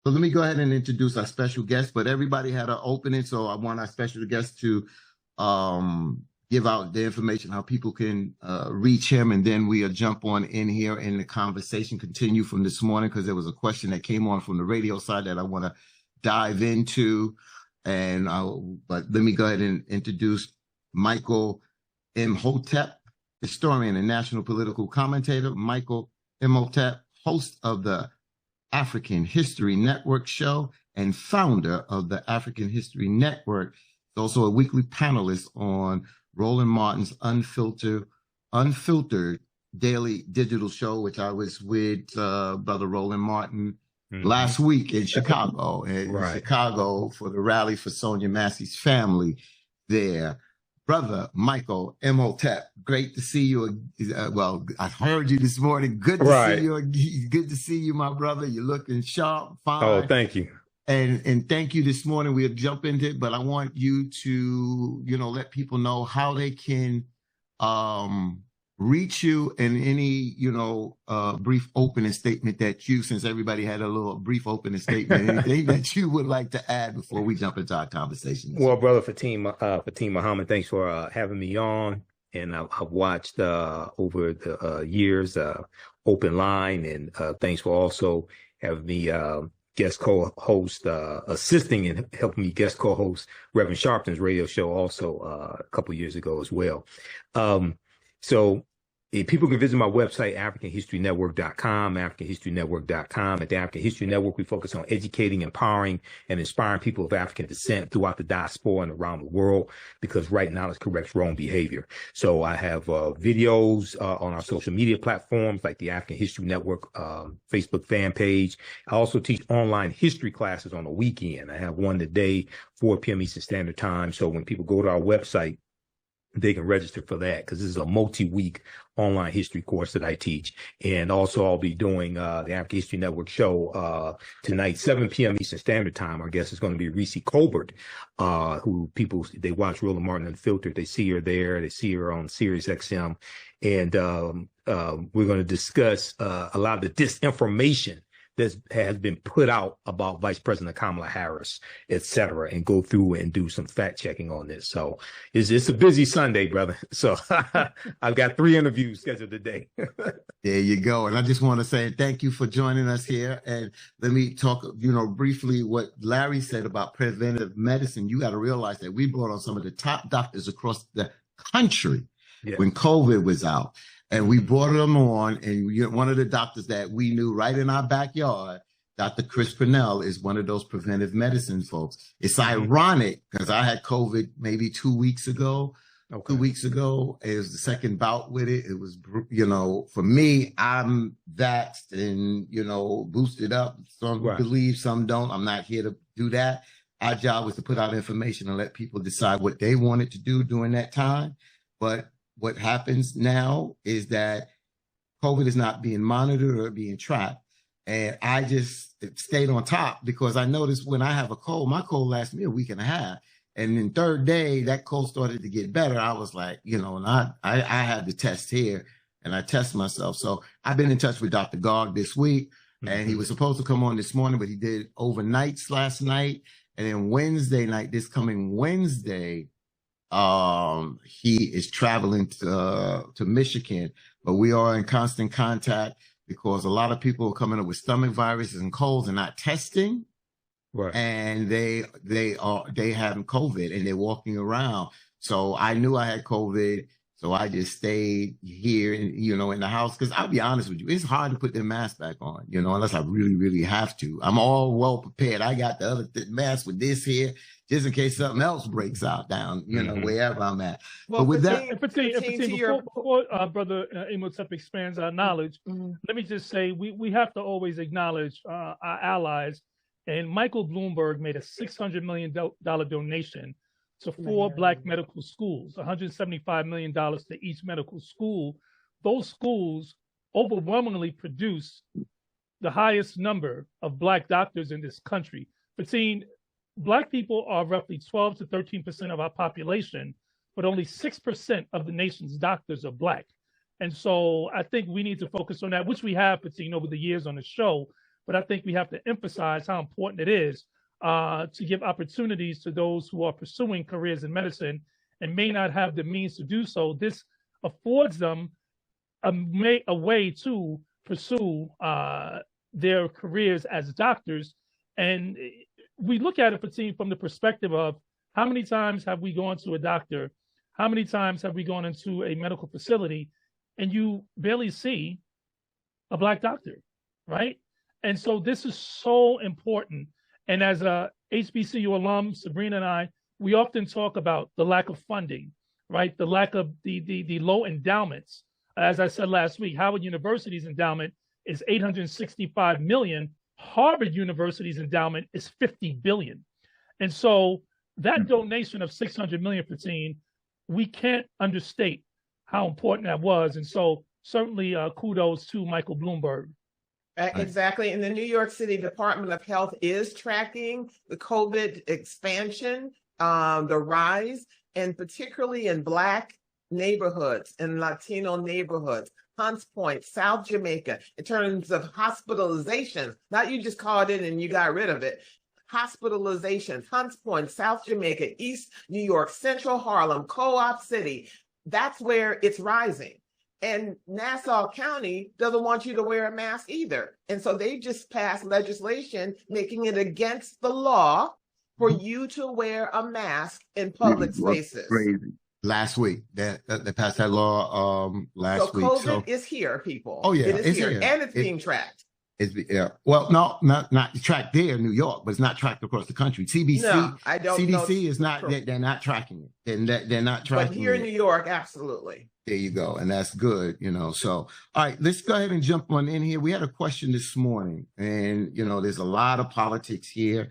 So let me go ahead and introduce our special guest, but everybody had an opening, so I want our special guest to give out the information, how people can reach him, and then we'll jump on in here and the conversation continue from this morning, because there was a question that came on from the radio side that I want to dive into. But let me go ahead and introduce Michael Imhotep, historian and national political commentator. Michael Imhotep, host of the African History Network show and founder of the African History Network. He's also a weekly panelist on Roland Martin's Unfiltered daily digital show, which I was with Brother Roland Martin last week in Chicago, Chicago for the rally for Sonia Massey's family there. Brother Michael Imhotep, great to see you. Well, I heard you this morning. Good to see you. Good to see you, my brother. You're looking sharp, fine. Oh, thank you. And thank you this morning. We'll jump into it, but I want you to, let people know how they can reach you in any, brief opening statement that you, since everybody had a little brief opening statement, anything that you would like to add before we jump into our conversation. Well, Brother Fatim Muhammad, thanks for having me on. And I've watched over the years Open Line, and thanks for also having me guest co-host, assisting and helping me guest co-host Reverend Sharpton's radio show also a couple of years ago as well. So people can visit my website, AfricanHistoryNetwork.com, AfricanHistoryNetwork.com. At the African History Network, we focus on educating, empowering, and inspiring people of African descent throughout the diaspora and around the world, because right knowledge corrects wrong behavior. So I have videos on our social media platforms like the African History Network Facebook fan page. I also teach online history classes on the weekend. I have one today, 4 p.m. Eastern Standard Time. So when people go to our website, they can register for that, because this is a multi-week online history course that I teach. And also I'll be doing the African History Network show tonight, 7 p.m. Eastern Standard Time. Our guest is going to be Reese Colbert, who they watch Roland Martin Unfiltered. They see her there. They see her on Sirius XM. And we're going to discuss a lot of the disinformation that has been put out about Vice President Kamala Harris, et cetera, and go through and do some fact checking on this. So it's a busy Sunday, brother. So I've got 3 interviews scheduled today. There you go. And I just want to say thank you for joining us here. And let me talk, briefly what Larry said about preventive medicine. You got to realize that we brought on some of the top doctors across the country when COVID was out. And we brought them on, and one of the doctors that we knew right in our backyard, Dr. Chris Purnell, is one of those preventive medicine folks. It's ironic, because I had COVID maybe 2 weeks ago. 2 weeks ago, it was the second bout with it. It was, for me, I'm vaxxed and, boosted up. Some believe, some don't. I'm not here to do that. Our job was to put out information and let people decide what they wanted to do during that time. But what happens now is that COVID is not being monitored or being tracked. And I just stayed on top, because I noticed when I have a cold, my cold lasts me a week and a half. And then 3rd day, that cold started to get better. I was like, and I had the test here, and I test myself. So I've been in touch with Dr. Garg this week, and he was supposed to come on this morning, but he did overnights last night. And then Wednesday night, this coming Wednesday, he is traveling to Michigan, but we are in constant contact, because a lot of people are coming up with stomach viruses and colds and not testing. And they having COVID and they're walking around. So I knew I had COVID. So I just stayed here, in the house, because I'll be honest with you, it's hard to put the mask back on, unless I really, really have to. I'm all well prepared. I got the other mask with this here, just in case something else breaks out down, wherever I'm at. Well, but with before Brother Imhotep expands our knowledge, let me just say we have to always acknowledge our allies. And Michael Bloomberg made a $600 million donation to 4 Black medical schools, $175 million to each medical school. Those schools overwhelmingly produce the highest number of Black doctors in this country. Between Black people are roughly 12 to 13% of our population, but only 6% of the nation's doctors are Black. And so I think we need to focus on that, which we have, Patine, over the years on the show. but I think we have to emphasize how important it is to give opportunities to those who are pursuing careers in medicine and may not have the means to do so. This affords them a way to pursue their careers as doctors. And we look at it, Fatim, from the perspective of how many times have we gone to a doctor? How many times have we gone into a medical facility and you barely see a Black doctor, right? And so this is so important. And as a HBCU alum, Sabrina and I, we often talk about the lack of funding, right? The lack of the low endowments. As I said last week, Howard University's endowment is $865 million. Harvard University's endowment is $50 billion. And so that donation of $600 million, Fatim, we can't understate how important that was. And so certainly kudos to Michael Bloomberg. Exactly. And the New York City Department of Health is tracking the COVID expansion, the rise, and particularly in Black neighborhoods and Latino neighborhoods, Hunts Point, South Jamaica, in terms of hospitalizations. Not you just called in and you got rid of it. Hospitalizations, Hunts Point, South Jamaica, East New York, Central Harlem, Co-op City. That's where it's rising. And Nassau County doesn't want you to wear a mask either. And so they just passed legislation making it against the law for you to wear a mask in public spaces. Crazy. Last week, they passed that law last week. So COVID is here, people. Oh, yeah. It is here. And it's being tracked. Well, no, not tracked there in New York, but it's not tracked across the country. CDC is not. They're not tracking it. They're not tracking it. But here in New York, absolutely. There you go, and that's good. So all right, let's go ahead and jump on in here. We had a question this morning, and there's a lot of politics here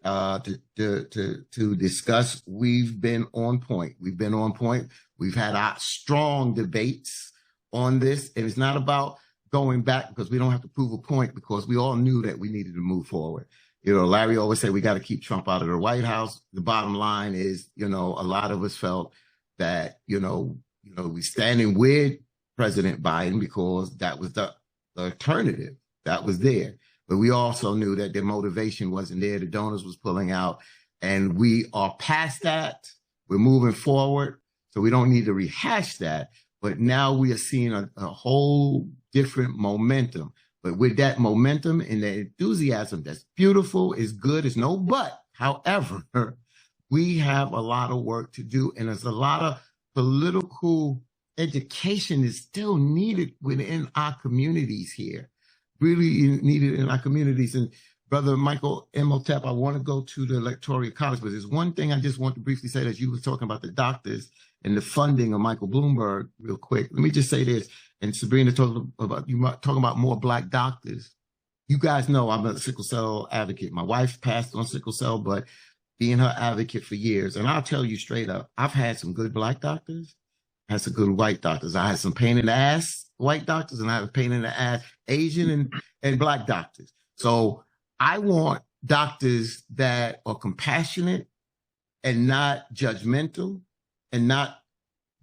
to discuss. We've been on point. We've had our strong debates on this, and it's not about going back because we don't have to prove a point because we all knew that we needed to move forward. Larry always said we got to keep Trump out of the White House. The bottom line is, a lot of us felt that, we standing with President Biden because that was the alternative that was there. But we also knew that their motivation wasn't there. The donors was pulling out, and we are past that. We're moving forward. So we don't need to rehash that. But now we are seeing a whole different momentum. But with that momentum and the enthusiasm, that's beautiful, is good, is no but. However, we have a lot of work to do, and there's a lot of political education is still needed within our communities here, really needed in our communities. And Brother Michael Imhotep, I want to go to the Electoral College, but there's one thing I just want to briefly say that you were talking about the doctors and the funding of Michael Bloomberg real quick. Let me just say this, and Sabrina talking about more Black doctors. You guys know I'm a sickle cell advocate. My wife passed on sickle cell, but being her advocate for years. And I'll tell you straight up, I've had some good Black doctors, had some good white doctors. I had some pain in the ass white doctors, and I have a pain in the ass Asian and Black doctors. So I want doctors that are compassionate and not judgmental and not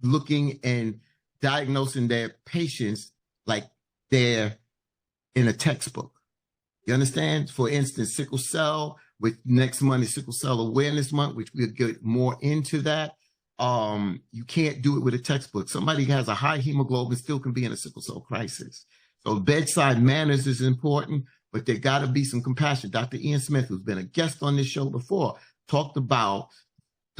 looking and diagnosing their patients like they're in a textbook. You understand? For instance, sickle cell, with next month is Sickle Cell Awareness Month, which we'll get more into that. You can't do it with a textbook. Somebody who has a high hemoglobin still can be in a sickle cell crisis. So bedside manners is important, but there got to be some compassion. Dr. Ian Smith, who's been a guest on this show before, talked about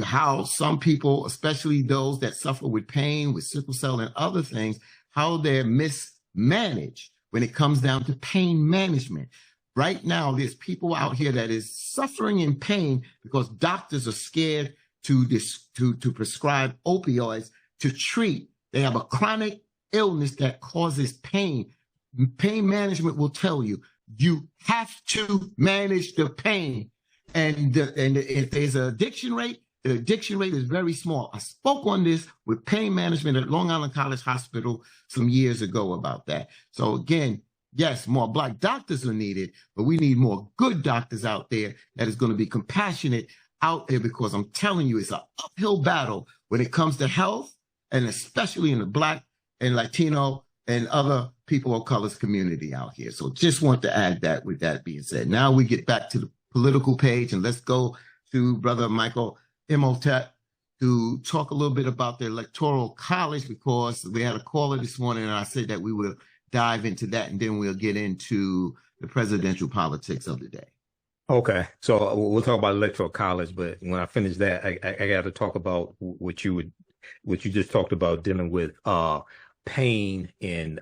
how some people, especially those that suffer with pain, with sickle cell and other things, how they're mismanaged when it comes down to pain management. Right now, there's people out here that is suffering in pain because doctors are scared to prescribe opioids to treat. They have a chronic illness that causes pain. Pain management will tell you, you have to manage the pain. And if there's an addiction rate, the addiction rate is very small. I spoke on this with pain management at Long Island College Hospital some years ago about that. So again, yes, more Black doctors are needed, but we need more good doctors out there that is going to be compassionate out there, because I'm telling you, it's an uphill battle when it comes to health, and especially in the Black and Latino and other people of color's community out here. So just want to add that with that being said. Now we get back to the political page, and let's go to Brother Michael Imhotep to talk a little bit about the Electoral College, because we had a caller this morning and I said that we will dive into that and then we'll get into the presidential politics of the day. Okay, so we'll talk about Electoral College, but when I finish that, I got to talk about what you just talked about, dealing with pain and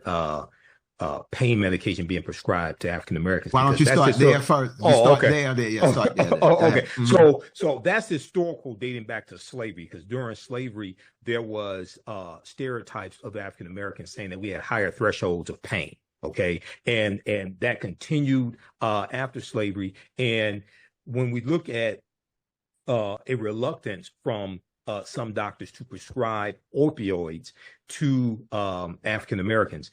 pain medication being prescribed to African Americans. Why don't you start there first? Start there. Yeah, start there. Okay. Mm-hmm. So that's historical, dating back to slavery, because during slavery there was stereotypes of African Americans saying that we had higher thresholds of pain. Okay, and that continued after slavery. And when we look at a reluctance from some doctors to prescribe opioids to African Americans,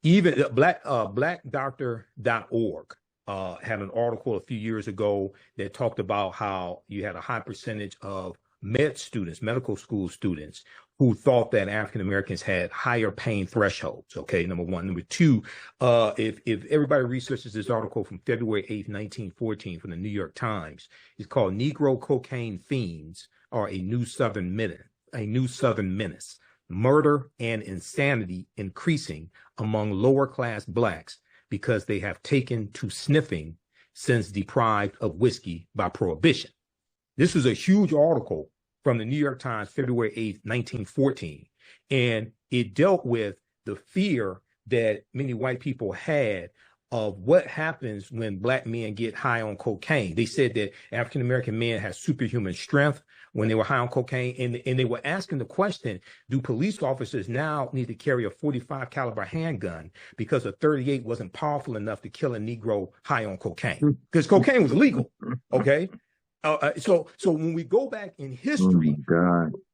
even blackdoctor.org had an article a few years ago that talked about how you had a high percentage of medical school students who thought that African Americans had higher pain thresholds. Okay, number one. Number two, if everybody researches this article from February 8th, 1914 from the New York Times, it's called "Negro Cocaine Fiends Are a New Southern Menace. Murder and insanity increasing among lower class blacks because they have taken to sniffing since deprived of whiskey by prohibition." This is a huge article from the New York Times, February 8th, 1914. And it dealt with the fear that many white people had of what happens when black men get high on cocaine. They said that African American men had superhuman strength when they were high on cocaine. And they were asking the question, do police officers now need to carry a .45 caliber handgun because a .38 wasn't powerful enough to kill a Negro high on cocaine? Because cocaine was illegal. Okay. So when we go back in history,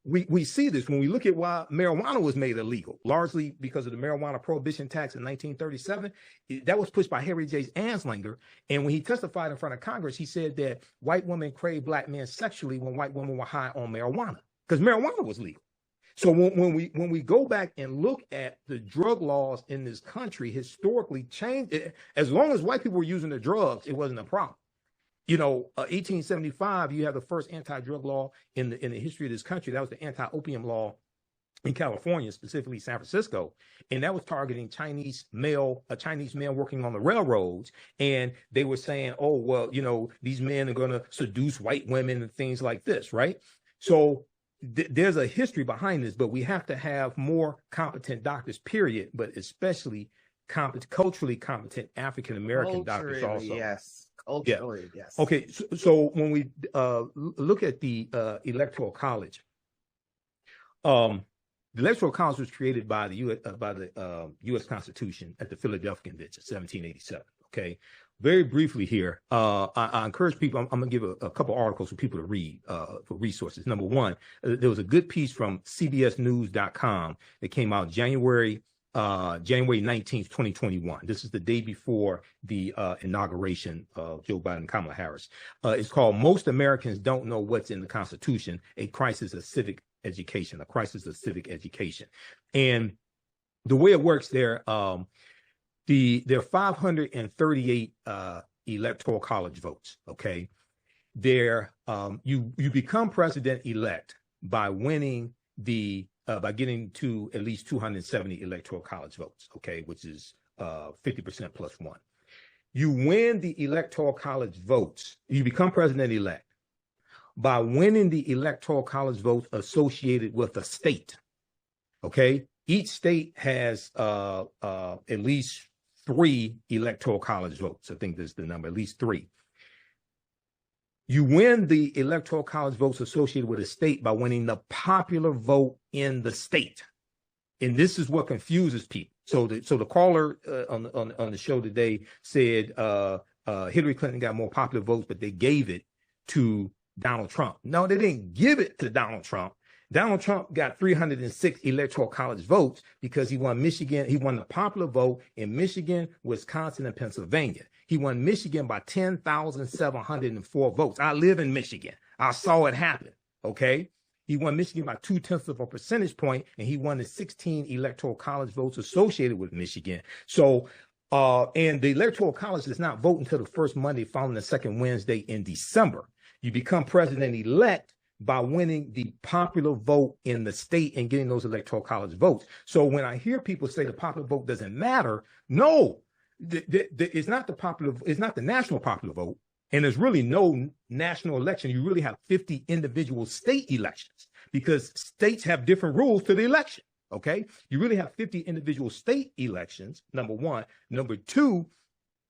we see this when we look at why marijuana was made illegal, largely because of the Marijuana Prohibition Tax in 1937. That was pushed by Harry J. Anslinger. And when he testified in front of Congress, he said that white women craved black men sexually when white women were high on marijuana, because marijuana was legal. So when we go back and look at the drug laws in this country, historically changed. As long as white people were using the drugs, it wasn't a problem. 1875, you have the first anti-drug law in the history of this country. That was the anti-opium law in California, specifically San Francisco. And that was targeting Chinese male working on the railroads. And they were saying, oh, well, these men are going to seduce white women and things like this, right? So there's a history behind this, but we have to have more competent doctors, period, but especially culturally competent African-American doctors also. Yes. Culturally, yeah. Yes. Okay, so when we look at the Electoral College, the Electoral College was created by the U.S. Constitution at the Philadelphia Convention, 1787. Okay, very briefly here, I encourage people. I'm going to give a couple articles for people to read for resources. Number one, there was a good piece from CBSNews.com that came out January 19th, 2021. This is the day before the inauguration of Joe Biden and Kamala Harris. It's called "Most Americans Don't Know What's in the Constitution, a Crisis of Civic Education." And the way it works there, there are 538 electoral college votes. Okay. You become president-elect by winning by getting to at least 270 electoral college votes, okay, which is 50% plus one. You win the electoral college votes. You become president-elect by winning the electoral college votes associated with a state, okay? Each state has at least 3 electoral college votes. I think that's the number, at least 3. You win the electoral college votes associated with a state by winning the popular vote in the state. And this is what confuses people. So the caller on the show today said Hillary Clinton got more popular votes, but they gave it to Donald Trump. No, they didn't give it to Donald Trump. Donald Trump got 306 electoral college votes because he won Michigan. He won the popular vote in Michigan, Wisconsin, and Pennsylvania. He won Michigan by 10,704 votes. I live in Michigan. I saw it happen. Okay. He won Michigan by 0.2 of a percentage point, and he won the 16 electoral college votes associated with Michigan. So, and the electoral college does not vote until the first Monday following the second Wednesday in December. You become president-elect by winning the popular vote in the state and getting those electoral college votes. So when I hear people say the popular vote doesn't matter, no, it's not it's not the national popular vote. And there's really no national election. You really have 50 individual state elections because states have different rules to the election. Okay. You really have 50 individual state elections, number one. Number two,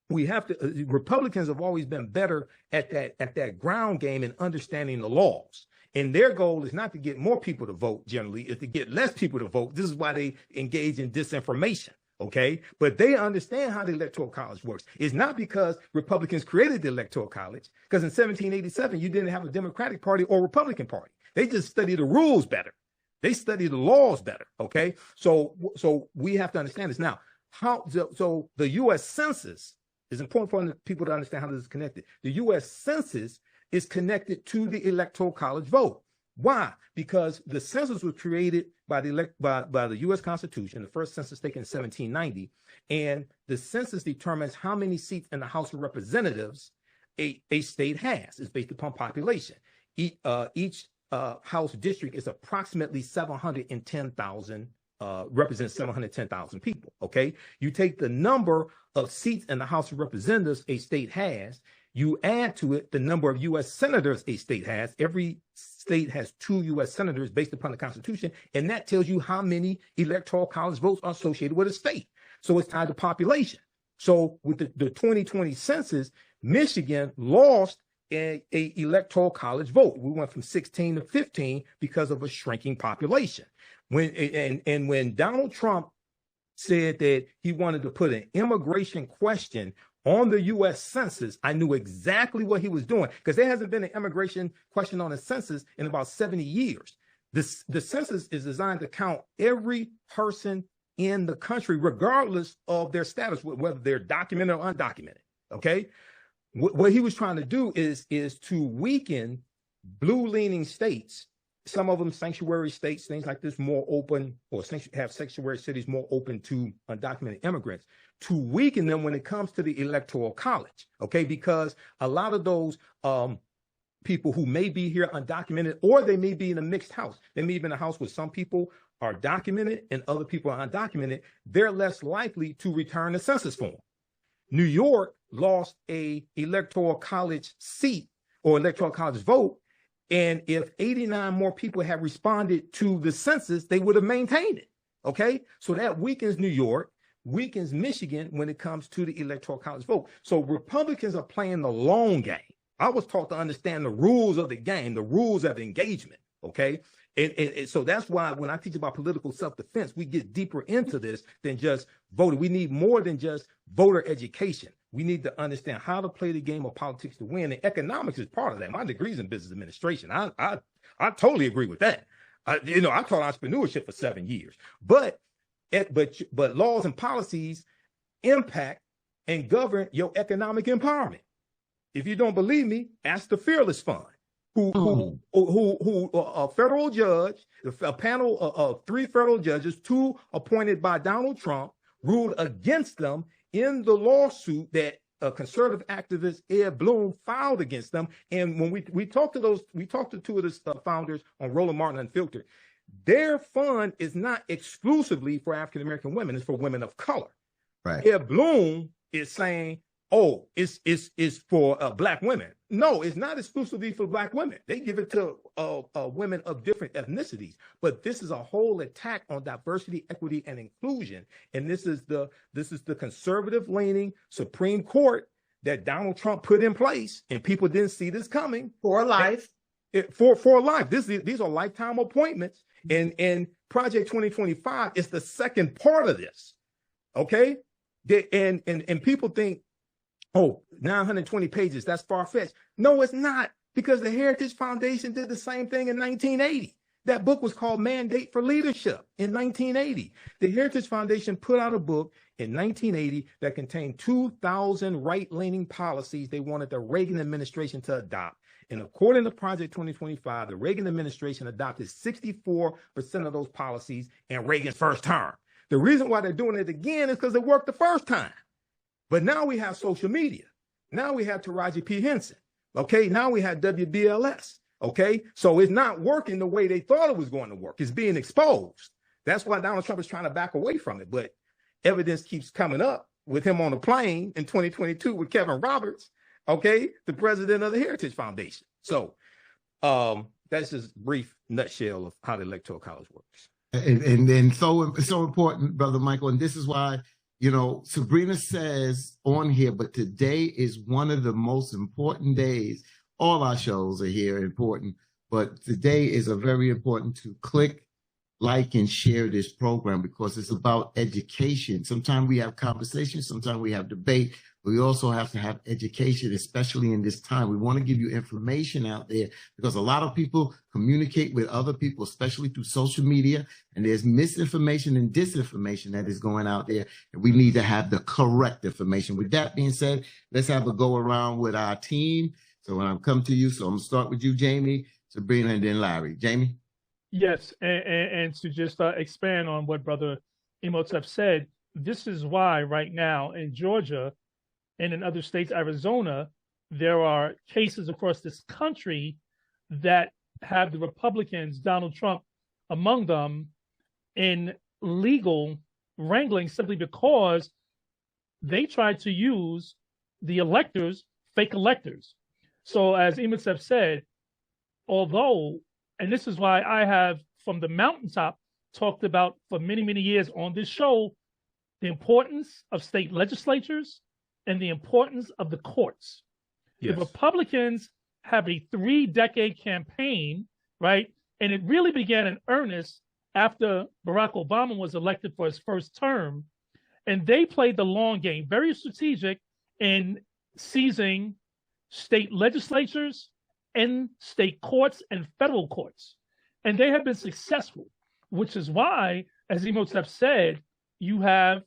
we have to, Republicans have always been better at that ground game and understanding the laws. And their goal is not to get more people to vote generally, is to get less people to vote. This is why they engage in disinformation. Okay. But they understand how the Electoral College works. It's not because Republicans created the Electoral College, because in 1787, you didn't have a Democratic Party or Republican Party. They just studied the rules better. They study the laws better. Okay. So we have to understand this now. So the U.S. Census is important for people to understand how this is connected. The U.S. Census is connected to the Electoral College vote. Why? Because the census was created by the U.S. Constitution, the first census taken in 1790, and the census determines how many seats in the House of Representatives a state has. It's based upon population. Each House district is approximately 710,000, represents 710,000 people. Okay, you take the number of seats in the House of Representatives a state has. You add to it the number of U.S. senators a state has. Every state has 2 U.S. senators based upon the Constitution, and that tells you how many electoral college votes are associated with a state. So it's tied to population. So with the 2020 census, Michigan lost a electoral college vote. We went from 16 to 15 because of a shrinking population. When Donald Trump said that he wanted to put an immigration question on the U.S. Census, I knew exactly what he was doing, because there hasn't been an immigration question on the census in about 70 years. The census is designed to count every person in the country, regardless of their status, whether they're documented or undocumented. Okay. What he was trying to do is to weaken blue-leaning states, some of them sanctuary states, things like this, more open, or have sanctuary cities more open to undocumented immigrants, to weaken them when it comes to the Electoral College. Okay, because a lot of those people who may be here undocumented, or they may be in a mixed house, they may be in a house where some people are documented and other people are undocumented, they're less likely to return the census form. New York lost a electoral college seat or electoral college vote, and if 89 more people had responded to the census, they would have maintained it. Okay, so that weakens New York, weakens Michigan when it comes to the electoral college vote. So Republicans are playing the long game. I was taught to understand the rules of the game, the rules of engagement. Okay, and so that's why when I teach about political self-defense, we get deeper into this than just voting. We need more than just voter education. We need to understand how to play the game of politics to win. And economics is part of that. My degree's in business administration. I totally agree with that. I taught entrepreneurship for 7 years. But laws and policies impact and govern your economic empowerment. If you don't believe me, ask the Fearless Fund, who a federal judge, a panel of 3 federal judges, 2 appointed by Donald Trump, ruled against them in the lawsuit that conservative activist Ed Bloom filed against them. And when we talked to 2 of the founders on Roland Martin Unfiltered, their fund is not exclusively for African-American women, it's for women of color. Right. Ed Bloom is saying, oh, it's for Black women. No, it's not exclusively for Black women. They give it to women of different ethnicities. But this is a whole attack on diversity, equity, and inclusion. And this is the conservative-leaning Supreme Court that Donald Trump put in place, and people didn't see this coming. For life. For life. These are lifetime appointments. And Project 2025 is the second part of this. Okay? And people think, oh, 920 pages, that's far-fetched. No, it's not, because the Heritage Foundation did the same thing in 1980. That book was called Mandate for Leadership in 1980. The Heritage Foundation put out a book in 1980 that contained 2,000 right-leaning policies they wanted the Reagan administration to adopt. And according to Project 2025, the Reagan administration adopted 64% of those policies in Reagan's first term. The reason why they're doing it again is because it worked the first time. But now we have social media. Now we have Taraji P. Henson. Okay, now we have WBLS. Okay, so it's not working the way they thought it was going to work. It's being exposed. That's why Donald Trump is trying to back away from it. But evidence keeps coming up with him on a plane in 2022 with Kevin Roberts, okay, the president of the Heritage Foundation. So that's just a brief nutshell of how the Electoral College works. And so important, Brother Michael. And this is why, you know, Sabrina says on here, but today is one of the most important days. All our shows are here important, but today is a very important to click, like, and share this program because it's about education. Sometimes we have conversations, sometimes we have debate, but we also have to have education, especially in this time. We want to give you information out there because a lot of people communicate with other people, especially through social media, and there's misinformation and disinformation that is going out there, and we need to have the correct information. With that being said, let's have a go around with our team. So when I come to you, so I'm going to start with you, Jamie, Sabrina, and then Larry. Jamie? Yes, and to just expand on what Brother Imhotep said, this is why right now in Georgia and in other states, Arizona, there are cases across this country that have the Republicans, Donald Trump, among them, in legal wrangling simply because they tried to use the electors, fake electors. So as Imhotep said, although, and this is why I have from the mountaintop talked about for many, many years on this show, the importance of state legislatures and the importance of the courts. Yes. The Republicans have a 3-decade campaign, right? And it really began in earnest after Barack Obama was elected for his first term. And they played the long game, very strategic in seizing state legislatures and state courts and federal courts. And they have been successful, which is why, as Imhotep said, you have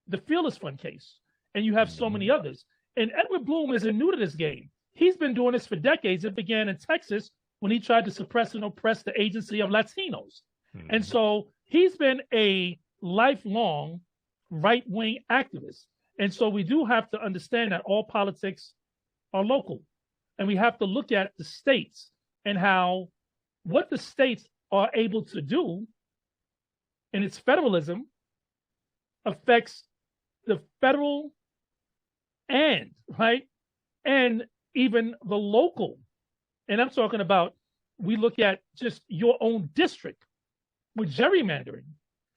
the Fearless Fund case, and you have so many others. And Edward Bloom isn't new to this game. He's been doing this for decades. It began in Texas when he tried to suppress and oppress the Agency of Latinos. Mm-hmm. And so he's been a lifelong right-wing activist. And so we do have to understand that all politics are local. And we have to look at the states and how what the states are able to do in its federalism affects the federal and, right, and even the local. And I'm talking about, we look at just your own district with gerrymandering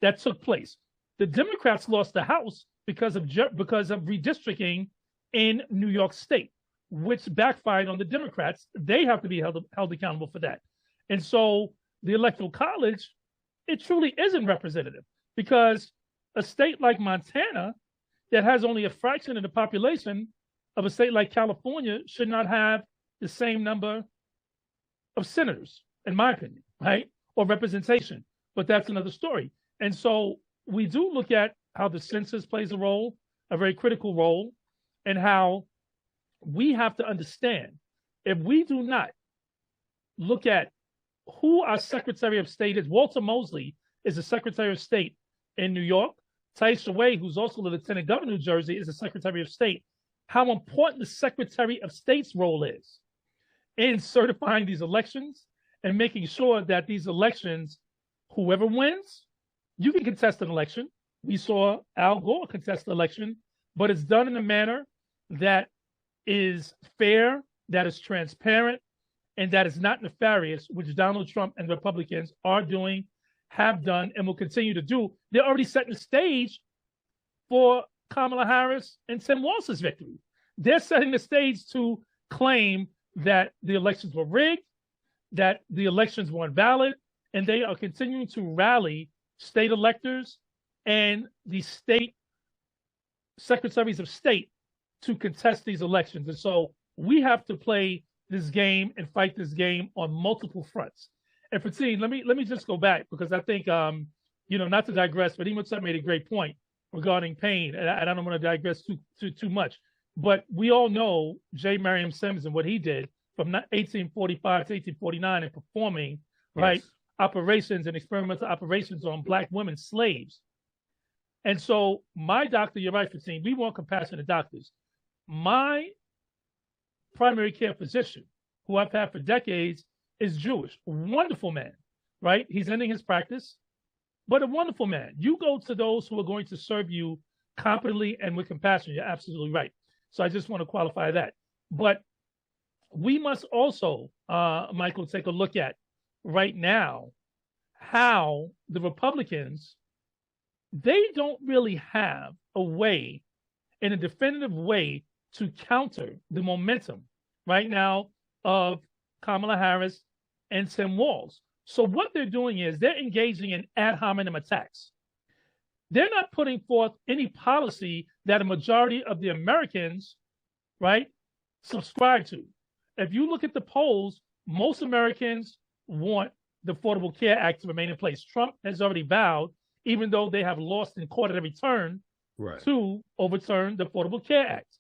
that took place. The Democrats lost the House because of redistricting in New York State, which backfired on the Democrats. They have to be held accountable for that. And so the Electoral College, it truly isn't representative because a state like Montana that has only a fraction of the population of a state like California should not have the same number of senators, in my opinion, right? Or representation. But that's another story. And so we do look at how the census plays a role, a very critical role, and how we have to understand if we do not look at who our Secretary of State is. Walter Mosley is the Secretary of State in New York. Taisha Way, who's also the Lieutenant Governor of New Jersey, is the Secretary of State. How important the Secretary of State's role is in certifying these elections and making sure that these elections, whoever wins, you can contest an election. We saw Al Gore contest the election, but it's done in a manner that is fair, that is transparent, and that is not nefarious, which Donald Trump and Republicans are doing, have done, and will continue to do. They're already setting the stage for Kamala Harris and Tim Walz's victory. They're setting the stage to claim that the elections were rigged, that the elections were invalid, and they are continuing to rally state electors and the state secretaries of state to contest these elections. And so we have to play this game and fight this game on multiple fronts. And Fatine, let me just go back because I think, not to digress, but Imhotep made a great point regarding pain, and I don't want to digress too much. But we all know J. Mariam Sims and what he did from 1845 to 1849 and performing, right, operations and experimental operations on Black women slaves. And so my doctor, you're right, Fatim, we want compassionate doctors. My primary care physician, who I've had for decades, is Jewish, a wonderful man, right? He's ending his practice, but a wonderful man. You go to those who are going to serve you competently and with compassion. You're absolutely right. So I just want to qualify that. But we must also, Michael, take a look at right now how the Republicans, they don't really have a way, in a definitive way, to counter the momentum right now of Kamala Harris and Tim Walz. So what they're doing is they're engaging in ad hominem attacks. They're not putting forth any policy that a majority of the Americans, right, subscribe to. If you look at the polls, most Americans want the Affordable Care Act to remain in place. Trump has already vowed, even though they have lost in court at every turn, to overturn the Affordable Care Act,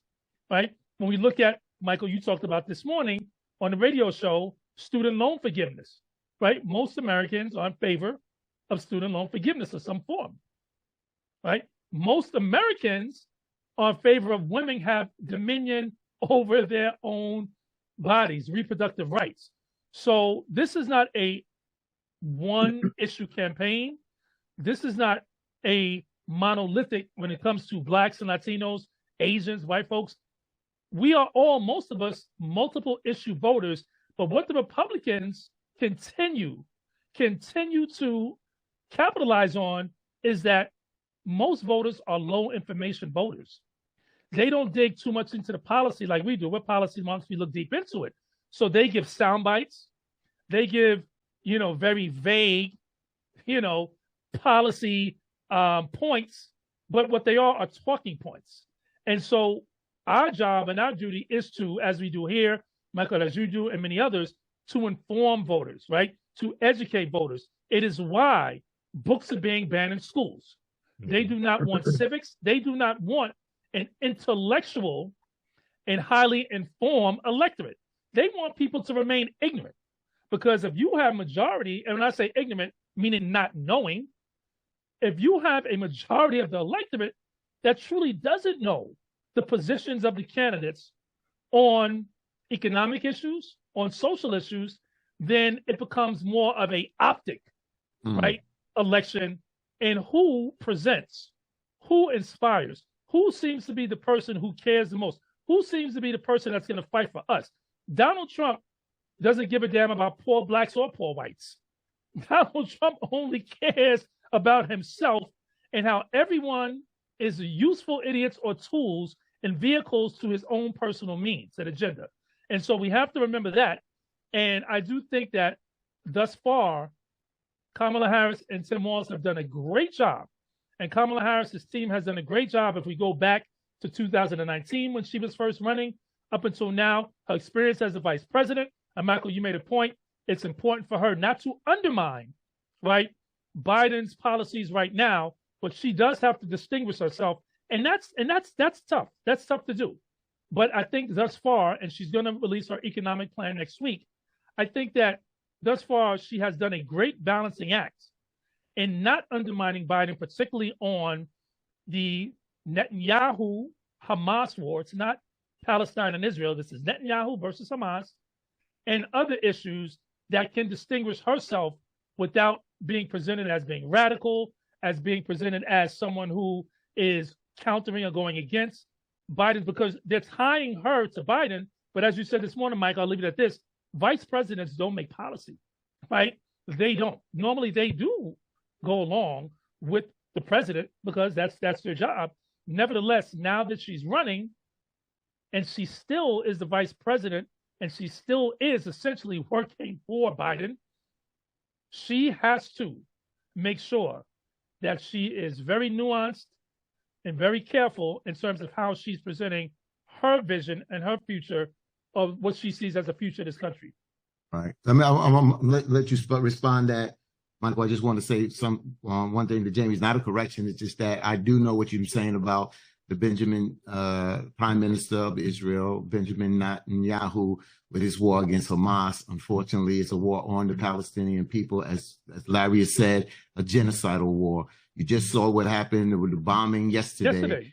right? When we look at, Michael, you talked about this morning on the radio show, student loan forgiveness, right? Most Americans are in favor of student loan forgiveness of some form, right? Most Americans are in favor of women have dominion over their own bodies, reproductive rights. So this is not a one issue campaign. This is not a monolithic when it comes to Blacks and Latinos, Asians, white folks. We are all, most of us, multiple issue voters. But what the Republicans continue to capitalize on is that most voters are low information voters. They don't dig too much into the policy like we do. We're policy monks, we look deep into it. So they give sound bites. They give, very vague, policy points, but what they are talking points. And so our job and our duty is to, as we do here, Michael, as you do, and many others, to inform voters, right? To educate voters. It is why books are being banned in schools. They do not want civics. They do not want an intellectual and highly informed electorate. They want people to remain ignorant. Because if you have majority, and when I say ignorant, meaning not knowing, if you have a majority of the electorate that truly doesn't know the positions of the candidates on economic issues, on social issues, then it becomes more of a optic, right, election, and who presents, who inspires, who seems to be the person who cares the most, who seems to be the person that's going to fight for us. Donald Trump doesn't give a damn about poor Blacks or poor whites. Donald Trump only cares about himself and how everyone is useful idiots or tools and vehicles to his own personal means and agenda. And so we have to remember that. And I do think that thus far, Kamala Harris and Tim Walz have done a great job. And Kamala Harris's team has done a great job. If we go back to 2019 when she was first running, up until now, her experience as a vice president, and Michael, you made a point, it's important for her not to undermine, right, Biden's policies right now, but she does have to distinguish herself. And that's tough. That's tough to do. But I think thus far, and she's going to release her economic plan next week, I think that thus far she has done a great balancing act in not undermining Biden, particularly on the Netanyahu-Hamas war. It's not Palestine and Israel. This is Netanyahu versus Hamas and other issues that can distinguish herself without being presented as being radical, as being presented as someone who is countering or going against Biden, because they're tying her to Biden. But as you said this morning, Mike, I'll leave it at this. Vice presidents don't make policy, right? They don't. Normally they do go along with the president because that's their job. Nevertheless, now that she's running and she still is the vice president and she still is essentially working for Biden, she has to make sure that she is very nuanced and very careful in terms of how she's presenting her vision and her future of what she sees as a future of this country. Right. I mean, I'm let you respond that, Michael. I just want to say one thing to Jamie. It's not a correction. It's just that I do know what you're saying about the Prime Minister of Israel, Benjamin Netanyahu, with his war against Hamas. Unfortunately, it's a war on the Palestinian people, as Larry has said, a genocidal war. You just saw what happened with the bombing yesterday.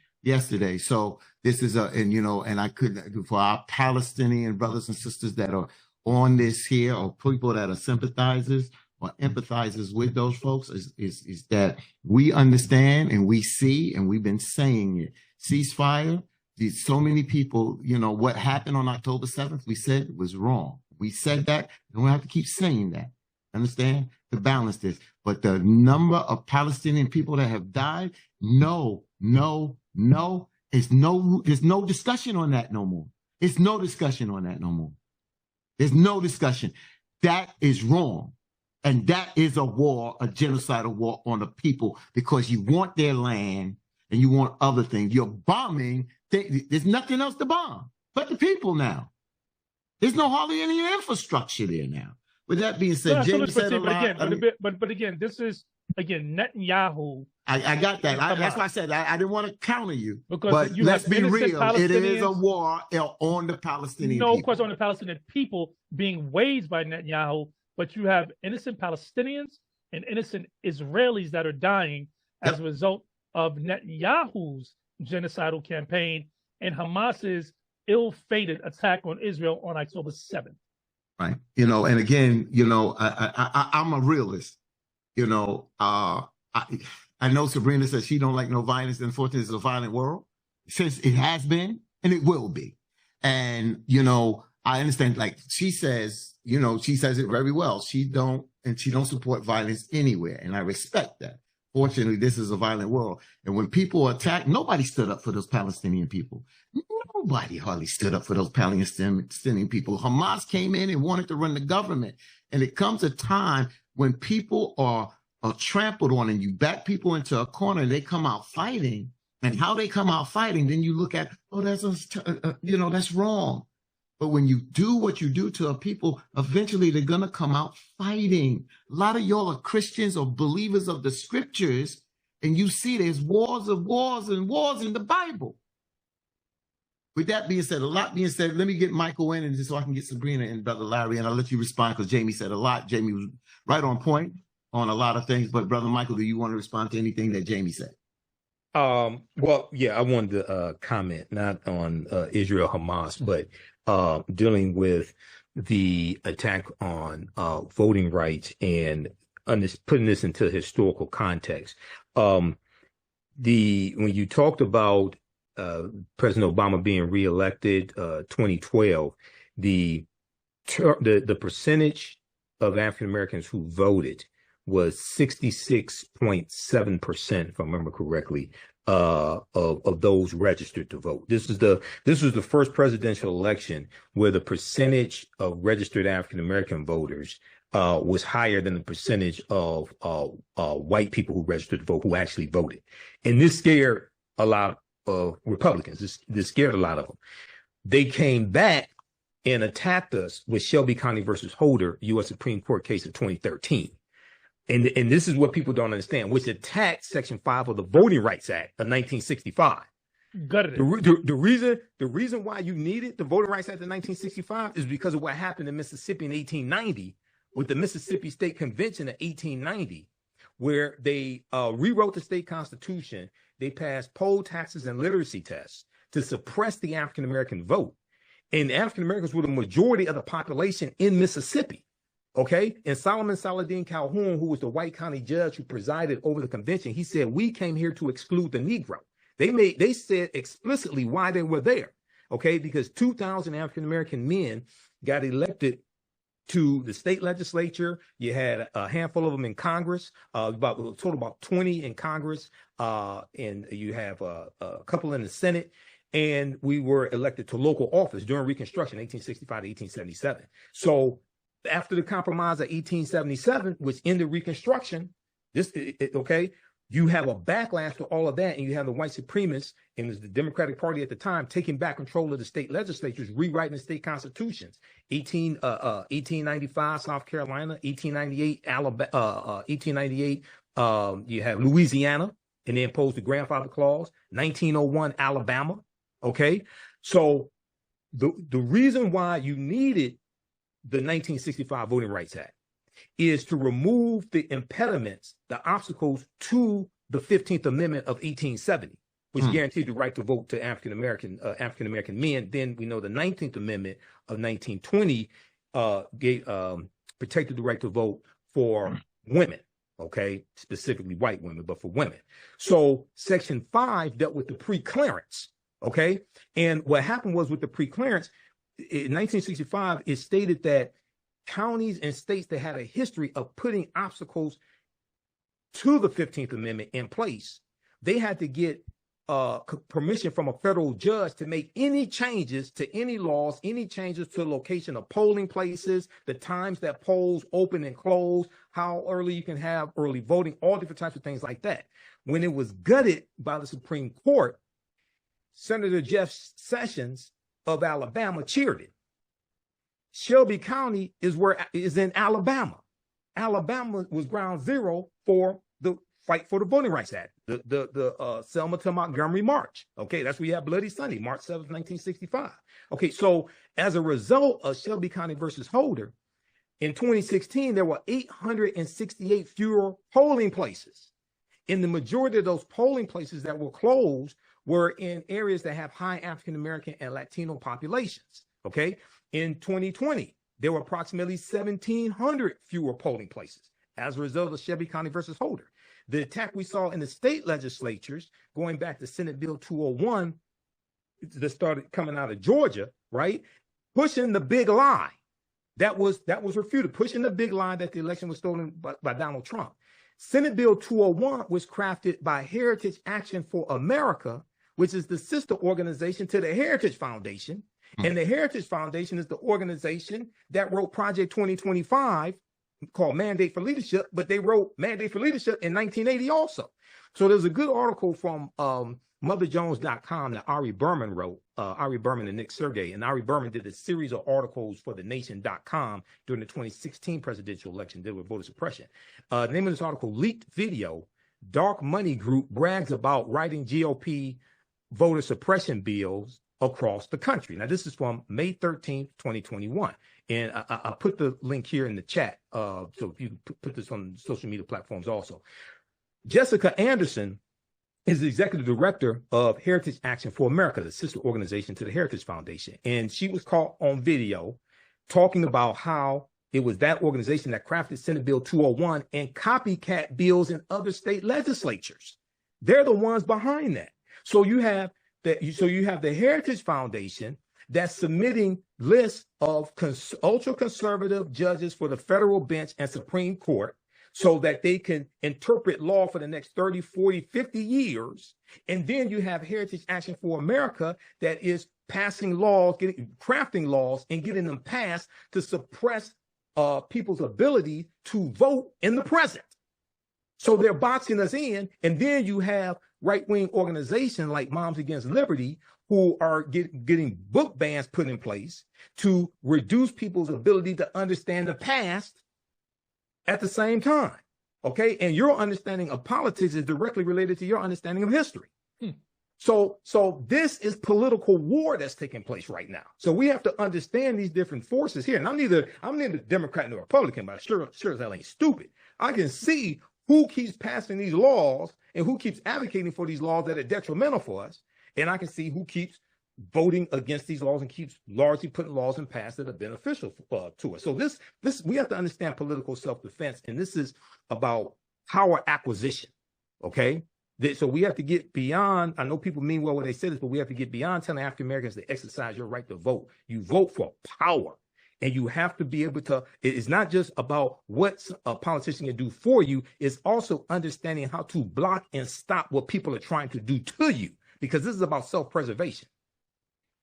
So this is and I couldn't, for our Palestinian brothers and sisters that are on this here, or people that are sympathizers or empathizers with those folks, is that we understand and we see, and we've been saying it. Ceasefire. So many people, what happened on October 7th, we said was wrong. We said that, and we have to keep saying that. Understand? To balance this. But the number of Palestinian people that have died, there's no discussion on that no more. There's no discussion on that no more. There's no discussion. That is wrong. And that is a war, a genocidal war on the people, because you want their land and you want other things. You're bombing. There's nothing else to bomb but the people now. There's hardly any infrastructure there now. With that being said, James said a lot. But again, this is Netanyahu. I got that. That's why I said I didn't want to counter you. But let's be real. It is a war on the Palestinian people. No, of course, on the Palestinian people being waged by Netanyahu, but you have innocent Palestinians and innocent Israelis that are dying as a result of Netanyahu's genocidal campaign and Hamas's ill-fated attack on Israel on October 7th. Right. And again, I'm a realist. I know Sabrina says she don't like no violence. Unfortunately, it's a violent world. Since it has been, and it will be. And, I understand, like she says, she says it very well. She don't support violence anywhere. And I respect that. Fortunately, this is a violent world. And when people attack, nobody stood up for those Palestinian people. Nobody hardly stood up for those Palestinian people. Hamas came in and wanted to run the government. And it comes a time when people are trampled on and you back people into a corner and they come out fighting. And how they come out fighting, then you look at, that's wrong. But when you do what you do to a people, eventually they're going to come out fighting. A lot of y'all are Christians or believers of the scriptures, and you see there's wars and wars in the Bible. With that being said, let me get Michael in, and just so I can get Sabrina and Brother Larry, and I'll let you respond because Jamie said a lot. Jamie was right on point on a lot of things. But Brother Michael, do you want to respond to anything that Jamie said? Well, yeah, I wanted to comment not on Israel Hamas, but dealing with the attack on voting rights and putting this into historical context. When you talked about President Obama being reelected 2012, the percentage of African Americans who voted was 66.7%, if I remember correctly, of those registered to vote. This was the first presidential election where the percentage of registered African American voters was higher than the percentage of white people who registered to vote who actually voted, and this scared a lot of Republicans. This scared a lot of them. They came back and attacked us with Shelby County versus Holder, U.S. Supreme Court case of 2013. And this is what people don't understand, which attacked Section 5 of the Voting Rights Act of 1965. The reason why you needed the Voting Rights Act of 1965 is because of what happened in Mississippi in 1890 with the Mississippi State Convention of 1890, where they rewrote the state constitution. They passed poll taxes and literacy tests to suppress the African American vote. And African Americans were the majority of the population in Mississippi. Okay. And Solomon Saladin Calhoun, who was the white county judge who presided over the convention, he said, we came here to exclude the Negro. They said explicitly why they were there. Okay. Because 2,000 African American men got elected to the state legislature. You had a handful of them in Congress, about 20 in Congress. And you have a couple in the Senate. And we were elected to local office during Reconstruction, 1865 to 1877. So after the Compromise of 1877, which ended Reconstruction, you have a backlash to all of that, and you have the white supremacists and the Democratic Party at the time taking back control of the state legislatures, rewriting the state constitutions. 1895 South Carolina, 1898 Alabama, 1898 you have Louisiana, and they imposed the grandfather clause. 1901 Alabama. Okay, so the reason why you needed the 1965 Voting Rights Act is to remove the impediments, the obstacles to the 15th Amendment of 1870, which guaranteed the right to vote to African American men. Then we know the 19th Amendment of 1920 protected the right to vote for women. Okay, specifically white women, but for women. So Section 5 dealt with the pre-clearance. Okay, and what happened was with the pre-clearance in 1965, it stated that counties and states that had a history of putting obstacles to the 15th Amendment in place, they had to get permission from a federal judge to make any changes to any laws, any changes to the location of polling places, the times that polls open and close, how early you can have early voting, all different types of things like that. When it was gutted by the Supreme Court, Senator Jeff Sessions of Alabama cheered it. Shelby County is in Alabama. Alabama was ground zero for the fight for the Voting Rights Act, the Selma to Montgomery March. Okay, that's where you have Bloody Sunday, March 7th, 1965. Okay, so as a result of Shelby County versus Holder, in 2016, there were 868 fewer polling places. And the majority of those polling places that were closed were in areas that have high African-American and Latino populations. Okay, in 2020, there were approximately 1,700 fewer polling places as a result of Shelby County versus Holder. The attack we saw in the state legislatures, going back to Senate Bill 201, that started coming out of Georgia, right? Pushing the big lie. That was refuted, pushing the big lie that the election was stolen by Donald Trump. Senate Bill 201 was crafted by Heritage Action for America, which is the sister organization to the Heritage Foundation. And the Heritage Foundation is the organization that wrote Project 2025, called Mandate for Leadership, but they wrote Mandate for Leadership in 1980 also. So there's a good article from motherjones.com that Ari Berman wrote, Ari Berman and Nick Sergey. And Ari Berman did a series of articles for thenation.com during the 2016 presidential election dealing with voter suppression. The name of this article, Leaked Video, Dark Money Group brags about writing GOP voter suppression bills across the country. Now, this is from May 13th, 2021. And I put the link here in the chat. So if you put this on social media platforms also. Jessica Anderson is the executive director of Heritage Action for America, the sister organization to the Heritage Foundation. And she was caught on video talking about how it was that organization that crafted Senate Bill 201 and copycat bills in other state legislatures. They're the ones behind that. So you have the Heritage Foundation that's submitting lists of ultra-conservative judges for the federal bench and Supreme Court so that they can interpret law for the next 30, 40, 50 years. And then you have Heritage Action for America that is passing laws, crafting laws and getting them passed to suppress people's ability to vote in the present. So they're boxing us in. And then you have right-wing organizations like Moms Against Liberty who are getting book bans put in place to reduce people's ability to understand the past at the same time. Okay. And your understanding of politics is directly related to your understanding of history. So this is political war that's taking place right now. So we have to understand these different forces here. And I'm neither Democrat nor Republican, but sure as hell ain't stupid. I can see who keeps passing these laws and who keeps advocating for these laws that are detrimental for us. And I can see who keeps voting against these laws and keeps largely putting laws in pass that are beneficial to us. So this we have to understand political self-defense, and this is about power acquisition. Okay, so we have to get beyond. I know people mean well when they say this, but we have to get beyond telling African Americans to exercise your right to vote. You vote for power, and you have to be able to. It's not just about what a politician can do for you. It's also understanding how to block and stop what people are trying to do to you, because this is about self-preservation.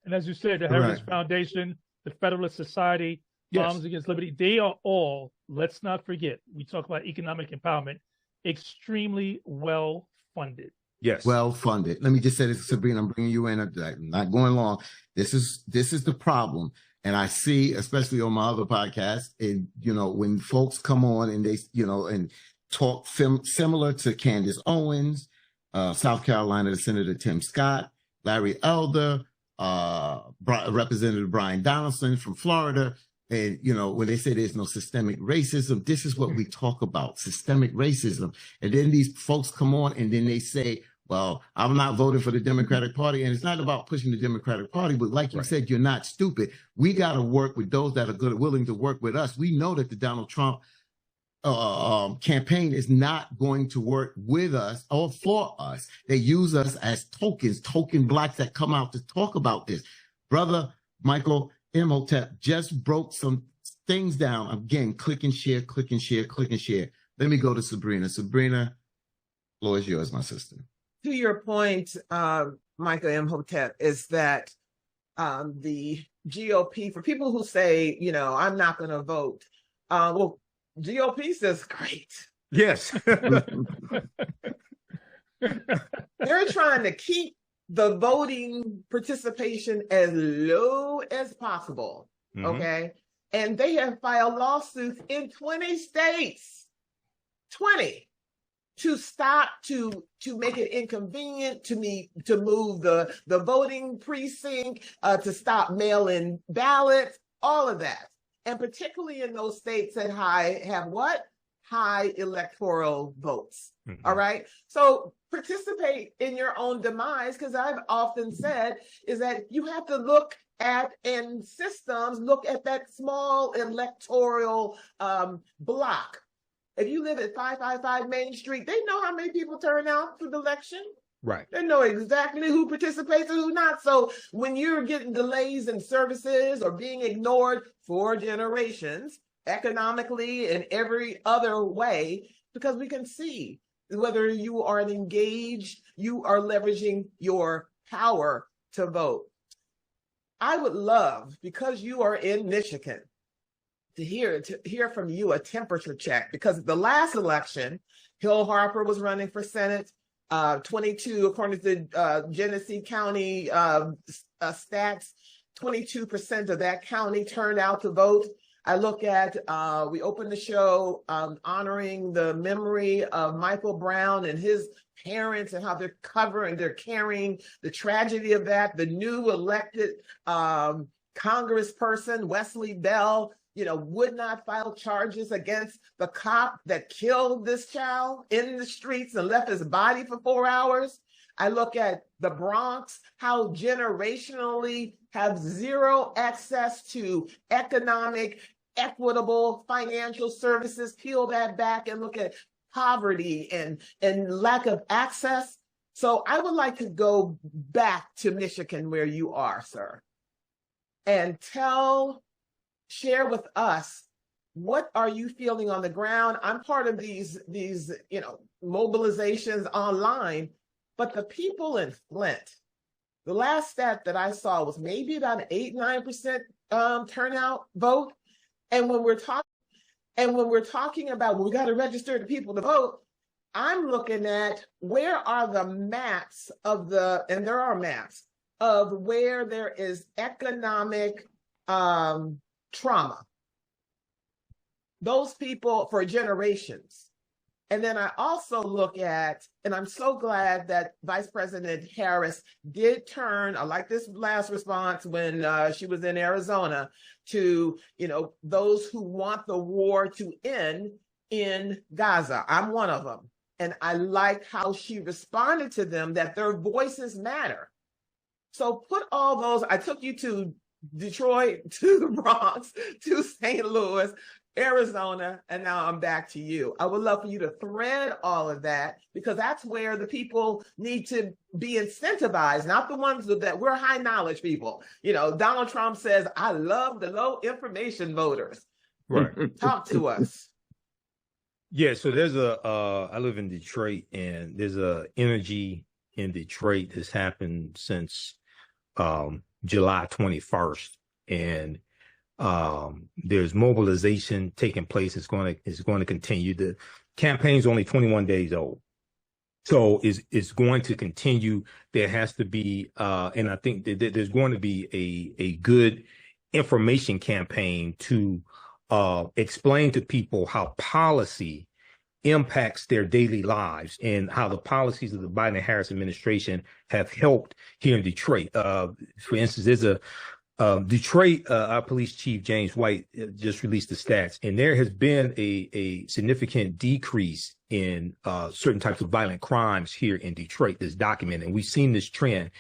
And as you said, the Heritage Foundation, the Federalist Society, Moms Against Liberty, they are all, let's not forget, we talk about economic empowerment, extremely well funded. Yes. Well funded. Let me just say this, Sabrina, I'm bringing you in. I'm not going long. This is the problem. And I see, especially on my other podcast, and, when folks come on and they, and talk similar to Candace Owens, South Carolina, the Senator Tim Scott, Larry Elder, Representative Brian Donaldson from Florida. And, you know, when they say there's no systemic racism, this is what we talk about, systemic racism. And then these folks come on and then they say, well, I'm not voting for the Democratic Party. And it's not about pushing the Democratic Party, but like you said, you're not stupid. We got to work with those that are good, willing to work with us. We know that the Donald Trump campaign is not going to work with us or for us. They use us as tokens, token blacks that come out to talk about this. Brother Michael Imhotep just broke some things down. Again, click and share, click and share, click and share. Let me go to Sabrina. Sabrina, floor is yours, my sister. To your point, Michael Imhotep, is that the GOP, for people who say, you know, I'm not going to vote, well, GOP says, great. Yes. They're trying to keep the voting participation as low as possible, okay? And they have filed lawsuits in 20 states, 20, to stop, to make it inconvenient to move the voting precinct, to stop mail-in ballots, all of that. And particularly in those states that have what? High electoral votes. All right. So participate in your own demise, because I've often said is that you have to look at, and systems look at that small electoral block. If you live at 555 Main Street, they know how many people turn out for the election. Right. They know exactly who participates and who not. So when you're getting delays in services or being ignored for generations, economically and every other way, because we can see whether you are engaged, you are leveraging your power to vote. I would love, because you are in Michigan, to hear from you a temperature check, because the last election, Hill Harper was running for Senate. 22, according to Genesee County stats, 22% of that county turned out to vote. I look at, we opened the show honoring the memory of Michael Brown and his parents and how they're carrying the tragedy of that. The new elected congressperson, Wesley Bell, you know, would not file charges against the cop that killed this child in the streets and left his body for 4 hours. I look at the Bronx, how generationally have zero access to economic, equitable financial services. Peel that back and look at poverty and lack of access. So I would like to go back to Michigan, where you are, sir, and share with us, what are you feeling on the ground? I'm part of these you know, mobilizations online, but the people in Flint, the last stat that I saw was maybe about an 8-9% turnout vote. And when we're talking about, well, we got to register the people to vote, I'm looking at where are the maps and there are maps of where there is economic trauma. Those people for generations. And then I also look at, and I'm so glad that Vice President Harris did turn, I like this last response when she was in Arizona, to, you know, those who want the war to end in Gaza. I'm one of them. And I like how she responded to them, that their voices matter. So put all those, I took you to Detroit, to the Bronx, to St. Louis, Arizona, and now I'm back to you. I would love for you to thread all of that, because that's where the people need to be incentivized, not the ones that we're high knowledge people. You know, Donald Trump says, I love the low information voters. Right. Talk to us. Yeah, so there's I live in Detroit, and there's a energy in Detroit that's happened since July 21st, and there's mobilization taking place. It's going to continue. The campaign's only 21 days old, so it's going to continue. There has to be, and I think that there's going to be a good information campaign to explain to people how policy impacts their daily lives and how the policies of the Biden and Harris administration have helped here in Detroit. For instance, there's a Detroit, our police chief, James White, just released the stats, and there has been a significant decrease in certain types of violent crimes here in Detroit that's documented. And we've seen this trend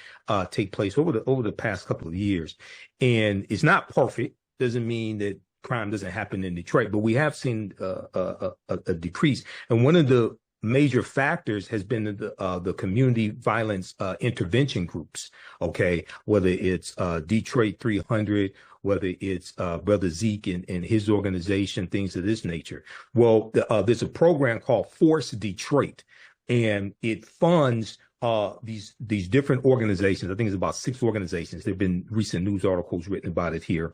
take place over the past couple of years. And it's not perfect. Doesn't mean that crime doesn't happen in Detroit, but we have seen a decrease. And one of the major factors has been the community violence intervention groups. Okay, whether it's Detroit 300, whether it's Brother Zeke and his organization, things of this nature. Well, there's a program called Force Detroit, and it funds these different organizations. I think it's about 6 organizations. There have been recent news articles written about it here.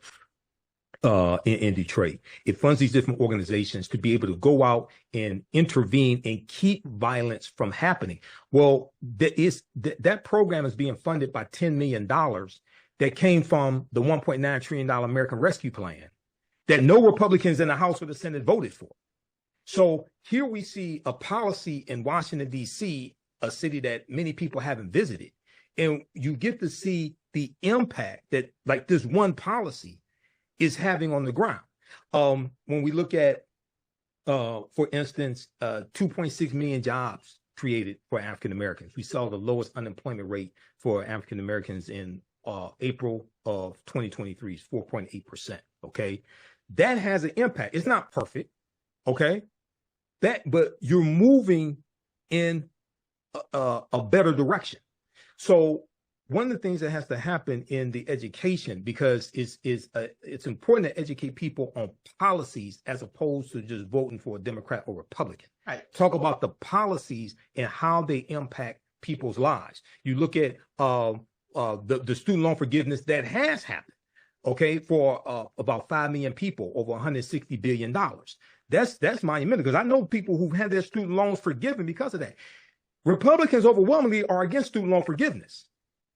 In Detroit. It funds these different organizations to be able to go out and intervene and keep violence from happening. Well, that program is being funded by $10 million that came from the $1.9 trillion American Rescue Plan that no Republicans in the House or the Senate voted for. So here we see a policy in Washington, D.C., a city that many people haven't visited. And you get to see the impact that, like, this one policy is having on the ground. When we look at, for instance, 2.6 million jobs created for African Americans. We saw the lowest unemployment rate for African Americans in April of 2023 is 4.8%. Okay, that has an impact. It's not perfect. Okay, but you're moving in a better direction. So one of the things that has to happen in the education, because it's important to educate people on policies as opposed to just voting for a Democrat or Republican. Right. Talk about the policies and how they impact people's lives. You look at the student loan forgiveness that has happened, okay, for about 5 million people, over $160 billion. That's monumental, because I know people who've had their student loans forgiven because of that. Republicans overwhelmingly are against student loan forgiveness.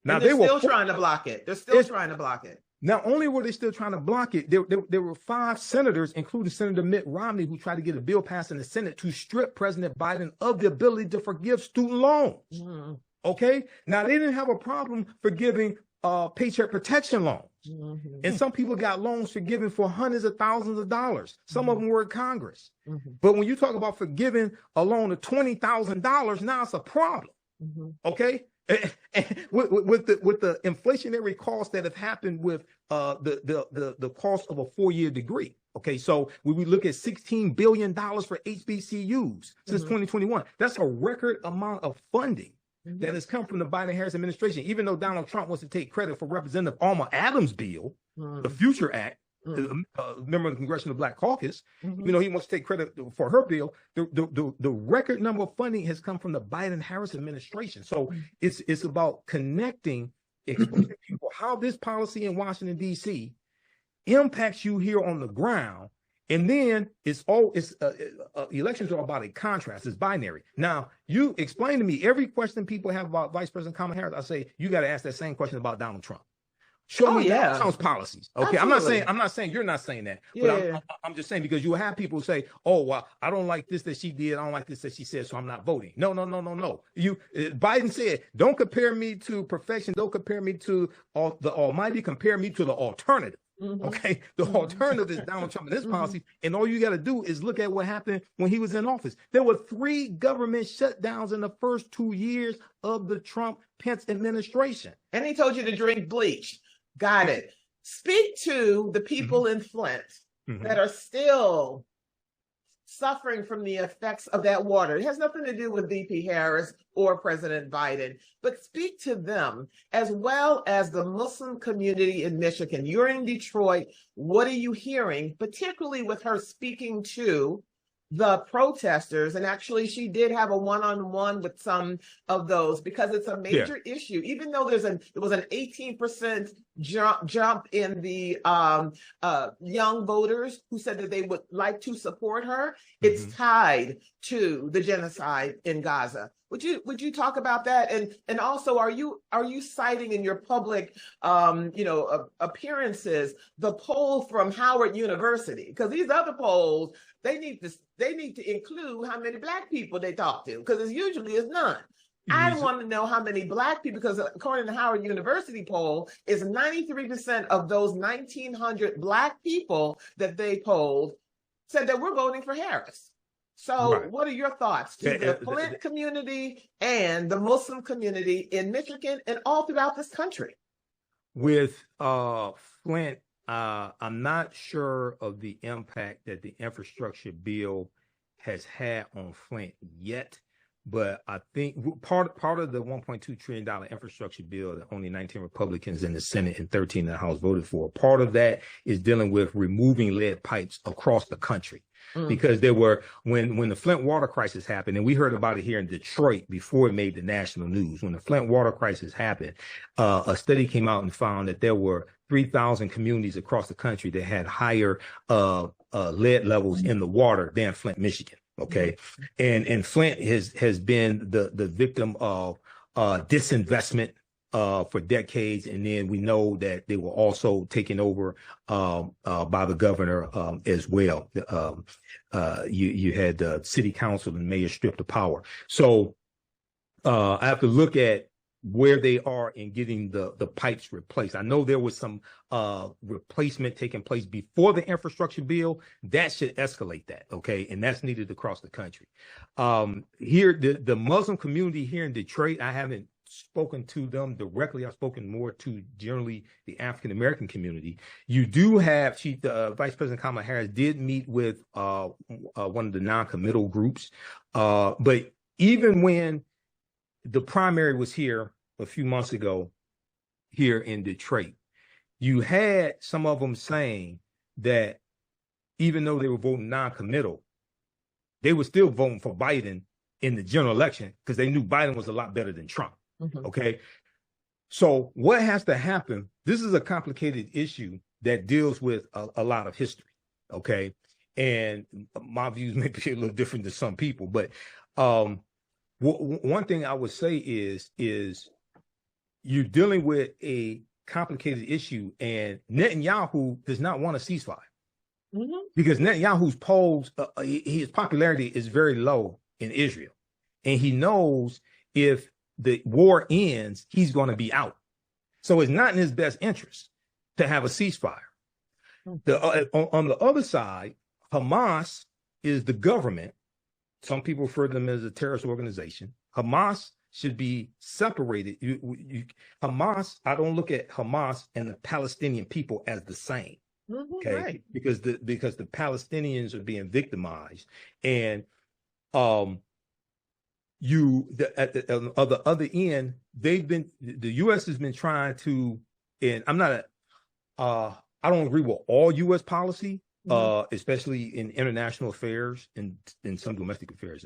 Now, they're still trying to block it. They're still trying to block it. Not only were they still trying to block it, there were 5 senators, including Senator Mitt Romney, who tried to get a bill passed in the Senate to strip President Biden of the ability to forgive student loans. Mm-hmm. Okay? Now, they didn't have a problem forgiving paycheck protection loans. Mm-hmm. And some people got loans forgiven for hundreds of thousands of dollars. Some mm-hmm. of them were in Congress. Mm-hmm. But when you talk about forgiving a loan of $20,000, now it's a problem. Mm-hmm. Okay? With the inflationary costs that have happened with the cost of a 4-year degree. Okay, so when we look at $16 billion for HBCUs since 2021, that's a record amount of funding that has come from the Biden-Harris administration. Even though Donald Trump wants to take credit for Representative Alma Adams' bill, the Future Act, member of the Congressional Black Caucus, you know, he wants to take credit for her bill. The record number of funding has come from the Biden-Harris administration. So it's about connecting, explaining to people how this policy in Washington, D.C. impacts you here on the ground. And then elections are about a contrast. It's binary. Now, you explain to me every question people have about Vice President Kamala Harris. I say, you got to ask that same question about Donald Trump. Show me Donald Trump's policies. Okay, absolutely. I'm not saying you're not saying that, but I'm just saying, because you have people say, "Oh, well, I don't like this that she did. I don't like this that she said, so I'm not voting." No. Biden said, "Don't compare me to perfection. Don't compare me to the Almighty. Compare me to the alternative." Mm-hmm. Okay, the alternative is Donald Trump and his policies, and all you got to do is look at what happened when he was in office. There were 3 government shutdowns in the first 2 years of the Trump-Pence administration, and he told you to drink bleach. Got it. Speak to the people in Flint that are still suffering from the effects of that water. It has nothing to do with VP Harris or President Biden, but speak to them as well as the Muslim community in Michigan. You're in Detroit. What are you hearing, particularly with her speaking to the protesters? And actually, she did have a one-on-one with some of those, because it's a major issue. Even though it was an 18% jump in the young voters who said that they would like to support her. It's tied to the genocide in Gaza. Would you talk about that? And also, are you citing in your public appearances the poll from Howard University? Because these other polls, they need to include how many Black people they talk to, because usually it's none. I want to know how many Black people, because according to Howard University poll, is 93% of those 1,900 Black people that they polled said that we're voting for Harris. So what are your thoughts to the Flint community and the Muslim community in Michigan and all throughout this country? With Flint, I'm not sure of the impact that the infrastructure bill has had on Flint yet. But I think part of the $1.2 trillion infrastructure bill that only 19 Republicans in the Senate and 13 in the House voted for, part of that is dealing with removing lead pipes across the country. Because there were, when the Flint water crisis happened, and we heard about it here in Detroit before it made the national news, when the Flint water crisis happened, a study came out and found that there were 3,000 communities across the country that had higher lead levels in the water than Flint, Michigan. Okay. And Flint has been the victim of disinvestment for decades. And then we know that they were also taken over by the governor as well. You had the city council and mayor stripped of power. So I have to look at where they are in getting the pipes replaced. I know there was some replacement taking place before the infrastructure bill. That should escalate that, okay? And that's needed across the country. Here, the Muslim community here in Detroit, I haven't spoken to them directly. I've spoken more to generally the African-American community. You do have, Vice President Kamala Harris did meet with one of the non-committal groups. But even when the primary was here a few months ago here in Detroit, you had some of them saying that even though they were voting non-committal, they were still voting for Biden in the general election because they knew Biden was a lot better than Trump. Okay. So what has to happen? This is a complicated issue that deals with a lot of history. Okay. And my views may be a little different than some people, but one thing I would say is you're dealing with a complicated issue, and Netanyahu does not want a ceasefire because Netanyahu's polls, his popularity is very low in Israel, and he knows if the war ends, he's going to be out. So it's not in his best interest to have a ceasefire. On the other side, Hamas is the government. Some people refer to them as a terrorist organization. Hamas should be separated. Hamas, I don't look at Hamas and the Palestinian people as the same. Okay, right. Because the Palestinians are being victimized, and at the other end, the U.S. has been trying to, and I don't agree with all U.S. policy, especially in international affairs and in some domestic affairs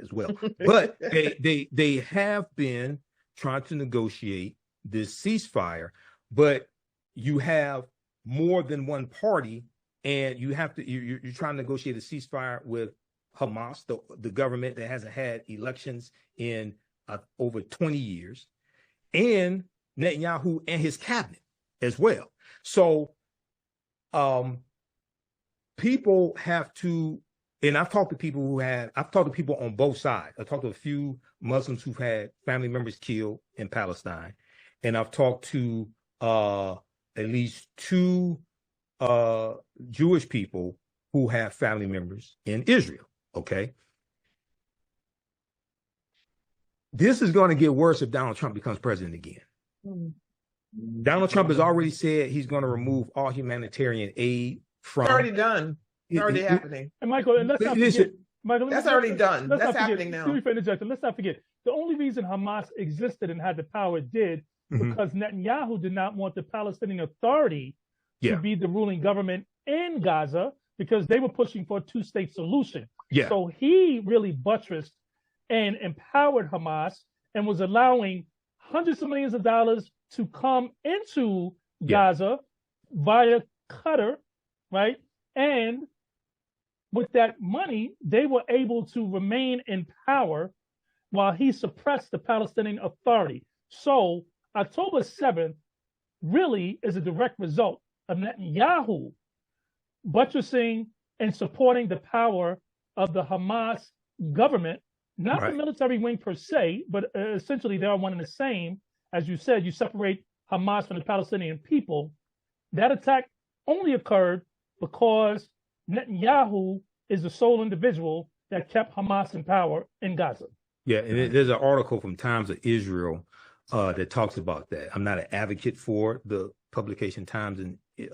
as well. But they have been trying to negotiate this ceasefire, but you have more than one party, and you're trying to negotiate a ceasefire with Hamas, the government that hasn't had elections in over 20 years, and Netanyahu and his cabinet as well. So people have to, and I've talked to people on both sides. I've talked to a few Muslims who've had family members killed in Palestine, and I've talked to at least two Jewish people who have family members in Israel. Okay. This is going to get worse if Donald Trump becomes president again. Donald Trump has already said he's going to remove all humanitarian aid from. It's already done. It's already happening. And Michael, and let's not forget. Michael, that's already done. That's happening now. Let's not forget. The only reason Hamas existed and had the power it did because Netanyahu did not want the Palestinian Authority to be the ruling government in Gaza because they were pushing for a two-state solution. Yeah. So he really buttressed and empowered Hamas and was allowing hundreds of millions of dollars to come into Gaza via Qatar, right? And with that money, they were able to remain in power while he suppressed the Palestinian Authority. So October 7th really is a direct result of Netanyahu buttressing and supporting the power of the Hamas government, not the military wing per se, but essentially they are one and the same. As you said, you separate Hamas from the Palestinian people. That attack only occurred because Netanyahu is the sole individual that kept Hamas in power in Gaza. Yeah, and there's an article from Times of Israel that talks about that. I'm not an advocate for the publication Times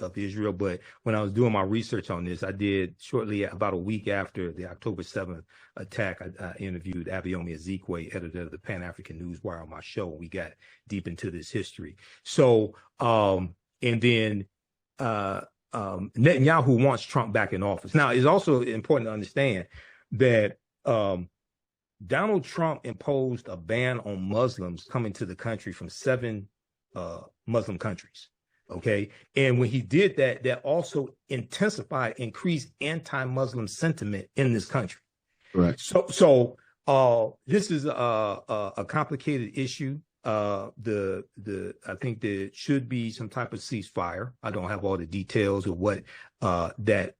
of Israel, but when I was doing my research on this, I did shortly about a week after the October 7th attack, I interviewed Abayomi Ezekwe, editor of the Pan-African Newswire, on my show. We got deep into this history. So, and then Netanyahu wants Trump back in office. Now, it's also important to understand that Donald Trump imposed a ban on Muslims coming to the country from 7 Muslim countries. Okay. And when he did that, that also increased anti-Muslim sentiment in this country. Right. So this is a complicated issue. I think there should be some type of ceasefire. I don't have all the details of what that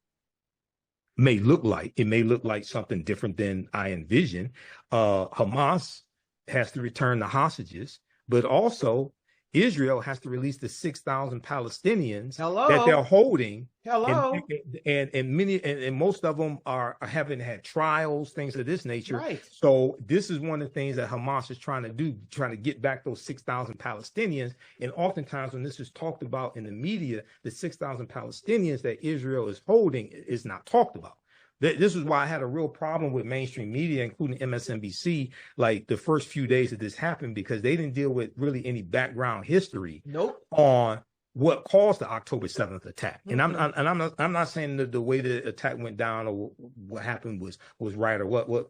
may look like. It may look like something different than I envision. Hamas has to return the hostages, but also Israel has to release the 6,000 Palestinians that they're holding. And most of them haven't had trials, things of this nature. Right. So this is one of the things that Hamas is trying to do, trying to get back those 6,000 Palestinians. And oftentimes when this is talked about in the media, the 6,000 Palestinians that Israel is holding is not talked about. This is why I had a real problem with mainstream media, including MSNBC, like the first few days that this happened, because they didn't deal with really any background history on what caused the October 7th attack. And I'm not saying that the way the attack went down or what happened was right or what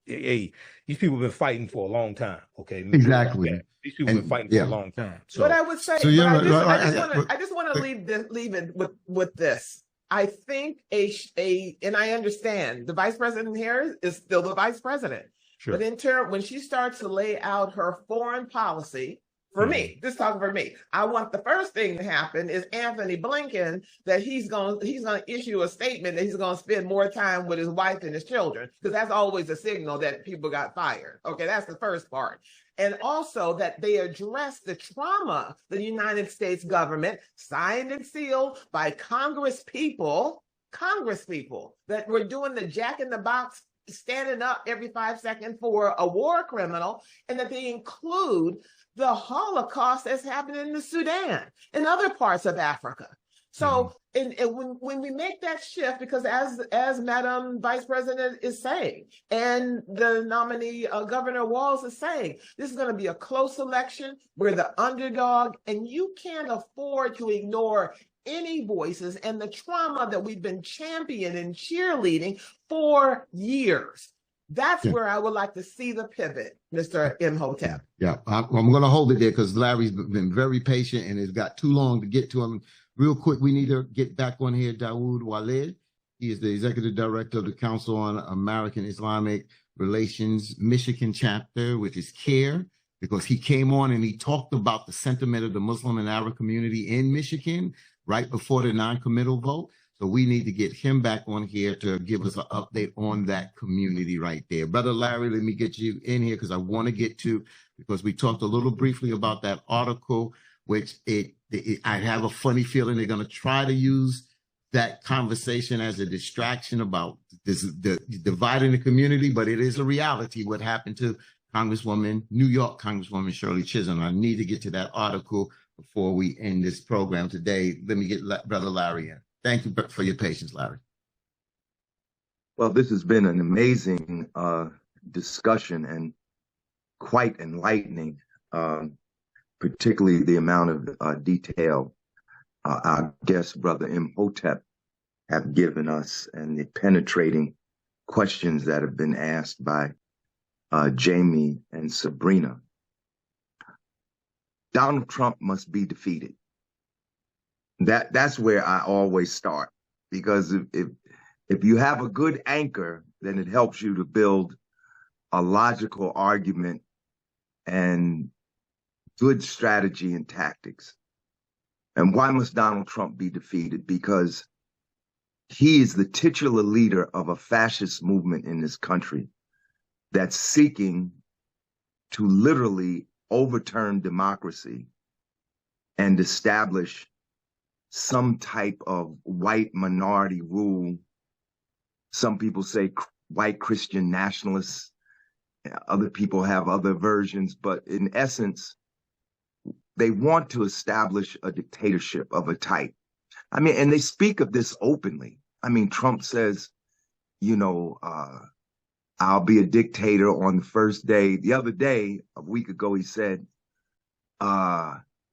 hey, these people have been fighting for a long time. Okay. Exactly. These people have been fighting for a long time. So but I would say, I just want to leave it with this. I think and I understand the vice president here is still the vice president. Sure. But when she starts to lay out her foreign policy, for me, just talking for me, I want the first thing to happen is Anthony Blinken, that he's going to issue a statement that he's going to spend more time with his wife and his children, because that's always a signal that people got fired. Okay, that's the first part. And also that they address the trauma the United States government signed and sealed by Congress people, that were doing the jack in the box, standing up every 5 seconds for a war criminal, and that they include the Holocaust that's happening in the Sudan and other parts of Africa. So and when we make that shift, because as Madam Vice President is saying, and the nominee Governor Walz is saying, this is going to be a close election. We're the underdog, and you can't afford to ignore any voices and the trauma that we've been championing and cheerleading for years. That's where I would like to see the pivot, Mr. Imhotep. Yeah, I'm going to hold it there because Larry's been very patient and it's got too long to get to him. Real quick, we need to get back on here. Dawood Walid, he is the executive director of the Council on American Islamic Relations Michigan chapter, which is CARE, because he came on and he talked about the sentiment of the Muslim and Arab community in Michigan right before the non-committal vote. So we need to get him back on here to give us an update on that community right there. Brother Larry, let me get you in here because I want to get to, because we talked a little briefly about that article, which I have a funny feeling they're going to try to use that conversation as a distraction about dividing the community, but it is a reality what happened to New York Congresswoman Shirley Chisholm. I need to get to that article before we end this program today. Let me get Brother Larry in. Thank you for your patience, Larry. Well, this has been an amazing discussion and quite enlightening, particularly the amount of detail our guest, Brother Imhotep, have given us and the penetrating questions that have been asked by Jamie and Sabrina. Donald Trump must be defeated. That's where I always start, because if you have a good anchor, then it helps you to build a logical argument and good strategy and tactics. And why must Donald Trump be defeated? Because he is the titular leader of a fascist movement in this country that's seeking to literally overturn democracy and establish some type of white minority rule. Some people say white Christian nationalists. Other people have other versions, but in essence, they want to establish a dictatorship of a type. I mean, and they speak of this openly. I mean, Trump says, you know, I'll be a dictator on the first day. The other day, a week ago, he said,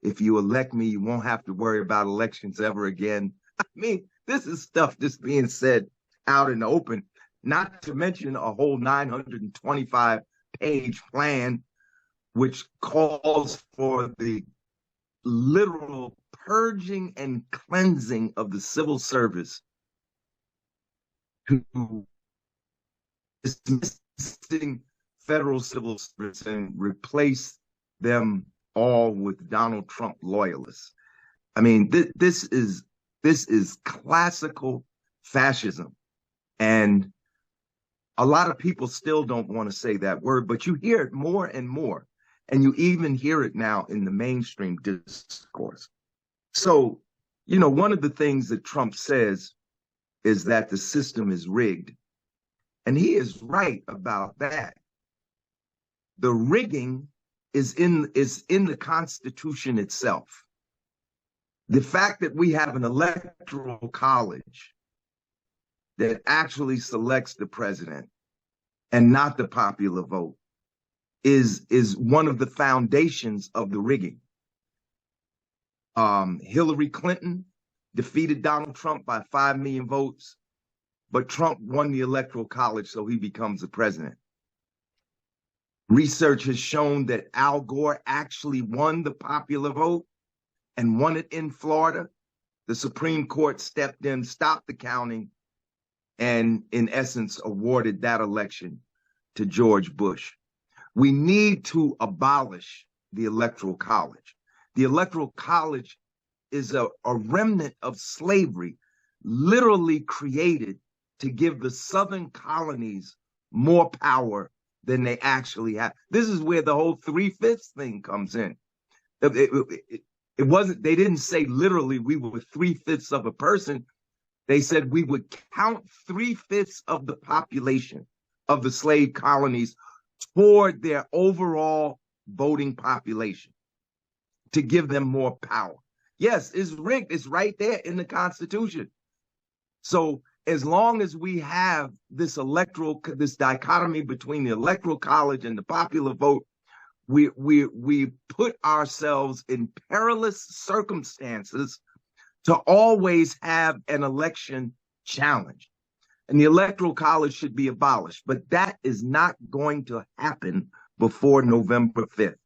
if you elect me, you won't have to worry about elections ever again. I mean, this is stuff just being said out in the open, not to mention a whole 925-page plan, which calls for the literal purging and cleansing of the civil service, to dismissing federal civil service and replace them all with Donald Trump loyalists. I mean, this is classical fascism. And a lot of people still don't want to say that word, but you hear it more and more. And you even hear it now in the mainstream discourse. So, you know, one of the things that Trump says is that the system is rigged. And he is right about that. The rigging is in the Constitution itself. The fact that we have an electoral college that actually selects the president and not the popular vote is one of the foundations of the rigging. Hillary Clinton defeated Donald Trump by 5 million votes, but Trump won the electoral college, so he becomes the president. Research has shown that Al Gore actually won the popular vote and won it in Florida. The Supreme Court stepped in, stopped the counting, and in essence awarded that election to George Bush. We need to abolish the Electoral College. The Electoral College is a remnant of slavery, literally created to give the Southern colonies more power than they actually have. This is where the whole 3/5 thing comes in. It wasn't, they didn't say literally we were 3/5 of a person. They said we would count 3/5 of the population of the slave colonies toward their overall voting population to give them more power. Yes, it's rigged. It's right there in the Constitution. So as long as we have this dichotomy between the Electoral College and the popular vote, we put ourselves in perilous circumstances to always have an election challenge. And the Electoral College should be abolished, but that is not going to happen before November 5th.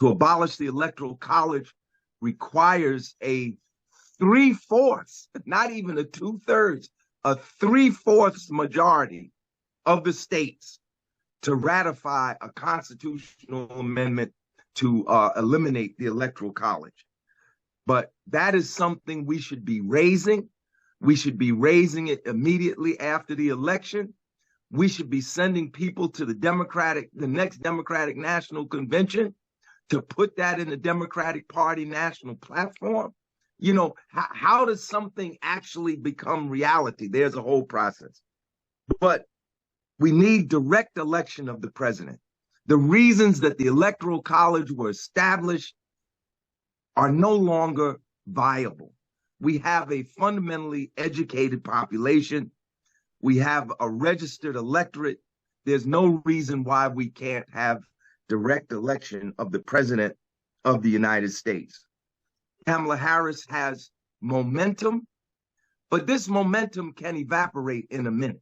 To abolish the Electoral College requires a 3/4, not even a 2/3, a 3/4 majority of the states to ratify a constitutional amendment to eliminate the Electoral College. But that is something we should be raising. We should be raising it immediately after the election. We should be sending people to the next Democratic National Convention to put that in the Democratic Party national platform. You know, how does something actually become reality? There's a whole process. But we need direct election of the president. The reasons that the Electoral College were established are no longer viable. We have a fundamentally educated population. We have a registered electorate. There's no reason why we can't have direct election of the president of the United States. Kamala Harris has momentum, but this momentum can evaporate in a minute.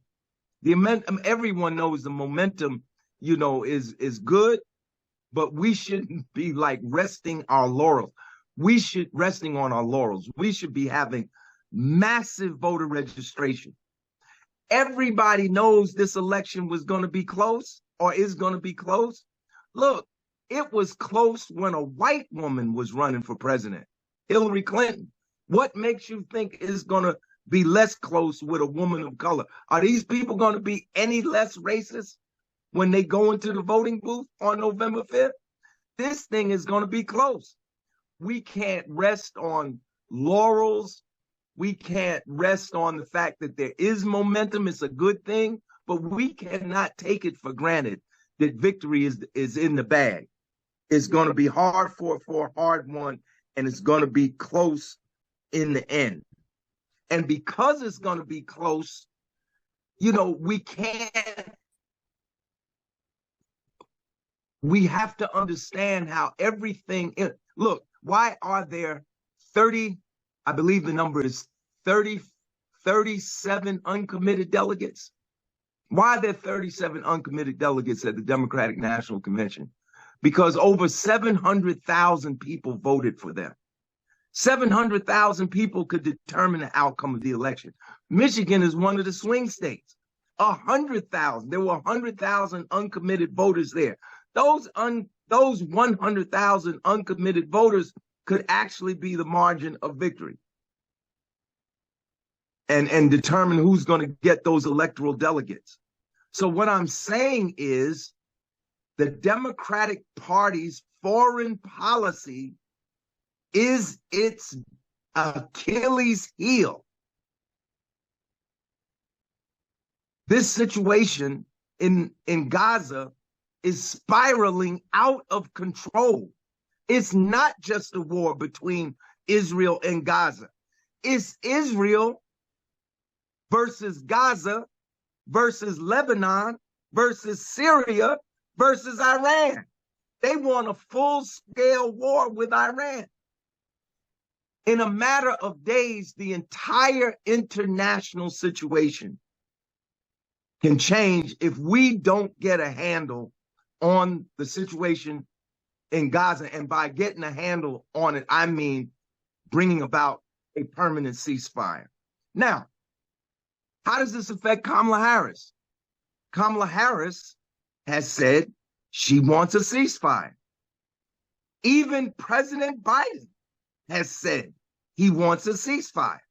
The momentum, everyone knows the momentum, you know, is good, but we shouldn't be like resting our laurels. we should, resting on our laurels, we should be having massive voter registration. Everybody knows this election was going to be close or is going to be close. Look, it was close when a white woman was running for president, Hillary Clinton. What makes you think it's going to be less close with a woman of color? Are these people going to be any less racist when they go into the voting booth on November 5th? This thing is going to be close. We can't rest on laurels. We can't rest on the fact that there is momentum. It's a good thing, but we cannot take it for granted that victory is in the bag. It's going to be hard for a hard one, and it's going to be close in the end. And because it's going to be close, we have to understand how everything is. Look, why are there 30, I believe the number is 37 uncommitted delegates? Why are there 37 uncommitted delegates at the Democratic National Convention? Because over 700,000 people voted for them. 700,000 people could determine the outcome of the election. Michigan is one of the swing states. 100,000. There were 100,000 uncommitted voters there. Those 100,000 uncommitted voters could actually be the margin of victory and determine who's going to get those electoral delegates. So what I'm saying is the Democratic Party's foreign policy is its Achilles heel. This situation in Gaza is spiraling out of control. It's not just a war between Israel and Gaza. It's Israel versus Gaza versus Lebanon versus Syria versus Iran. They want a full-scale war with Iran. In a matter of days, the entire international situation can change if we don't get a handle on the situation in Gaza. And by getting a handle on it, I mean bringing about a permanent ceasefire. Now, how does this affect Kamala Harris? Kamala Harris has said she wants a ceasefire. Even President Biden has said he wants a ceasefire.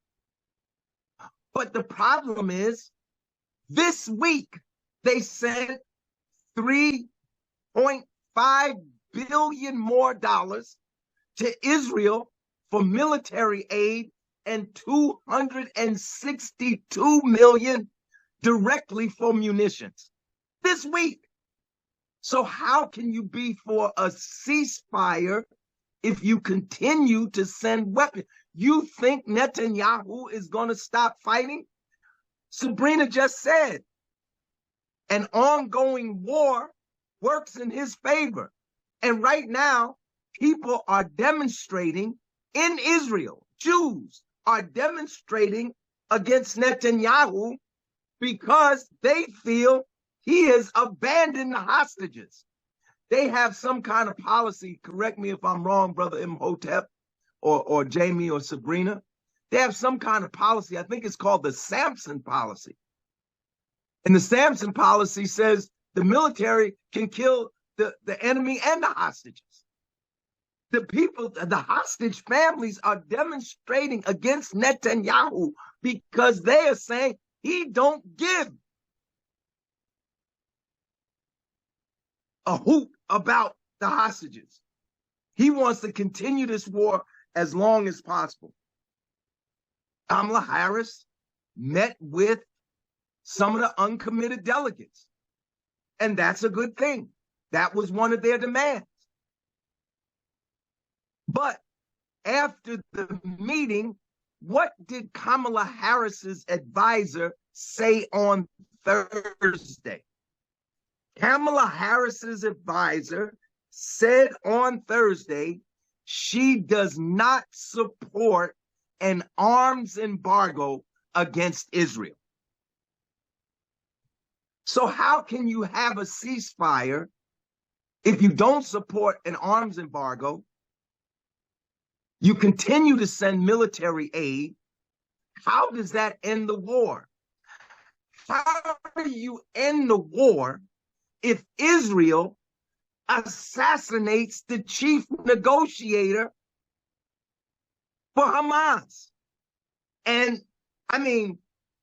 But the problem is, this week they sent $3.5 billion more dollars to Israel for military aid and $262 million directly for munitions this week. So how can you be for a ceasefire if you continue to send weapons? You think Netanyahu is going to stop fighting? Sabrina just said an ongoing war works in his favor. And right now, people are demonstrating in Israel. Jews are demonstrating against Netanyahu because they feel he has abandoned the hostages. They have some kind of policy, correct me if I'm wrong, Brother Imhotep or Jamie or Sabrina. They have some kind of policy, I think it's called the Samson policy. And the Samson policy says the military can kill the enemy and the hostages. The people, the hostage families are demonstrating against Netanyahu because they are saying he don't give a hoot about the hostages. He wants to continue this war as long as possible. Kamala Harris met with some of the uncommitted delegates, and that's a good thing. That was one of their demands. But after the meeting, what did Kamala Harris's advisor say on Thursday? Kamala Harris's advisor said on Thursday she does not support an arms embargo against Israel. So how can you have a ceasefire if you don't support an arms embargo? You continue to send military aid. How does that end the war? How do you end the war if Israel assassinates the chief negotiator for Hamas? And I mean,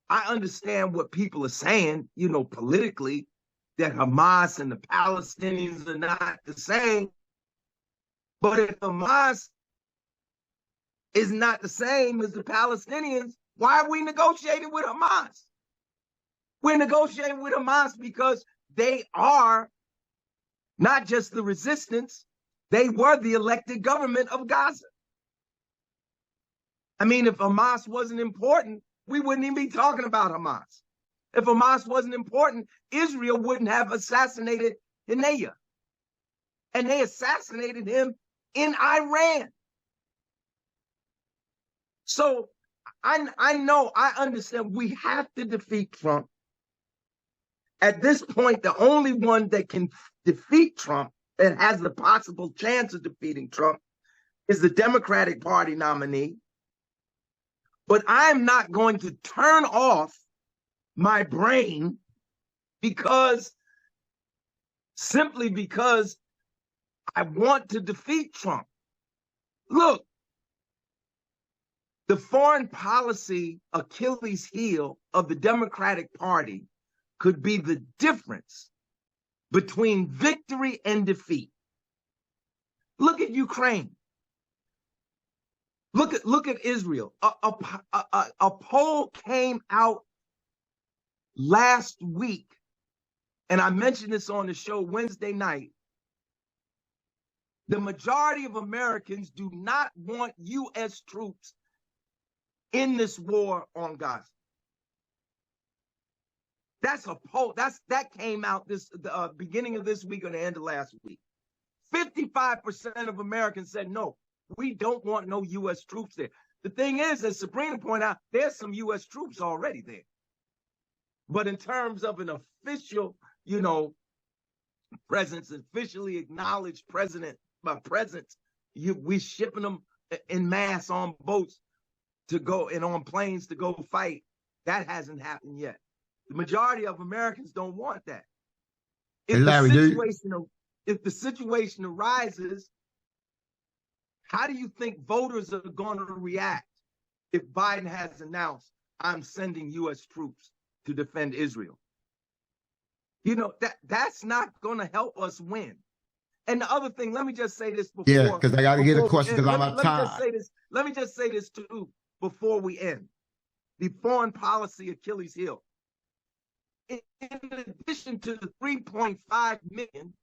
I understand what people are saying, you know, politically, that Hamas and the Palestinians are not the same. But if Hamas is not the same as the Palestinians, why are we negotiating with Hamas? We're negotiating with Hamas because they are not just the resistance, they were the elected government of Gaza. I mean, if Hamas wasn't important, we wouldn't even be talking about Hamas. If Hamas wasn't important, Israel wouldn't have assassinated Haniyeh. And they assassinated him in Iran. So I know, I understand we have to defeat Trump. At this point, the only one that can defeat Trump, that has the possible chance of defeating Trump, is the Democratic Party nominee. But I'm not going to turn off my brain simply because I want to defeat Trump. Look, the foreign policy Achilles heel of the Democratic Party could be the difference between victory and defeat. Look at Ukraine. Look at Israel. A poll came out last week, and I mentioned this on the show Wednesday night. The majority of Americans do not want U.S. troops in this war on Gaza. That's a poll. That came out the beginning of this week or the end of last week. 55% of Americans said no. We don't want no U.S. troops there. The thing is, as Sabrina pointed out, there's some U.S. troops already there. But in terms of an official, you know, presence, officially acknowledged presence, we're shipping them in mass on boats to go and on planes to go fight. That hasn't happened yet. The majority of Americans don't want that. If the situation arises, how do you think voters are going to react if Biden has announced, I'm sending U.S. troops to defend Israel? You know, that's not going to help us win. And the other thing, let me just say this before. Yeah, because I got to get a question because I'm out of time. Let me just say this too before we end. The foreign policy Achilles heel. In addition to the 3.5 million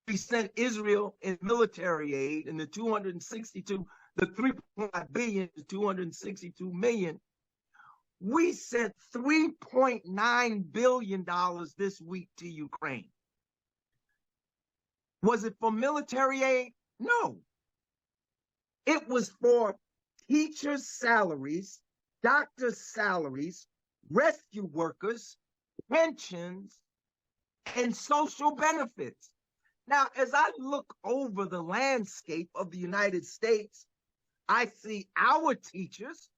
we sent Israel in military aid, and the 3.5 billion to 262 million, we sent $3.9 billion this week to Ukraine. Was it for military aid? No. It was for teachers' salaries, doctors' salaries, rescue workers, pensions, and social benefits. Now, as I look over the landscape of the United States, I see our teachers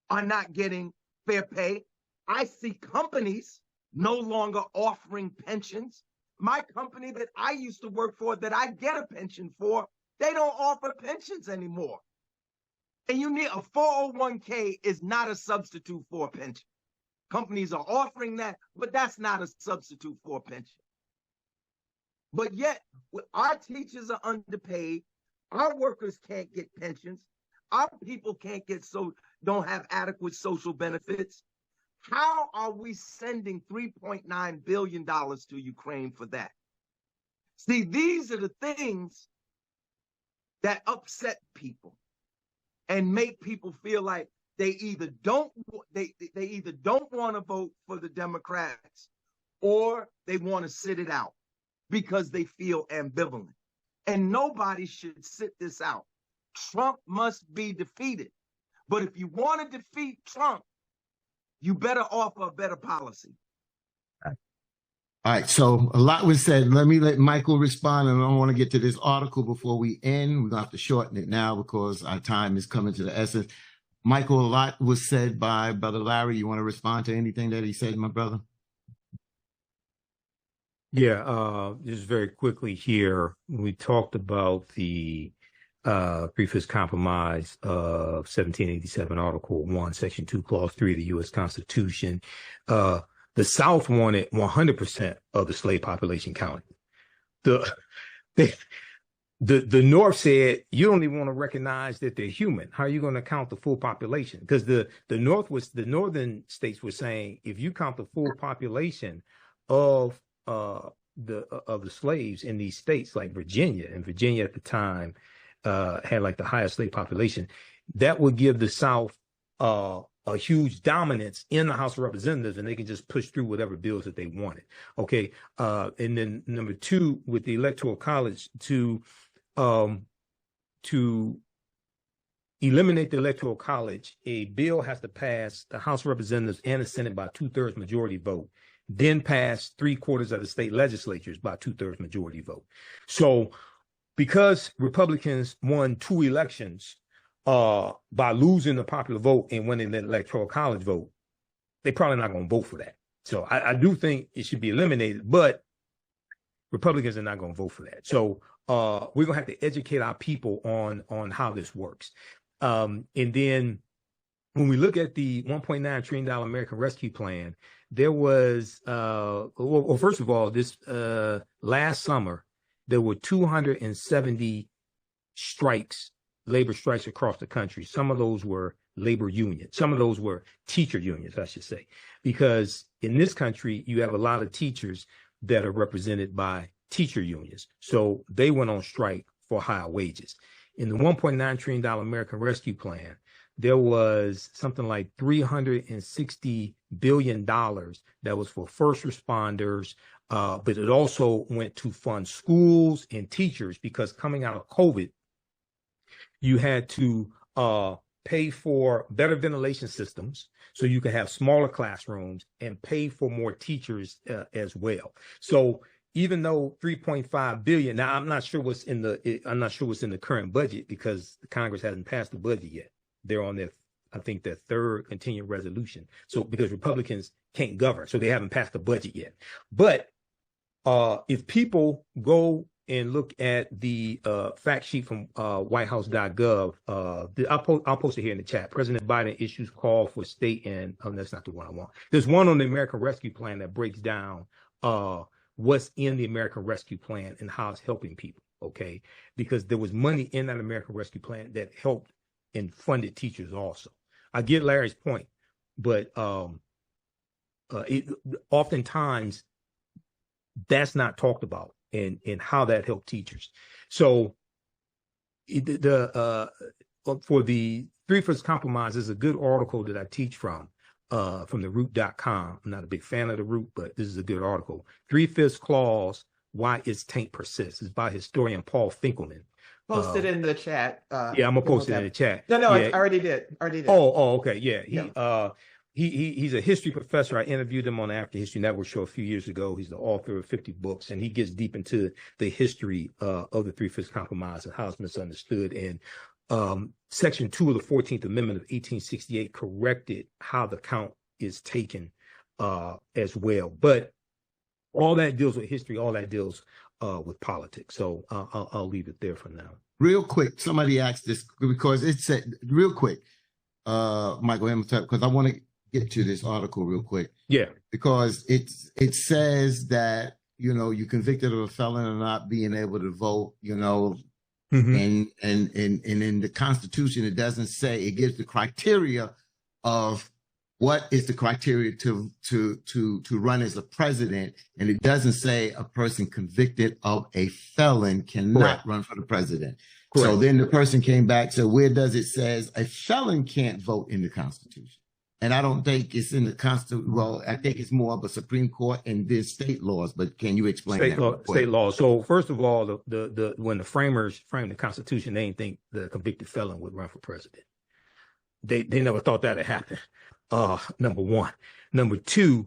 are not getting fair pay. I see companies no longer offering pensions. My company that I used to work for, that I get a pension for, they don't offer pensions anymore. And you need a 401k is not a substitute for a pension. Companies are offering that, but that's not a substitute for a pension. But yet, our teachers are underpaid. Our workers can't get pensions. Our people don't have adequate social benefits. How are we sending $3.9 billion to Ukraine for that? See, these are the things that upset people and make people feel like they either don't want to vote for the Democrats or they want to sit it out because they feel ambivalent. And nobody should sit this out. Trump must be defeated. But if you want to defeat Trump, you better offer a better policy. All right, so a lot was said. Let me let Michael respond, and I don't want to get to this article before we end. We're going to have to shorten it now because our time is coming to the essence. Michael, a lot was said by Brother Larry. You want to respond to anything that he said, my brother? Yeah, just very quickly here, we talked about the Three-Fifths Compromise of 1787, Article 1, Section 2, Clause 3 of the U.S. Constitution. The South wanted 100% of the slave population counted. The North said, you don't even want to recognize that they're human. How are you going to count the full population? Because the northern states were saying, if you count the full population of the slaves in these states like Virginia, and Virginia at the time had like the highest slave population, that would give the South a huge dominance in the House of Representatives, and they can just push through whatever bills that they wanted. Okay. And then number two, with the Electoral College, to eliminate the Electoral College, a bill has to pass the House of Representatives and the Senate by 2/3 majority vote, then pass 3/4 of the state legislatures by 2/3 majority vote. So because Republicans won 2 elections by losing the popular vote and winning the Electoral College vote, they probably not going to vote for that. So I do think it should be eliminated, but Republicans are not going to vote for that. So we're going to have to educate our people on how this works. And then when we look at the $1.9 trillion American Rescue Plan, there was, well, first of all, this last summer, there were 270 strikes, labor strikes across the country. Some of those were labor unions. Some of those were teacher unions, I should say, because in this country, you have a lot of teachers that are represented by teacher unions. So they went on strike for higher wages. In the $1.9 trillion American Rescue Plan, there was something like $360 billion that was for first responders, but it also went to fund schools and teachers, because coming out of COVID, you had to pay for better ventilation systems so you could have smaller classrooms, and pay for more teachers as well. So even though 3.5 billion, now I'm not sure what's in the current budget, because the Congress hasn't passed the budget yet. They're on I think their third continuing resolution. So because Republicans can't govern, so they haven't passed the budget yet. But if people go and look at the fact sheet from whitehouse.gov, I'll post it here in the chat. President Biden issues call for state and, that's not the one I want. There's one on the American Rescue Plan that breaks down what's in the American Rescue Plan and how it's helping people, okay? Because there was money in that American Rescue Plan that helped and funded teachers also. I get Larry's point, but oftentimes that's not talked about, and how that helped teachers. So for the Three-Fifths Compromise, is a good article that I teach from theroot.com. I'm not a big fan of the Root, but this is a good article. Three-Fifths Clause, Why Its Taint Persists. It's by historian Paul Finkelman. Post it in the chat. Yeah, I'm gonna post it in the chat. No, yeah. I already did. Oh, okay. Yeah. He's a history professor. I interviewed him on the African History Network show a few years ago. He's the author of 50 books, and he gets deep into the history of the Three-Fifths Compromise and how it's misunderstood. And Section 2 of the 14th Amendment of 1868 corrected how the count is taken as well. But all that deals with history. All that deals with politics. So I'll leave it there for now. Real quick, somebody asked this because it said, real quick, Michael Imhotep, because I want to get to this article real quick. Yeah. Because it says that, you convicted of a felon or not being able to vote, and in the Constitution, it doesn't say, it gives the criteria of what is the criteria to run as a president. And it doesn't say a person convicted of a felon cannot run for the president. Correct. So then the person came back. So where does it says a felon can't vote in the Constitution? And I don't think it's in the Constitution. Well, I think it's more of a Supreme Court and then state laws. But can you explain that? State law. So first of all, when the framers framed the Constitution, they didn't think the convicted felon would run for president. They never thought that would happen. Number one. Number two,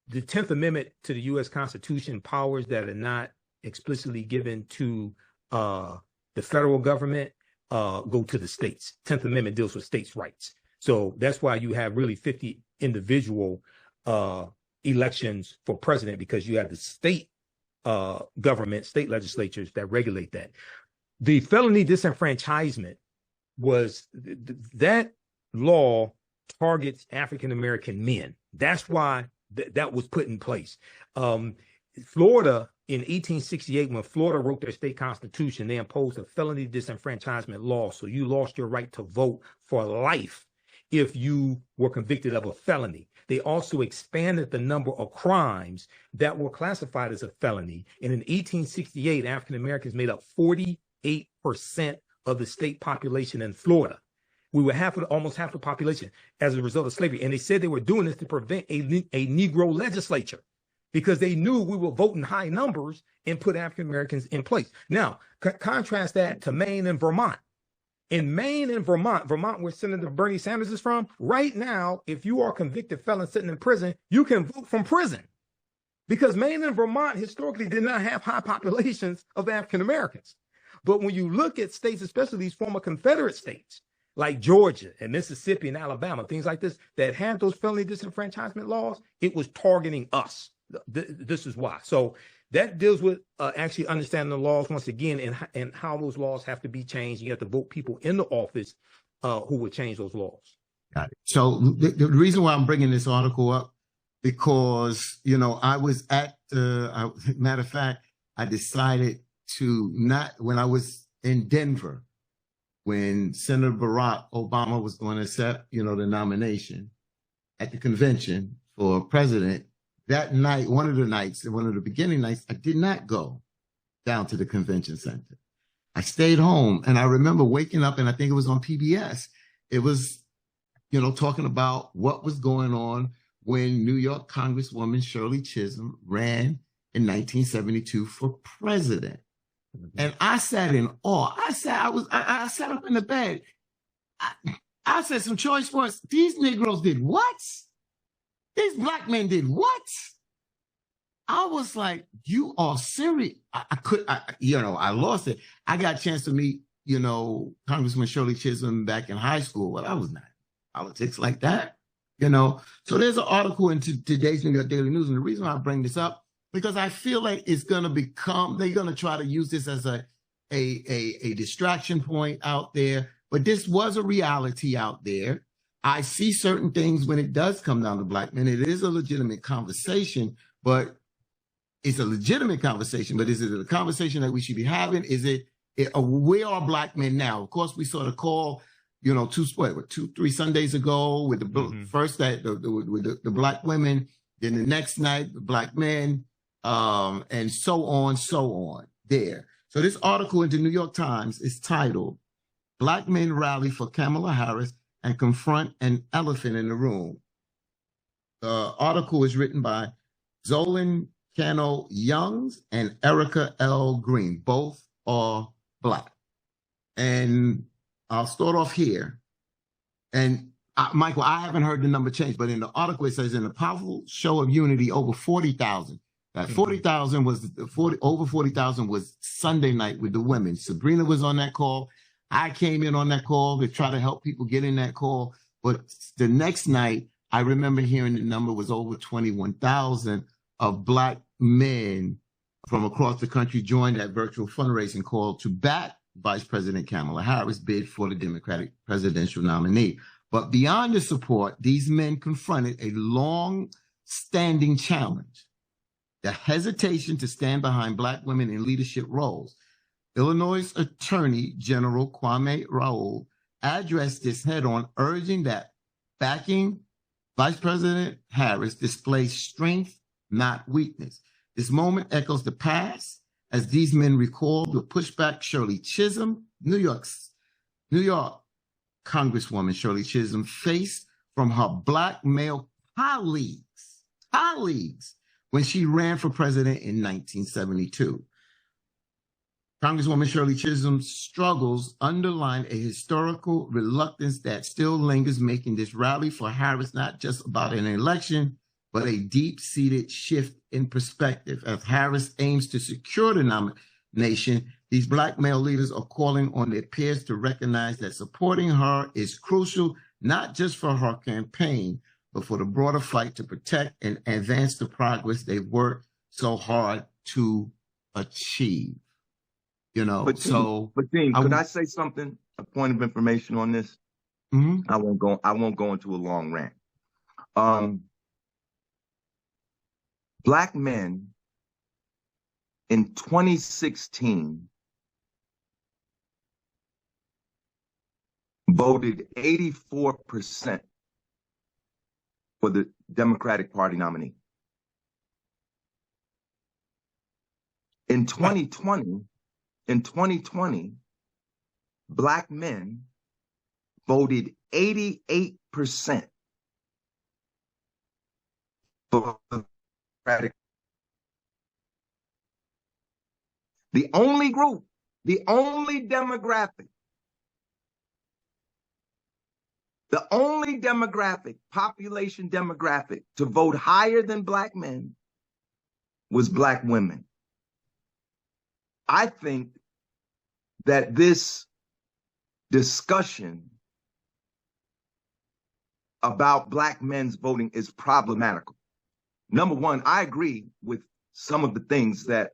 the 10th Amendment to the U.S. Constitution, powers that are not explicitly given to the federal government go to the states. 10th Amendment deals with states' rights. So that's why you have really 50 individual elections for president, because you have the state government, state legislatures that regulate that. The felony disenfranchisement was that law targets African-American men. That's why that was put in place. Florida in 1868, when Florida wrote their state constitution, they imposed a felony disenfranchisement law. So you lost your right to vote for life if you were convicted of a felony. They also expanded the number of crimes that were classified as a felony. And in 1868, African-Americans made up 48% of the state population in Florida. We were almost half the population as a result of slavery. And they said they were doing this to prevent a Negro legislature, because they knew we were voting high numbers and put African-Americans in place. Now, contrast that to Maine and Vermont. In Maine and Vermont, where Senator Bernie Sanders is from, right now, if you are a convicted felon sitting in prison, you can vote from prison, because Maine and Vermont historically did not have high populations of African-Americans. But when you look at states, especially these former Confederate states, like Georgia and Mississippi and Alabama, things like this, that had those felony disenfranchisement laws, it was targeting us. This is why. So that deals with actually understanding the laws once again, and how those laws have to be changed. You have to vote people into office who would change those laws. Got it. So the reason why I'm bringing this article up, because, you know, I was at, matter of fact, I decided to not, when I was in Denver, when Senator Barack Obama was going to accept, you know, the nomination at the convention for president, that night, one of the beginning nights, I did not go down to the convention center. I stayed home, and I remember waking up, and I think it was on PBS. It was, you know, talking about what was going on when New York Congresswoman Shirley Chisholm ran in 1972 for president. And I sat in awe. I sat up in the bed. I said some choice words. These Negroes did what? These black men did what? I was like, you are serious. I lost it. I got a chance to meet, you know, Congressman Shirley Chisholm back in high school. Well, I was not politics like that, you know. So there's an article in today's New York Daily News. And the reason why I bring this up, because I feel like it's going to become, they're going to try to use this as a distraction point out there. But this was a reality out there. I see certain things when it does come down to black men. It is a legitimate conversation, but it's a legitimate conversation. But is it a conversation that we should be having? Is it where are black men now? Of course, we saw the call, you know, 2-3 Sundays ago with the first night with the black women, then the next night the black men, and so on there. So this article in the New York Times is titled "Black Men Rally for Kamala Harris and Confront an Elephant in the Room." The article is written by Zolan Cano Youngs and Erica L. Green. Both are black. And I'll start off here. And Michael, I haven't heard the number change, but in the article it says, in a powerful show of unity, over 40,000. That 40,000 was over 40,000 was Sunday night with the women. Sabrina was on that call. I came in on that call to try to help people get in that call. But the next night, I remember hearing the number was over 21,000 of black men from across the country joined that virtual fundraising call to back Vice President Kamala Harris' bid for the Democratic presidential nominee. But beyond the support, these men confronted a long-standing challenge: the hesitation to stand behind black women in leadership roles. Illinois Attorney General Kwame Raoul addressed this head-on, urging that backing Vice President Harris displays strength, not weakness. This moment echoes the past as these men recall the pushback Shirley Chisholm, New York Congresswoman Shirley Chisholm, faced from her black male colleagues when she ran for president in 1972. Congresswoman Shirley Chisholm's struggles underline a historical reluctance that still lingers, making this rally for Harris not just about an election, but a deep-seated shift in perspective. As Harris aims to secure the nomination, these Black male leaders are calling on their peers to recognize that supporting her is crucial, not just for her campaign, but for the broader fight to protect and advance the progress they've worked so hard to achieve. You know, but Dean, could I say something? A point of information on this. Mm-hmm. I won't go into a long rant. Black men in 2016 voted 84% for the Democratic Party nominee. In 2020, Black men voted 88% for the Democratic. The only group, the only demographic, population demographic to vote higher than Black men was Black women. I think that this discussion about Black men's voting is problematical. Number one, I agree with some of the things that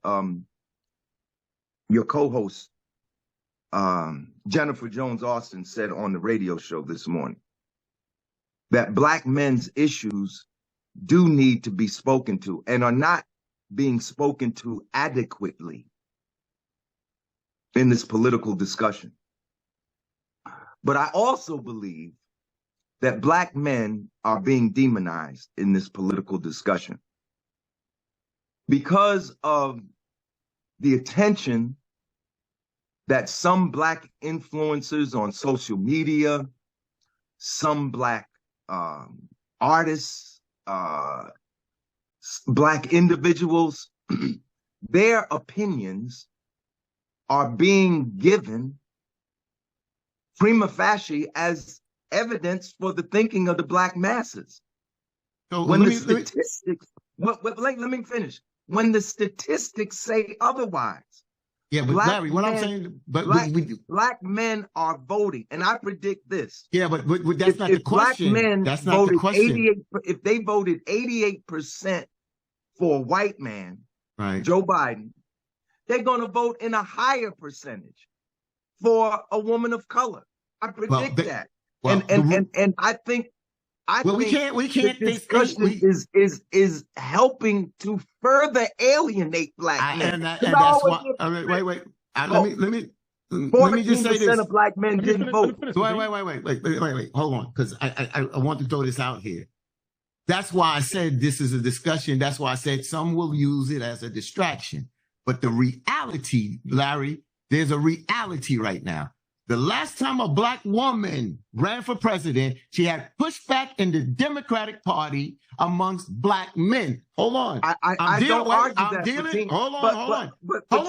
your co-host, Jennifer Jones-Austin, said on the radio show this morning, that Black men's issues do need to be spoken to and are not being spoken to adequately in this political discussion. But I also believe that Black men are being demonized in this political discussion because of the attention that some Black influencers on social media, some Black artists, Black individuals, their opinions are being given prima facie as evidence for the thinking of the Black masses. So when the statistics, let me finish. When the statistics say otherwise. Yeah, but Larry, what I'm saying, but Black men are voting, and I predict this. Yeah, but that's not the question. Black men that's not the question. If they voted 88% for a white man, right, Joe Biden, they're going to vote in a higher percentage for a woman of color. I predict that. And I think we can't the discussion is helping to further alienate Black men. And that's why. Wait. Let me just say this. 14% of Black men didn't vote. Wait. Hold on, because I want to throw this out here. That's why I said this is a discussion. That's why I said some will use it as a distraction. But the reality, Larry, there's a reality right now. The last time a Black woman ran for president, she had pushback in the Democratic Party amongst Black men. Hold on. I don't argue that. Hold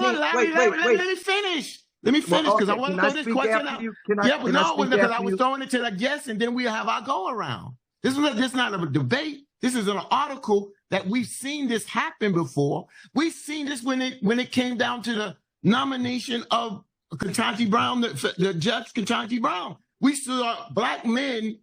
on, Larry. Let me finish. Let me finish because I want to throw this question out. Because I was throwing it to the guests, and then we have our go around. This is not a debate. This is an article that we've seen this happen before. We've seen this when it came down to the nomination of Ketanji Brown, the judge Ketanji Brown. We saw Black men,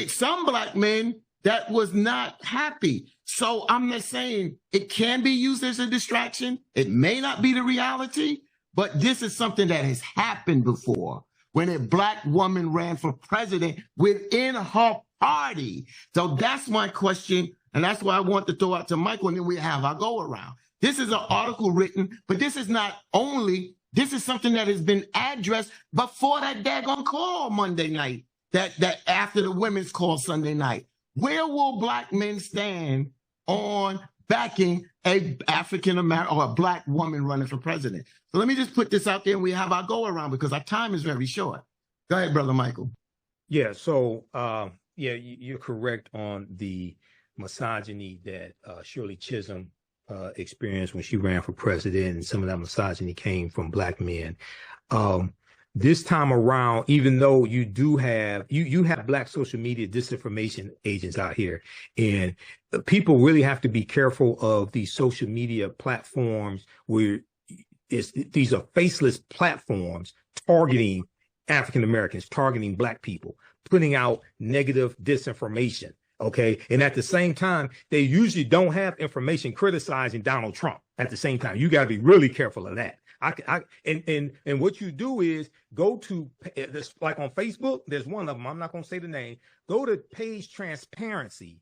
some Black men that was not happy. So I'm not saying it can be used as a distraction. It may not be the reality, but this is something that has happened before when a Black woman ran for president within her party. So that's my question. And that's why I want to throw out to Michael, and then we have our go around. This is an article written, but this is not only, this is something that has been addressed before that daggone call Monday night, that after the women's call Sunday night. Where will Black men stand on backing a African American or a Black woman running for president? So let me just put this out there and we have our go around because our time is very short. Go ahead, Brother Michael. Yeah, so you're correct on the misogyny that Shirley Chisholm experienced when she ran for president, and some of that misogyny came from Black men. this time around, even though you do have, you have Black social media disinformation agents out here, and people really have to be careful of these social media platforms where these are faceless platforms targeting African Americans, targeting Black people, putting out negative disinformation. Okay. And at the same time, they usually don't have information criticizing Donald Trump at the same time. You got to be really careful of that. And what you do is go to this, like on Facebook, there's one of them. I'm not going to say the name. Go to page transparency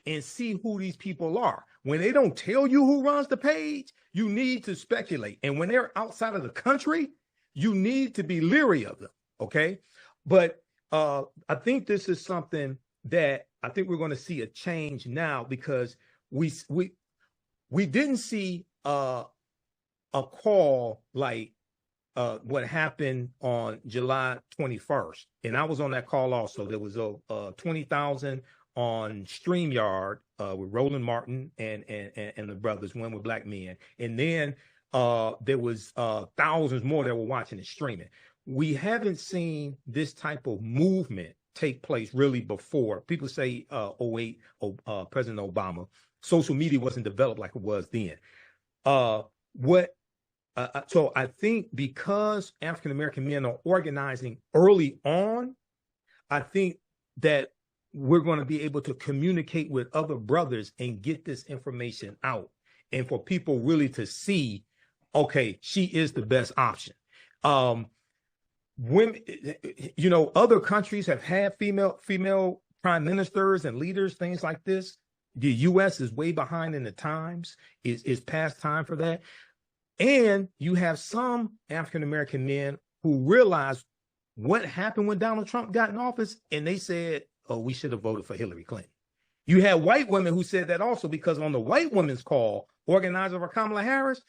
and see who these people are. When they don't tell you who runs the page, you need to speculate. And when they're outside of the country, you need to be leery of them. Okay. But I think this is something that I think we're going to see a change now, because we didn't see a call like what happened on July 21st. And I was on that call also. There was 20,000 on StreamYard with Roland Martin and the brothers, one with Black men. And then there was thousands more that were watching and streaming. We haven't seen this type of movement take place really before. People say 08, President Obama, social media wasn't developed like it was then. So I think because African-American men are organizing early on, I think that we're going to be able to communicate with other brothers and get this information out, and for people really to see, okay, she is the best option. Women, other countries have had female prime ministers and leaders, things like this. The U.S. is way behind in the times. It's past time for that. And you have some African-American men who realized what happened when Donald Trump got in office, and they said, oh, we should have voted for Hillary Clinton. You had white women who said that also, because on the white women's call, organizer for Kamala Harris,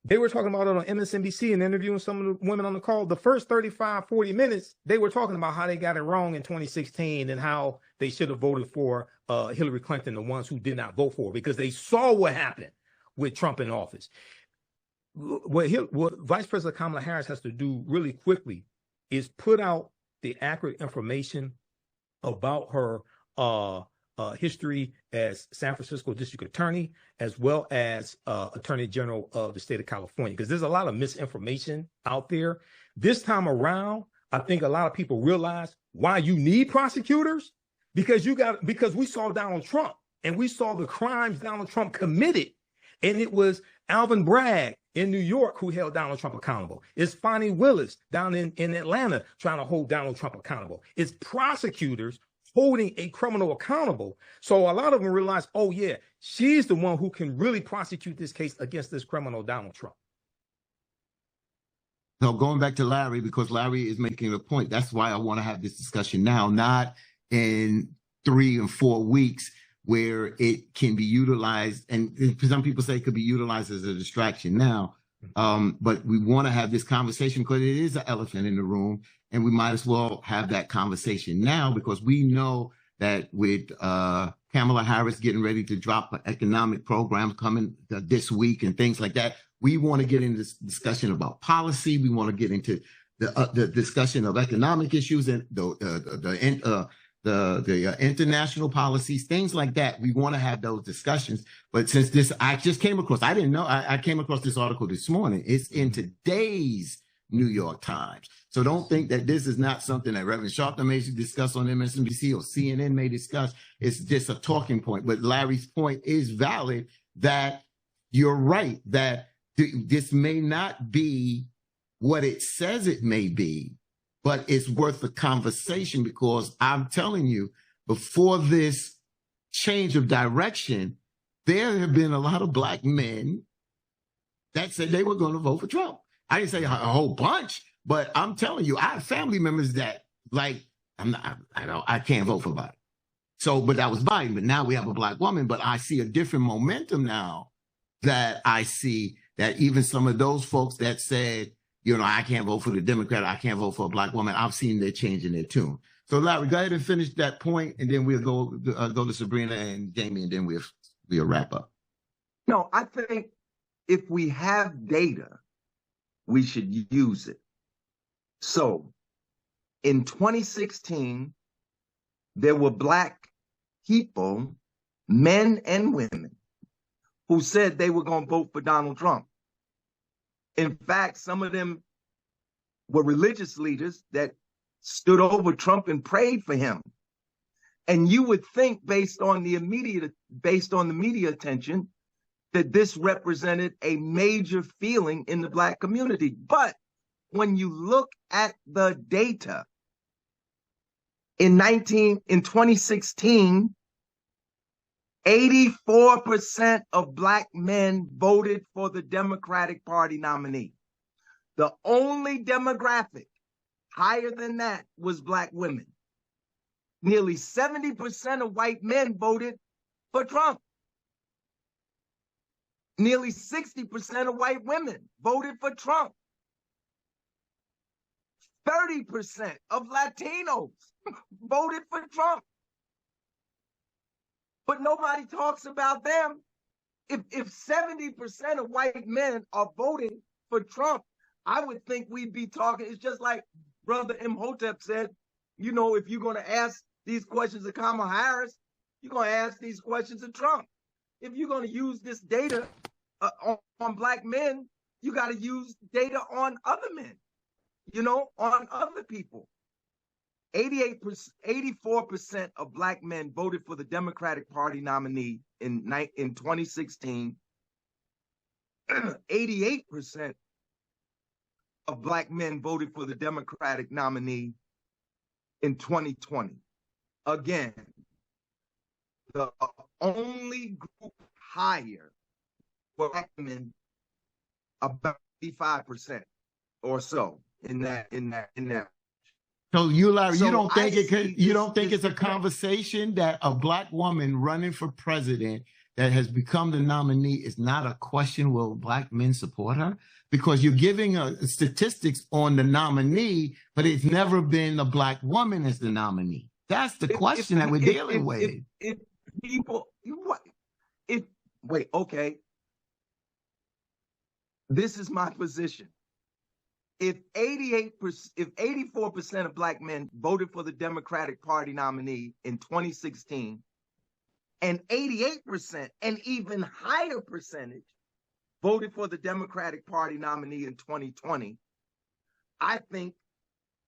they were talking about it on MSNBC and interviewing some of the women on the call. The first 35, 40 minutes, they were talking about how they got it wrong in 2016 and how they should have voted for Hillary Clinton, the ones who did not vote for her, because they saw what happened with Trump in office. What Vice President Kamala Harris has to do really quickly is put out the accurate information about her history as San Francisco District Attorney, as well as Attorney General of the state of California, because there's a lot of misinformation out there. This time around, I think a lot of people realize why you need prosecutors, because we saw Donald Trump and we saw the crimes Donald Trump committed. And it was Alvin Bragg in New York who held Donald Trump accountable. It's Fani Willis down in Atlanta trying to hold Donald Trump accountable. It's prosecutors holding a criminal accountable. So a lot of them realize, oh yeah, she's the one who can really prosecute this case against this criminal Donald Trump. So going back to Larry, because Larry is making a point, that's why I want to have this discussion now, not in 3 and 4 weeks, where it can be utilized, and some people say it could be utilized as a distraction now. But we want to have this conversation because it is an elephant in the room, and we might as well have that conversation now, because we know that with Kamala Harris getting ready to drop her economic programs coming this week and things like that, we want to get into this discussion about policy. We want to get into the discussion of economic issues and the international policies, things like that. We want to have those discussions. But since this, I just came across, I didn't know, I came across this article this morning. It's in today's New York Times. So don't think that this is not something that Reverend Sharpton may discuss on MSNBC or CNN may discuss. It's just a talking point. But Larry's point is valid, that you're right, that this may not be what it says it may be, but it's worth the conversation, because I'm telling you, before this change of direction, there have been a lot of Black men that said they were going to vote for Trump. I didn't say a whole bunch, but I'm telling you, I have family members that, like, I can't vote for Biden. So, but that was Biden. But now we have a Black woman. But I see a different momentum now, that I see that even some of those folks that said, I can't vote for the Democrat, I can't vote for a Black woman, I've seen they're changing their tune. So Larry, go ahead and finish that point, and then we'll go to Sabrina and Jamie, and then we'll wrap up. No, I think if we have data, we should use it. So in 2016, there were Black people, men and women, who said they were going to vote for Donald Trump. In fact, some of them were religious leaders that stood over Trump and prayed for him. And you would think, based on the media attention, that this represented a major feeling in the Black community. But when you look at the data, in 2016, 84% of Black men voted for the Democratic Party nominee. The only demographic higher than that was Black women. Nearly 70% of white men voted for Trump. Nearly 60% of white women voted for Trump. 30% of Latinos voted for Trump. But nobody talks about them. If 70% of white men are voting for Trump, I would think we'd be talking. It's just like Brother Imhotep said, you know, if you're going to ask these questions of Kamala Harris, you're going to ask these questions of Trump. If you're going to use this data on Black men, you got to use data on other men, you know, on other people. 84% of Black men voted for the Democratic Party nominee in 2016. 88% of Black men voted for the Democratic nominee in 2020. Again, the only group higher for Black men, about 55% or so in that. So you, Larry, you don't think it's a conversation that a Black woman running for president that has become the nominee is not a question, will Black men support her? Because you're giving statistics on the nominee, but it's never been a Black woman as the nominee. That's the question that we're dealing with. Okay. This is my position. If 84% of Black men voted for the Democratic Party nominee in 2016, and 88%, an even higher percentage, voted for the Democratic Party nominee in 2020, I think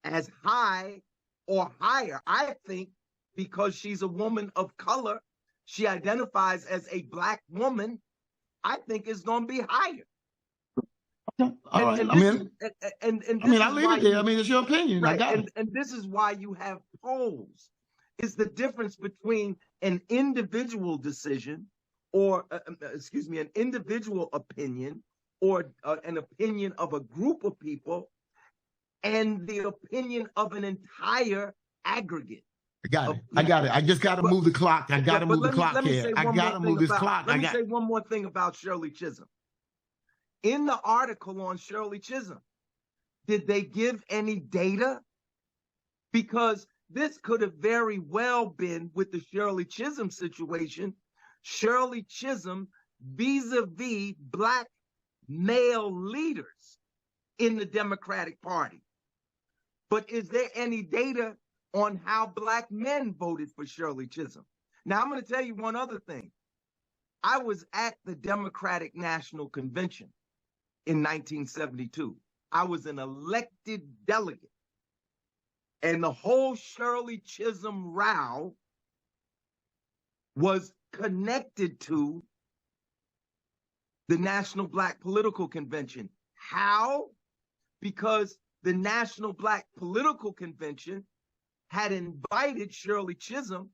as high or higher, I think because she's a woman of color, she identifies as a Black woman, I think it's going to be higher. All right. I leave it there. I mean, it's your opinion. Right. I got it. And this is why you have polls. Is the difference between an individual decision or, an individual opinion or an opinion of a group of people and the opinion of an entire aggregate. I got it. I just got to move the clock. I got to move the clock here. I got to move this clock. Let me say one more thing about Shirley Chisholm. In the article on Shirley Chisholm, did they give any data? Because this could have very well been, with the Shirley Chisholm situation, Shirley Chisholm vis-a-vis Black male leaders in the Democratic Party. But is there any data on how Black men voted for Shirley Chisholm? Now, I'm going to tell you one other thing. I was at the Democratic National Convention in 1972. I was an elected delegate. And the whole Shirley Chisholm row was connected to the National Black Political Convention. How? Because the National Black Political Convention had invited Shirley Chisholm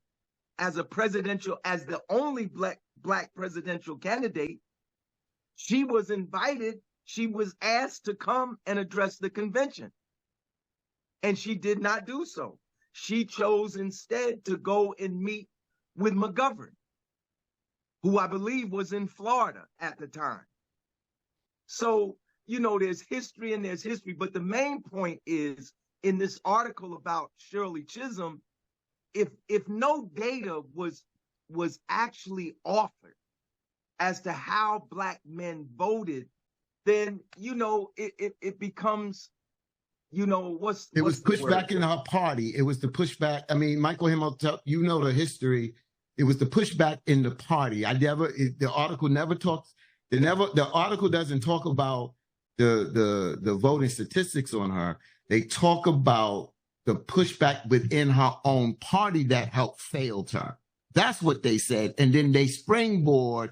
as the only Black presidential candidate. She was invited. She was asked to come and address the convention. And she did not do so. She chose instead to go and meet with McGovern, who I believe was in Florida at the time. So, you know, there's history and there's history. But the main point is, in this article about Shirley Chisholm, if no data was actually offered as to how Black men voted, then, you know, it becomes you know, it was the pushed word? back in her party. It was the pushback. I mean, Michael Imhotep, you know the history. It was the pushback in the party. The article never talks. The article doesn't talk about the voting statistics on her. They talk about the pushback within her own party that helped failed her. That's what they said. And then they springboard,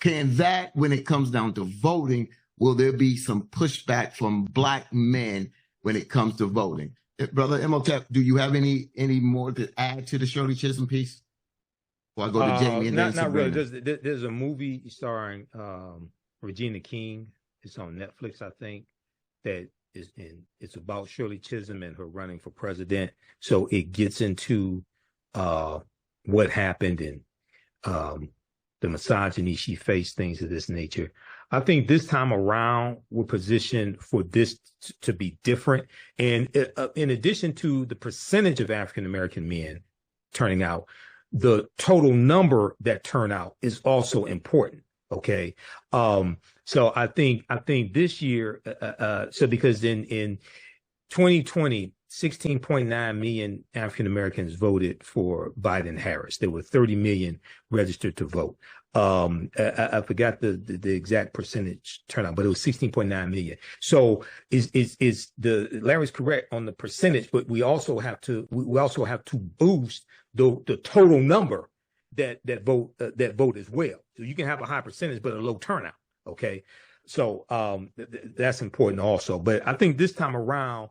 when it comes down to voting, will there be some pushback from Black men when it comes to voting? Brother Imhotep, do you have any more to add to the Shirley Chisholm piece? Before I go to Jamie and then not Sabrina. really. There's a movie starring Regina King. It's on Netflix, I think, it's about Shirley Chisholm and her running for president. So it gets into what happened and the misogyny she faced, things of this nature. I think this time around, we're positioned for this to be different. And in addition to the percentage of African-American men turning out, the total number that turn out is also important. Okay. So I think this year, because in 2020, 16.9 million African Americans voted for Biden Harris. There were 30 million registered to vote. I forgot the exact percentage turnout, but it was 16.9 million. So Larry's correct on the percentage, but we also have to boost the total number that vote as well. So you can have a high percentage, but a low turnout. Okay. So that's important also. But I think this time around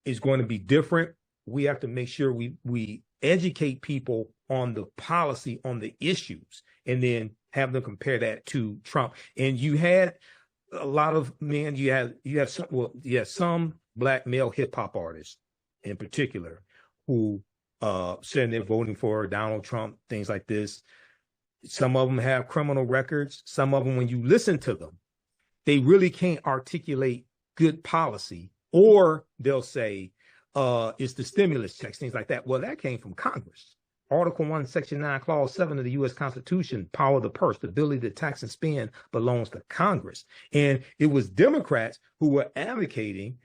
is going to be different. We have to make sure we educate people on the policy, on the issues, and then have them compare that to Trump. And you had a lot of men, you have some Black male hip hop artists in particular who saying they're voting for Donald Trump, things like this. Some of them have criminal records. Some of them, when you listen to them, they really can't articulate good policy, or they'll say it's the stimulus checks, things like that. Well, that came from Congress. Article 1, Section 9, Clause 7 of the U.S. Constitution, power of the purse, the ability to tax and spend belongs to Congress. And it was Democrats who were advocating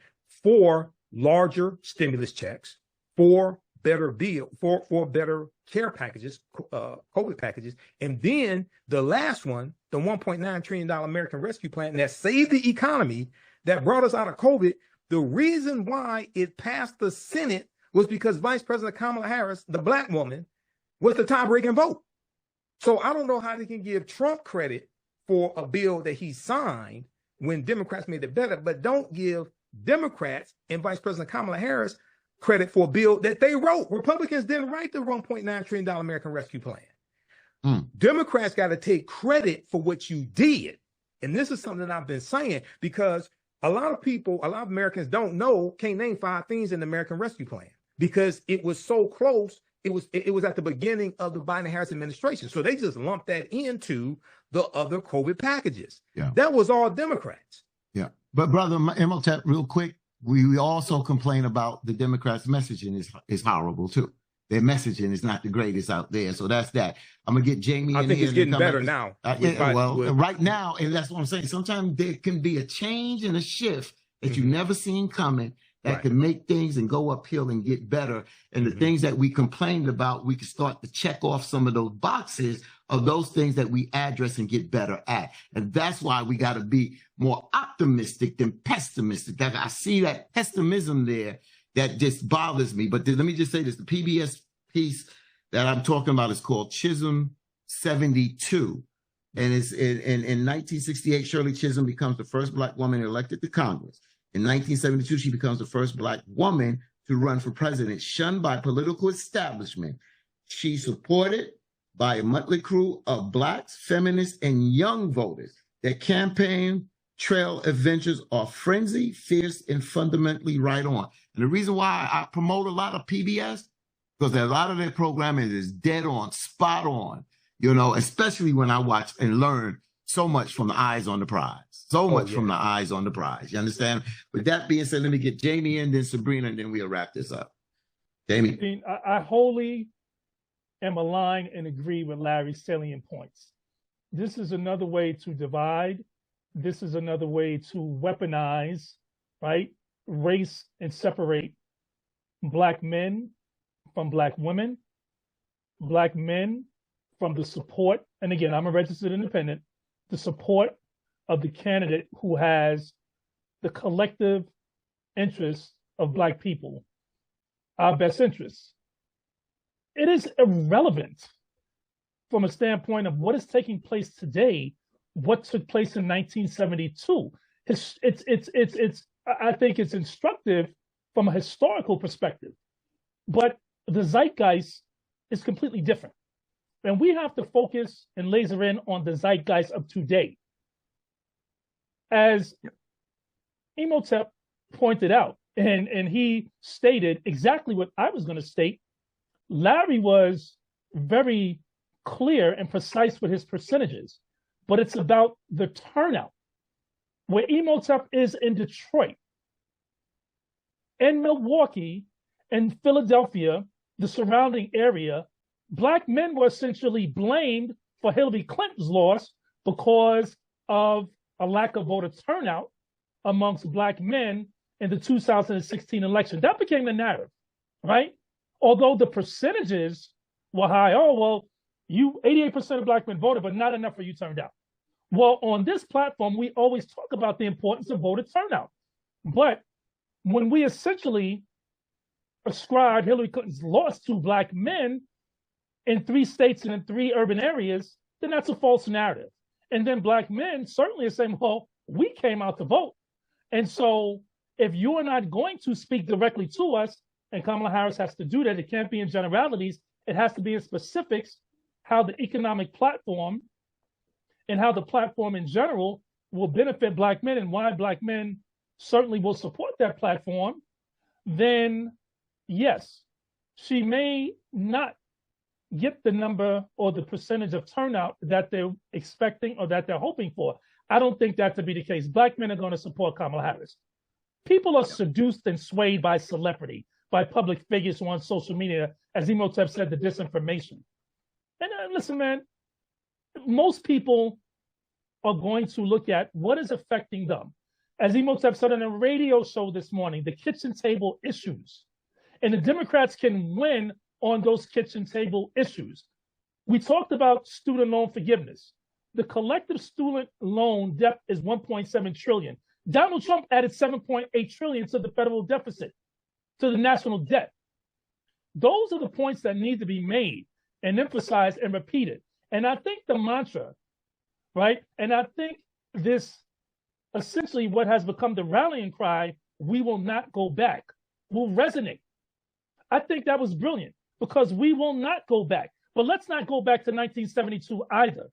for larger stimulus checks, for better better care packages, COVID packages. And then the last one, the $1.9 trillion American Rescue Plan that saved the economy, that brought us out of COVID. The reason why it passed the Senate was because Vice President Kamala Harris, the Black woman, was the tie-breaking vote. So I don't know how they can give Trump credit for a bill that he signed when Democrats made it better, but don't give Democrats and Vice President Kamala Harris credit for a bill that they wrote. Republicans didn't write the $1.9 trillion American Rescue Plan. Democrats got to take credit for what you did. And this is something I've been saying, because a lot of Americans can't name 5 things in the American Rescue Plan, because it was so close. It was at the beginning of the Biden-Harris administration. So they just lumped that into the other COVID packages. Yeah. That was all Democrats. Yeah. But Brother Imhotep, real quick, we also complain about the Democrats' messaging is horrible too. Their messaging is not the greatest out there. So that's that. I'm going to get Jamie in here. I think it's getting better now. Right now, and that's what I'm saying. Sometimes there can be a change and a shift that you never seen coming that can make things and go uphill and get better. And the things that we complained about, we can start to check off some of those boxes of those things that we address and get better at. And that's why we got to be more optimistic than pessimistic. That I see that pessimism there that just bothers me. But let me just say this, the PBS piece that I'm talking about is called Chisholm 72. And it's in 1968, Shirley Chisholm becomes the first Black woman elected to Congress. In 1972, she becomes the first Black woman to run for president, shunned by political establishment. She's supported by a motley crew of Blacks, feminists, and young voters. Their campaign trail adventures are frenzied, fierce, and fundamentally right on. And the reason why I promote a lot of PBS, because a lot of their programming is dead on, spot on, especially when I watch and learn so much from the eyes on the prize. From the eyes on the prize. You understand? With that being said, let me get Jamie in, then Sabrina, and then we'll wrap this up. Jamie? I wholly am aligned and agree with Larry's salient points. This is another way to divide. This is another way to weaponize, right? race and separate Black men from Black women, Black men from the support, and again, I'm a registered independent, the support of the candidate who has the collective interests of Black people, our best interests. It is irrelevant from a standpoint of what is taking place today, what took place in 1972. I think it's instructive from a historical perspective, but the zeitgeist is completely different. And we have to focus and laser in on the zeitgeist of today. As Imhotep pointed out, and he stated exactly what I was going to state, Larry was very clear and precise with his percentages, but it's about the turnout. Where Imhotep is in Detroit, in Milwaukee, in Philadelphia, the surrounding area, Black men were essentially blamed for Hillary Clinton's loss because of a lack of voter turnout amongst Black men in the 2016 election. That became the narrative, right? Although the percentages were high. Oh, well, 88% of Black men voted, but not enough for you turned out. Well, on this platform, we always talk about the importance of voter turnout. But when we essentially ascribe Hillary Clinton's loss to Black men in 3 states and in 3 urban areas, then that's a false narrative. And then Black men certainly are saying, well, we came out to vote. And so if you are not going to speak directly to us, and Kamala Harris has to do that, it can't be in generalities, it has to be in specifics, how the economic platform and how the platform in general will benefit Black men and why Black men certainly will support that platform, then yes, she may not get the number or the percentage of turnout that they're expecting or that they're hoping for. I don't think that to be the case. Black men are going to support Kamala Harris. People are seduced and swayed by celebrity, by public figures on social media, as Imhotep said, the disinformation. And listen, man, most people are going to look at what is affecting them. As Imhotep said on a radio show this morning, the kitchen table issues. And the Democrats can win on those kitchen table issues. We talked about student loan forgiveness. The collective student loan debt is 1.7 trillion. Donald Trump added 7.8 trillion to the federal deficit, to the national debt. Those are the points that need to be made and emphasized and repeated. And I think the mantra, right? And I think this essentially what has become the rallying cry, we will not go back, will resonate. I think that was brilliant because we will not go back. But let's not go back to 1972 either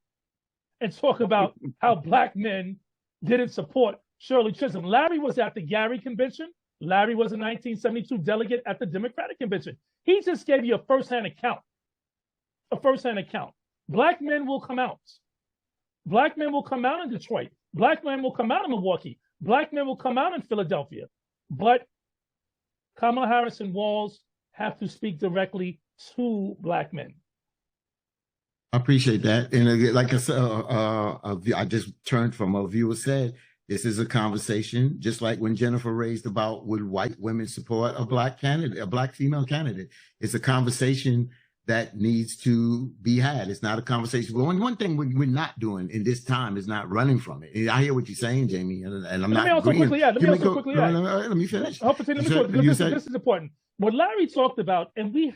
and talk about how Black men didn't support Shirley Chisholm. Larry was at the Gary Convention. Larry was a 1972 delegate at the Democratic Convention. He just gave you a firsthand account. A firsthand account. Black men will come out. Black men will come out in Detroit. Black men will come out in Milwaukee. Black men will come out in Philadelphia. But Kamala Harris and Walz have to speak directly to Black men. I appreciate that. And like I said, I just turned from a viewer said, this is a conversation, just like when Jennifer raised about would white women support a Black candidate, a Black female candidate. It's a conversation that needs to be had. It's not a conversation. Well, one thing we're not doing in this time is not running from it. I hear what you're saying, Jamie, and I'm not agreeing. Let me finish. This is important. What Larry talked about, and we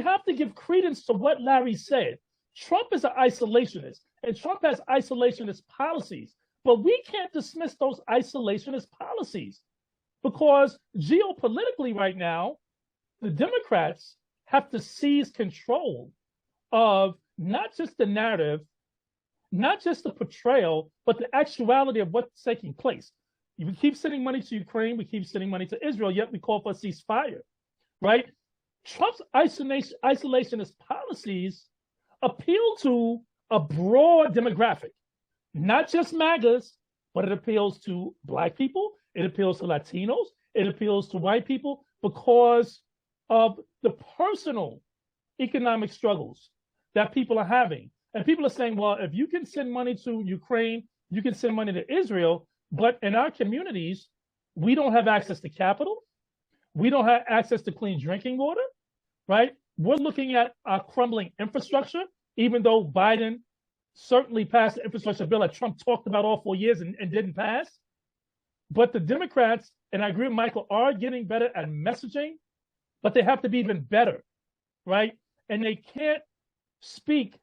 have to give credence to what Larry said. Trump is an isolationist, and Trump has isolationist policies. But we can't dismiss those isolationist policies because geopolitically right now, the Democrats have to seize control of not just the narrative, not just the portrayal, but the actuality of what's taking place. We keep sending money to Ukraine, we keep sending money to Israel, yet we call for a ceasefire, right? Trump's isolationist policies appeal to a broad demographic, not just MAGAs, but it appeals to Black people, it appeals to Latinos, it appeals to white people because of the personal economic struggles that people are having. And people are saying, well, if you can send money to Ukraine, you can send money to Israel, but in our communities, we don't have access to capital. We don't have access to clean drinking water, right? We're looking at our crumbling infrastructure, even though Biden certainly passed the infrastructure bill that Trump talked about all 4 years and didn't pass. But the Democrats, and I agree with Michael, are getting better at messaging, but they have to be even better, right? And they can't speak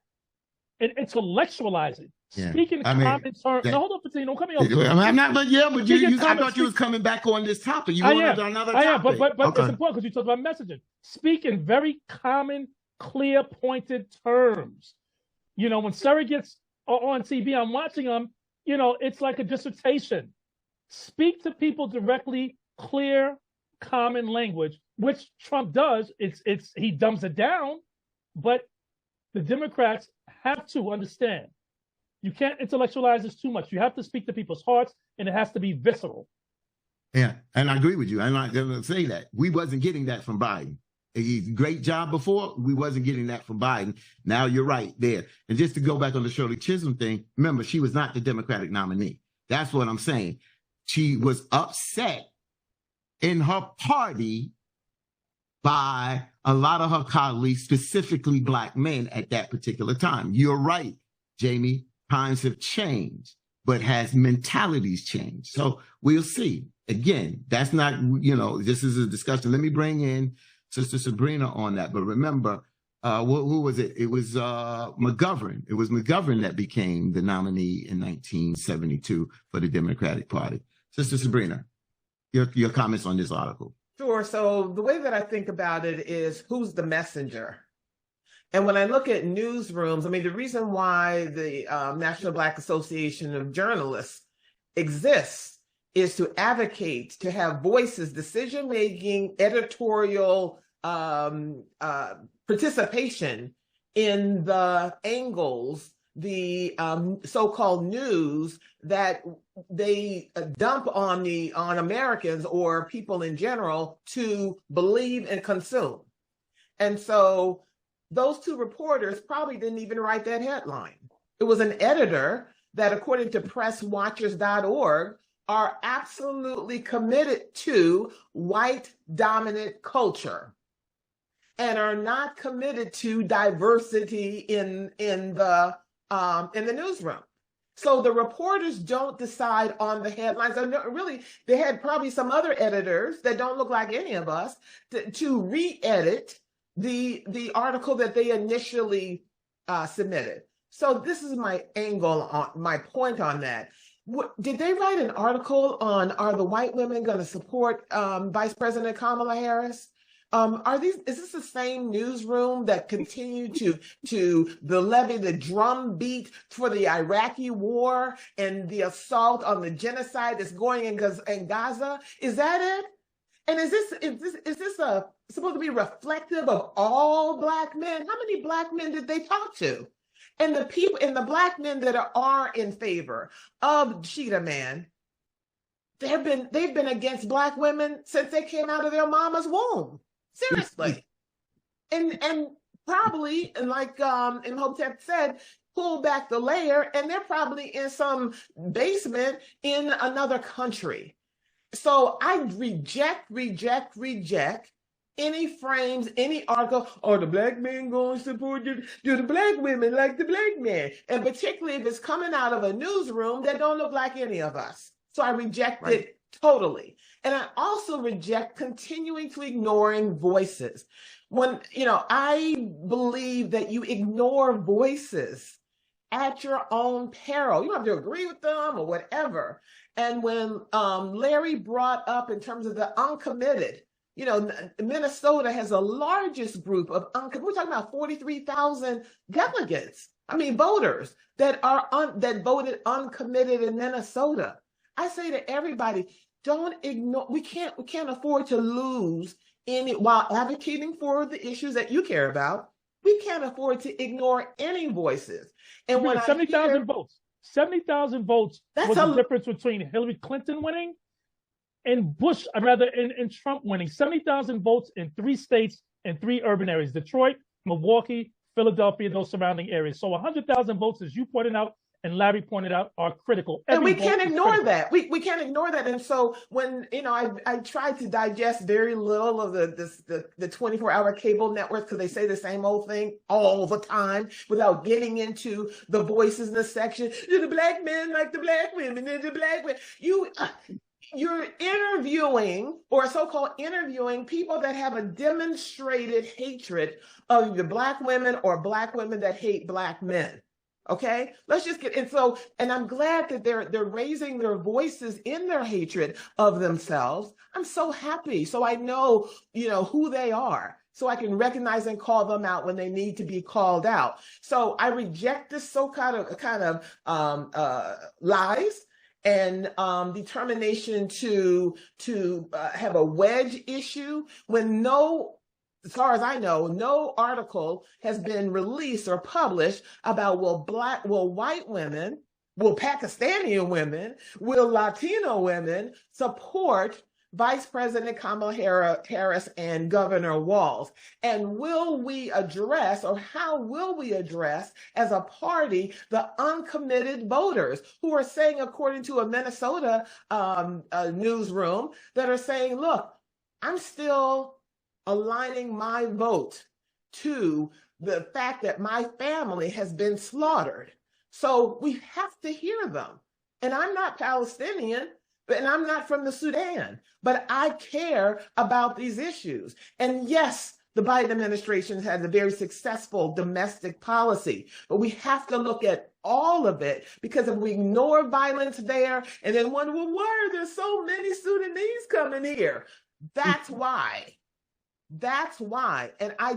and intellectualize it. Yeah. Speak in common terms. No, hold on, Patino, don't cut me off. I'm not, but yeah, but I thought you was coming back on this topic. You wanted another topic. I am, but okay. It's important because you talked about messaging. Speak in very common, clear, pointed terms. You know, when Sarah gets on TV, I'm watching them, you know, it's like a dissertation. Speak to people directly, clear, common language, which Trump does. He dumbs it down, but the Democrats have to understand. You can't intellectualize this too much. You have to speak to people's hearts, and it has to be visceral. Yeah, and I agree with you. I'm not going to say that. We wasn't getting that from Biden. He's a great job before. We wasn't getting that from Biden. Now you're right there. And just to go back on the Shirley Chisholm thing, remember, she was not the Democratic nominee. That's what I'm saying. She was upset in her party by a lot of her colleagues, specifically Black men at that particular time. You're right, Jamie. Times have changed, but has mentalities changed? So we'll see. Again, that's not, you know, this is a discussion. Let me bring in Sister Sabrina on that. But remember, who was it? It was McGovern. It was McGovern that became the nominee in 1972 for the Democratic Party. Sister Sabrina, your comments on this article. Sure. So the way that I think about it is, who's the messenger? And when I look at newsrooms, I mean, the reason why the National Black Association of Journalists exists is to advocate, to have voices, decision-making, editorial participation in the angles, the so-called news that they dump on Americans or people in general to believe and consume. And so those two reporters probably didn't even write that headline. It was an editor that, according to presswatchers.org, are absolutely committed to white dominant culture and are not committed to diversity in the newsroom. So the reporters don't decide on the headlines. Really, they had probably some other editors that don't look like any of us to re-edit the article that they initially submitted. So this is my angle on my point on that. Did they write an article on, are the white women going to support Vice President Kamala Harris? Is this the same newsroom that continued to levy the drum beat for the Iraqi war and the assault on the genocide that's going in Gaza? Is that it? And is this supposed to be reflective of all Black men? How many Black men did they talk to? And the people, and the Black men that are in favor of Cheetah Man, they've been against Black women since they came out of their mama's womb. Seriously. And probably, and like Imhotep said, pull back the layer, and they're probably in some basement in another country. So I reject any frames, any article, or the Black men going to support the Black women like the Black men. And particularly if it's coming out of a newsroom that don't look like any of us. So I reject it totally. And I also reject continuing to ignoring voices. When, I believe that you ignore voices at your own peril. You don't have to agree with them or whatever. And when Larry brought up in terms of the uncommitted, Minnesota has the largest group of uncommitted. We're talking about 43,000 delegates. Voters that voted uncommitted in Minnesota. I say to everybody, don't ignore. We can't afford to lose any while advocating for the issues that you care about. We can't afford to ignore any voices. And when 70,000 votes. 70,000 votes was the difference between Hillary Clinton winning and and Trump winning. 70,000 votes in 3 states and 3 urban areas: Detroit, Milwaukee, Philadelphia, those surrounding areas. So 100,000 votes, as you pointed out, and Larry pointed out, are critical. And we can't ignore that. We can't ignore that. And so when, you know, I tried to digest very little of the 24-hour cable networks, because they say the same old thing all the time without getting into the voices in the section. The black men like the black women, the black women. You're interviewing, or so-called interviewing, people that have a demonstrated hatred of either black women or black women that hate black men. Okay, let's just get, and I'm glad that they're raising their voices in their hatred of themselves. I'm so happy. So I know, you know, who they are, so I can recognize and call them out when they need to be called out. So I reject this kind of lies and determination to have a wedge issue when as far as I know, no article has been released or published about will white women, will Pakistani women, will Latino women support Vice President Kamala Harris and Governor Walz? And will we address, or how will we address as a party, the uncommitted voters who are saying, according to a Minnesota newsroom, that are saying, look, I'm still aligning my vote to the fact that my family has been slaughtered. So we have to hear them. And I'm not Palestinian, and I'm not from the Sudan, but I care about these issues. And yes, the Biden administration has a very successful domestic policy, but we have to look at all of it, because if we ignore violence there and then wonder, well, why are there so many Sudanese coming here? That's why. That's why. And I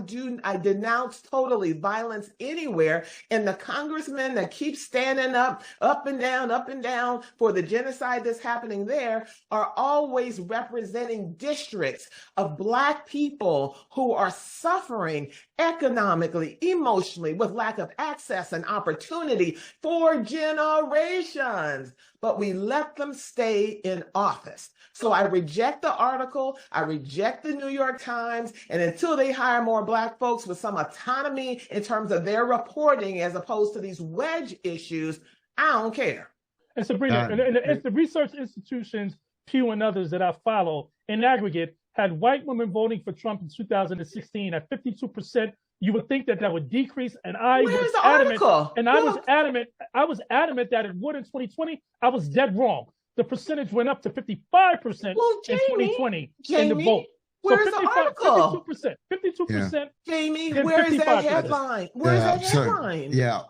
denounce totally violence anywhere. And the congressmen that keep standing up and down for the genocide that's happening there are always representing districts of Black people who are suffering economically, emotionally, with lack of access and opportunity for generations. But we let them stay in office. So I reject the article. I reject the New York Times. And until they hire more Black folks with some autonomy in terms of their reporting, as opposed to these wedge issues, I don't care. And Sabrina, and the research institutions, Pew and others that I follow, in aggregate, had white women voting for Trump in 2016 at 52%. You would think that would decrease, and I was adamant. And I was adamant that it would in 2020. I was dead wrong. The percentage went up to 55% in 2020 in the vote. Where's the article? 52%. Yeah. Jamie, where is that headline? Where's that headline? Yeah.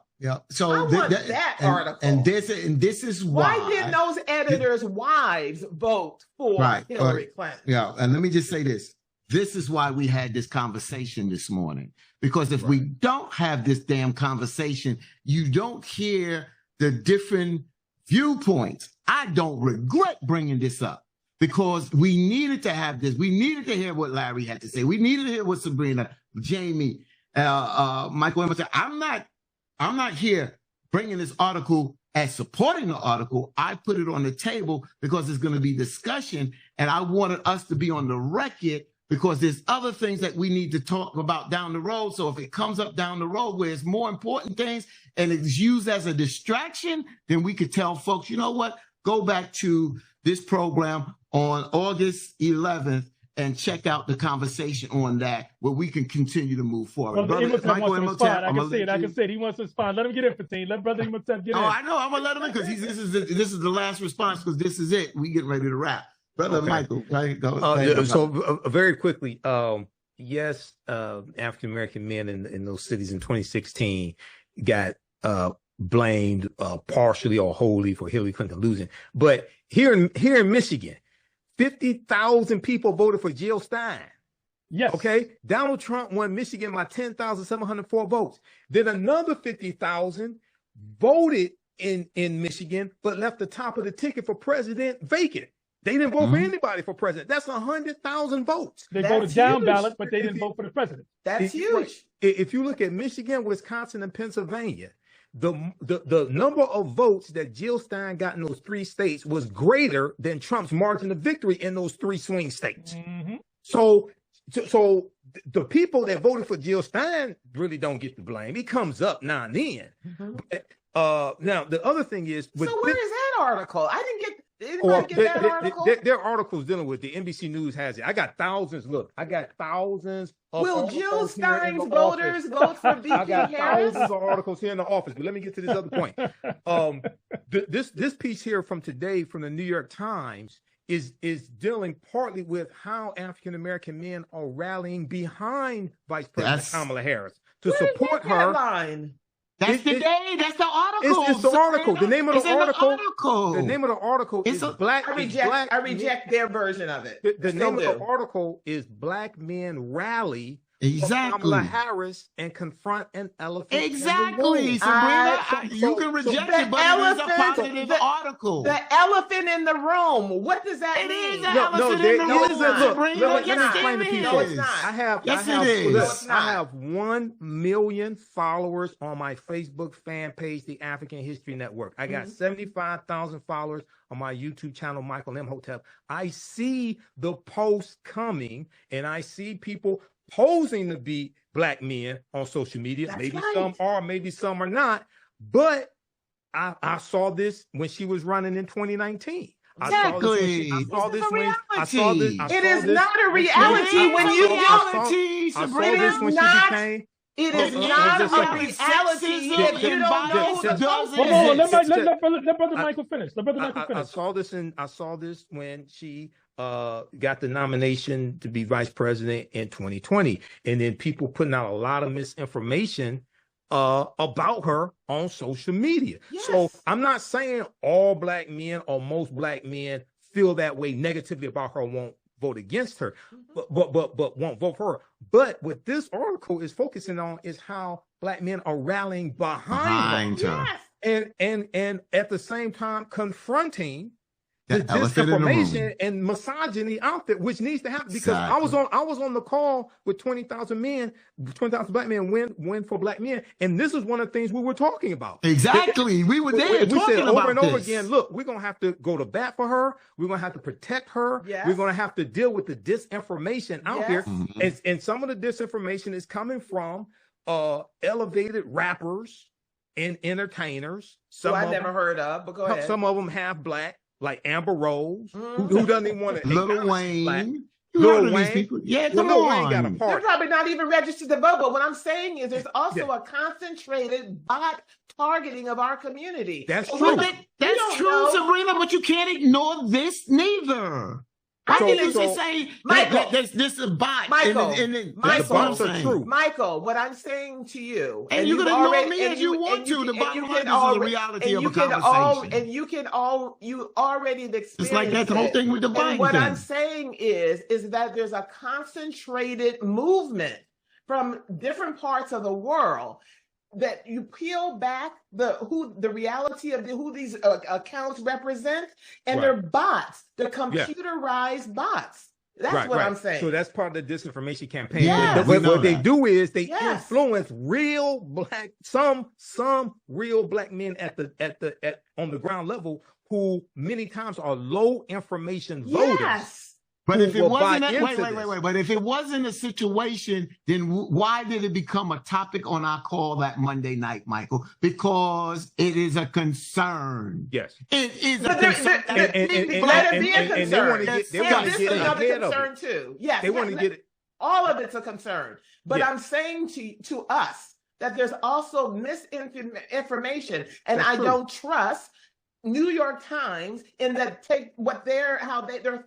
So I want that article. And this is why. Why didn't those editors' wives vote for Hillary Clinton? Yeah, and let me just say this. This is why we had this conversation this morning. Because if we don't have this damn conversation, you don't hear the different viewpoints. I don't regret bringing this up, because we needed to have this. We needed to hear what Larry had to say. We needed to hear what Sabrina, Jamie, Michael Imhotep. I'm not here bringing this article as supporting the article. I put it on the table because there's going to be discussion, and I wanted us to be on the record, because there's other things that we need to talk about down the road. So if it comes up down the road where it's more important things and it's used as a distraction, then we could tell folks, you know what, go back to this program on August 11th and check out the conversation on that, where we can continue to move forward. Brother Michael Imhotep, I can say it. He wants to respond. Let him get in, 15. Let Brother Imhotep get in. Oh, I know. I'm going to let him in, because this is the last response, because this is it. We getting ready to wrap. Brother Michael, go. So very quickly, yes, African-American men in those cities in 2016 got blamed partially or wholly for Hillary Clinton losing. But here in Michigan, 50,000 people voted for Jill Stein. Yes. Okay. Donald Trump won Michigan by 10,704 votes. Then another 50,000 voted in Michigan, but left the top of the ticket for president vacant. They didn't vote for anybody for president. That's 100,000 votes. They voted down ballot, but they didn't vote for the president. That's huge. If you look at Michigan, Wisconsin, and Pennsylvania, the number of votes that Jill Stein got in those three states was greater than Trump's margin of victory in those three swing states. Mm-hmm. So the people that voted for Jill Stein really don't get the blame. It comes up now and then. Mm-hmm. Now the other thing is, so where is that article? I didn't get. Anybody get that article? There are articles dealing with the NBC News has it. I got thousands. Look, I got thousands. Will Jill Stein's voters vote for VP I got Harris? thousands of articles here in the office. But let me get to this other point. This piece here from today from the New York Times is dealing partly with how African American men are rallying behind Vice President Kamala Harris to support her. Headline? That's today. That's the article. It's the article. The name of the article. The name of the article is Black. I reject their version of it. The name of the article is Black Men Rally. Exactly. Kamala Harris and confront an elephant. Exactly. Sabrina, you can reject it, but it is a positive article. The elephant in the room. What does that mean? It is an elephant in the room. Let me explain to people. No, it's not. I have 1 million followers on my Facebook fan page, the African History Network. I got 75,000 followers on my YouTube channel, Michael Imhotep. I see the posts coming, and I see people posing to be Black men on social media. That's maybe right. some are, maybe some are not. But I saw this when she was running in 2019. Exactly. I saw this when it is not a reality when you reality. Sabrina, it is not. It is not a reality that you don't know who the post is. Let Brother Michael finish. Let Brother Michael finish. I saw this when she got the nomination to be vice president in 2020, and then people putting out a lot of misinformation about her on social media. Yes. So I'm not saying all Black men or most Black men feel that way negatively about her, won't vote against her, but won't vote for her. But what this article is focusing on is how Black men are rallying behind her. Yes. And at the same time confronting the disinformation and misogyny out there, which needs to happen, because I was on the call with 20,000 men, 20,000 Black men win for Black men, and this is one of the things we were talking about. Exactly, we were there. We said over and over again, look, we're gonna have to go to bat for her. We're gonna have to protect her. Yes. We're gonna have to deal with the disinformation out there, and some of the disinformation is coming from elevated rappers and entertainers. Some I never heard of, but go ahead. Some of them half Black, like Amber Rose, who doesn't even want to. Lil Wayne. Lil Wayne. People. Yeah, come Lil on. Wayne got a part. They're probably not even registered to vote. But what I'm saying is there's also a concentrated bot targeting of our community. That's true. That's true, Sabrina, but you can't ignore this neither. I can just say, Michael, this is a bot. Michael, Michael, what I'm saying to you, and you can ignore me as you want to. The bottom line is the reality of a conversation. And you already experienced it's like that whole thing with the Biden. What I'm saying is that there's a concentrated movement from different parts of the world, that you peel back the reality of who these accounts represent, and they're bots, they're computerized bots. That's what I'm saying. So that's part of the disinformation campaign. Yes. What they do is they influence real Black, some real Black men on the ground level, who many times are low information voters. Yes. But if it wasn't, wait. But if it wasn't a situation, then why did it become a topic on our call that Monday night, Michael? Because it is a concern. Yes, it is a concern. Let it be a concern. This is another concern too. Yes, they want to get it. All of it's a concern. But I'm saying to us that there's also misinformation, and I don't trust New York Times in that take what their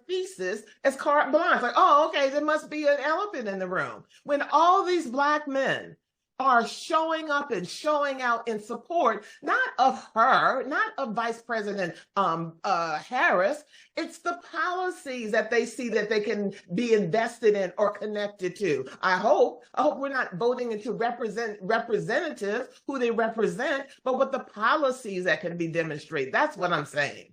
thesis as carte blanche, like, oh, okay, there must be an elephant in the room, when all these Black men are showing up and showing out in support, not of her, not of Vice President Harris. It's the policies that they see that they can be invested in or connected to. I hope we're not voting into representatives who they represent, but with the policies that can be demonstrated. That's what I'm saying.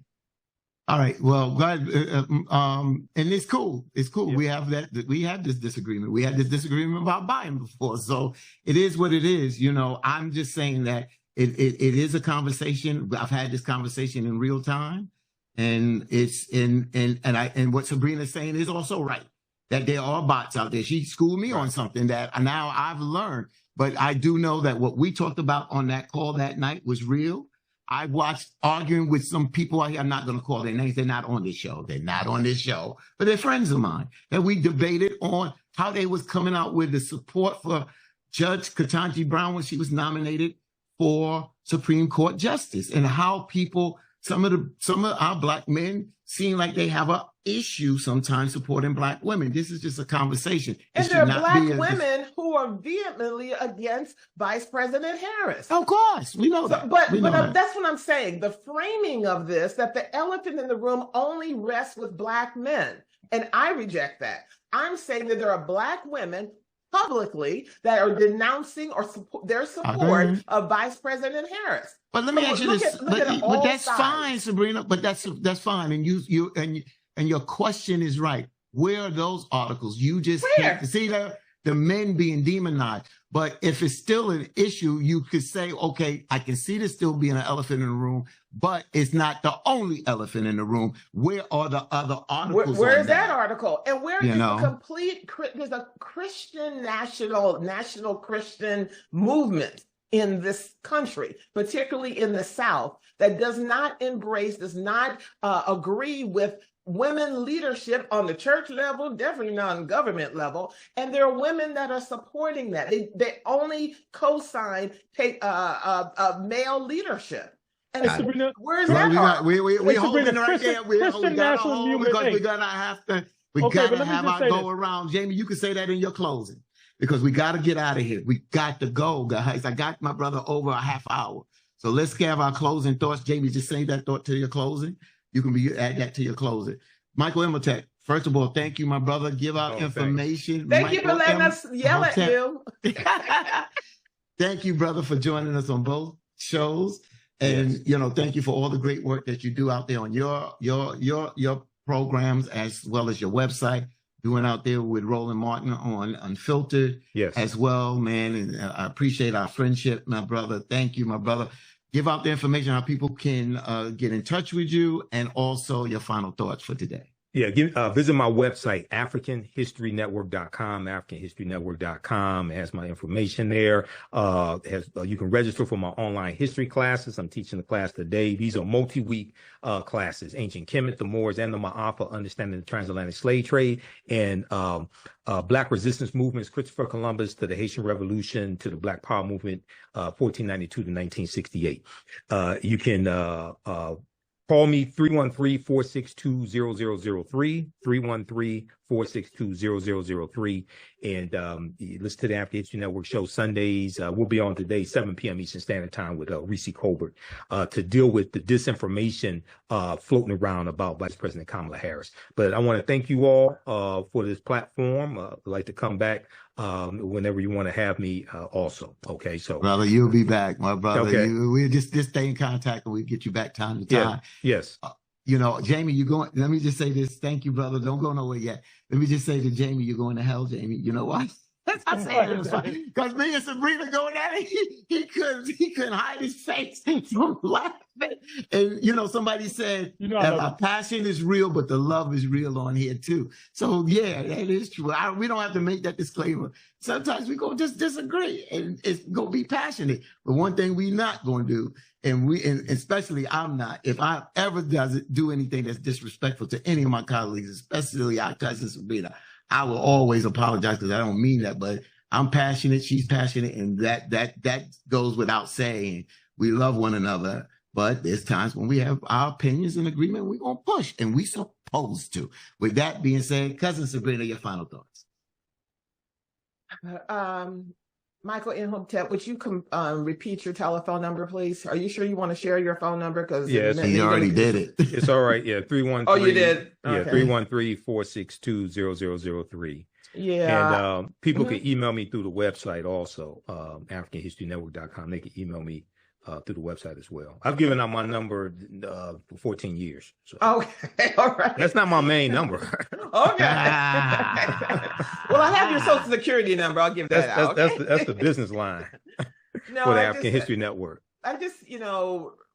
All right. Well, God, and it's cool. It's cool. Yeah. We have this disagreement. We had this disagreement about Biden before. So it is what it is. You know, I'm just saying that it is a conversation. I've had this conversation in real time, and it's and what Sabrina's saying is also right, that there are bots out there. She schooled me on something that now I've learned. But I do know that what we talked about on that call that night was real. I watched arguing with some people out here. I'm not going to call their names. They're not on this show. They're not on this show, but they're friends of mine. And we debated on how they was coming out with the support for Judge Ketanji Brown when she was nominated for Supreme Court Justice, and how people, some of our Black men seem like they have an issue sometimes supporting Black women. This is just a conversation. And there are Black women who are vehemently against Vice President Harris. Of course, we know that. But that's what I'm saying. The framing of this, that the elephant in the room only rests with Black men. And I reject that. I'm saying that there are Black women publicly that are denouncing or their support of Vice President Harris. But let me ask you this. But that's fine, Sabrina. But that's fine. And your question is right. Where are those articles? You just can't see the men being demonized. But if it's still an issue, you could say, okay, I can see this still being an elephant in the room, but it's not the only elephant in the room. Where are the other articles? Where is that article? And where is the complete, there's a Christian national Christian movement in this country, particularly in the South, that does not embrace, does not agree with women leadership on the church level, definitely not on government level. And there are women that are supporting that. They only co-sign male leadership. And Sabrina, where's that? We holding right there. Christian national movement. Because we're gonna have to. We gotta have our go around. Jamie, you can say that in your closing, because we got to get out of here. We got to go, guys. I got my brother over a half hour, so let's have our closing thoughts. Jamie, just say that thought to your closing. You can add that to your closing. Michael Imhotep, first of all, thank you, my brother. Give out information. Thank you for letting us yell at you. Thank you, brother, for joining us on both shows. And, thank you for all the great work that you do out there on your programs, as well as your website, doing out there with Roland Martin on Unfiltered as well, man. And I appreciate our friendship, my brother. Thank you, my brother. Give out the information how people can get in touch with you, and also your final thoughts for today. Yeah, visit my website, AfricanHistoryNetwork.com, AfricanHistoryNetwork.com. It has my information there. You can register for my online history classes. I'm teaching the class today. These are multi-week classes: Ancient Kemet, the Moors, and the Ma'afa, Understanding the Transatlantic Slave Trade, and Black resistance movements, Christopher Columbus to the Haitian Revolution to the Black Power movement, 1492 to 1968. You can call me 313-462-0003, 313-462-0003. And listen to the African History Network show Sundays. We'll be on today, 7 p.m. Eastern Standard Time with Reese Colbert to deal with the disinformation floating around about Vice President Kamala Harris. But I want to thank you all for this platform. I'd like to come back whenever you want to have me also. Okay, so. Brother, you'll be back, my brother. Okay. We'll just stay in contact, and we'll get you back time to time. Yes. Jamie, you're going, let me just say this. Thank you, brother. Don't go nowhere yet. Let me just say to Jamie, you're going to hell, Jamie. You know why? I say it because me and Sabrina going at it, he couldn't hide his face from laughing. And somebody said our passion is real, but the love is real on here too. So yeah, that is true. We don't have to make that disclaimer. Sometimes we go just disagree, and it's gonna be passionate. But one thing we not gonna do, and especially I'm not, if I ever do anything that's disrespectful to any of my colleagues, especially our cousin Sabrina, I will always apologize, because I don't mean that, but I'm passionate, she's passionate, and that goes without saying. We love one another, but there's times when we have our opinions in agreement, we're going to push, and we supposed to. With that being said, cousin Sabrina, your final thoughts. Michael Imhotep, would you repeat your telephone number, please? Are you sure you want to share your phone number? Because he already did it. It's all right. Yeah, 313. Oh, you did? Yeah, 313-462-0003. Yeah. And people can email me through the website also, AfricanHistoryNetwork.com. They can email me through the website as well. I've given out my number for 14 years. So. Okay, all right. That's not my main number. Okay. Well, I have your Social Security number. I'll give that out. That's the business line for the African History Network. I just,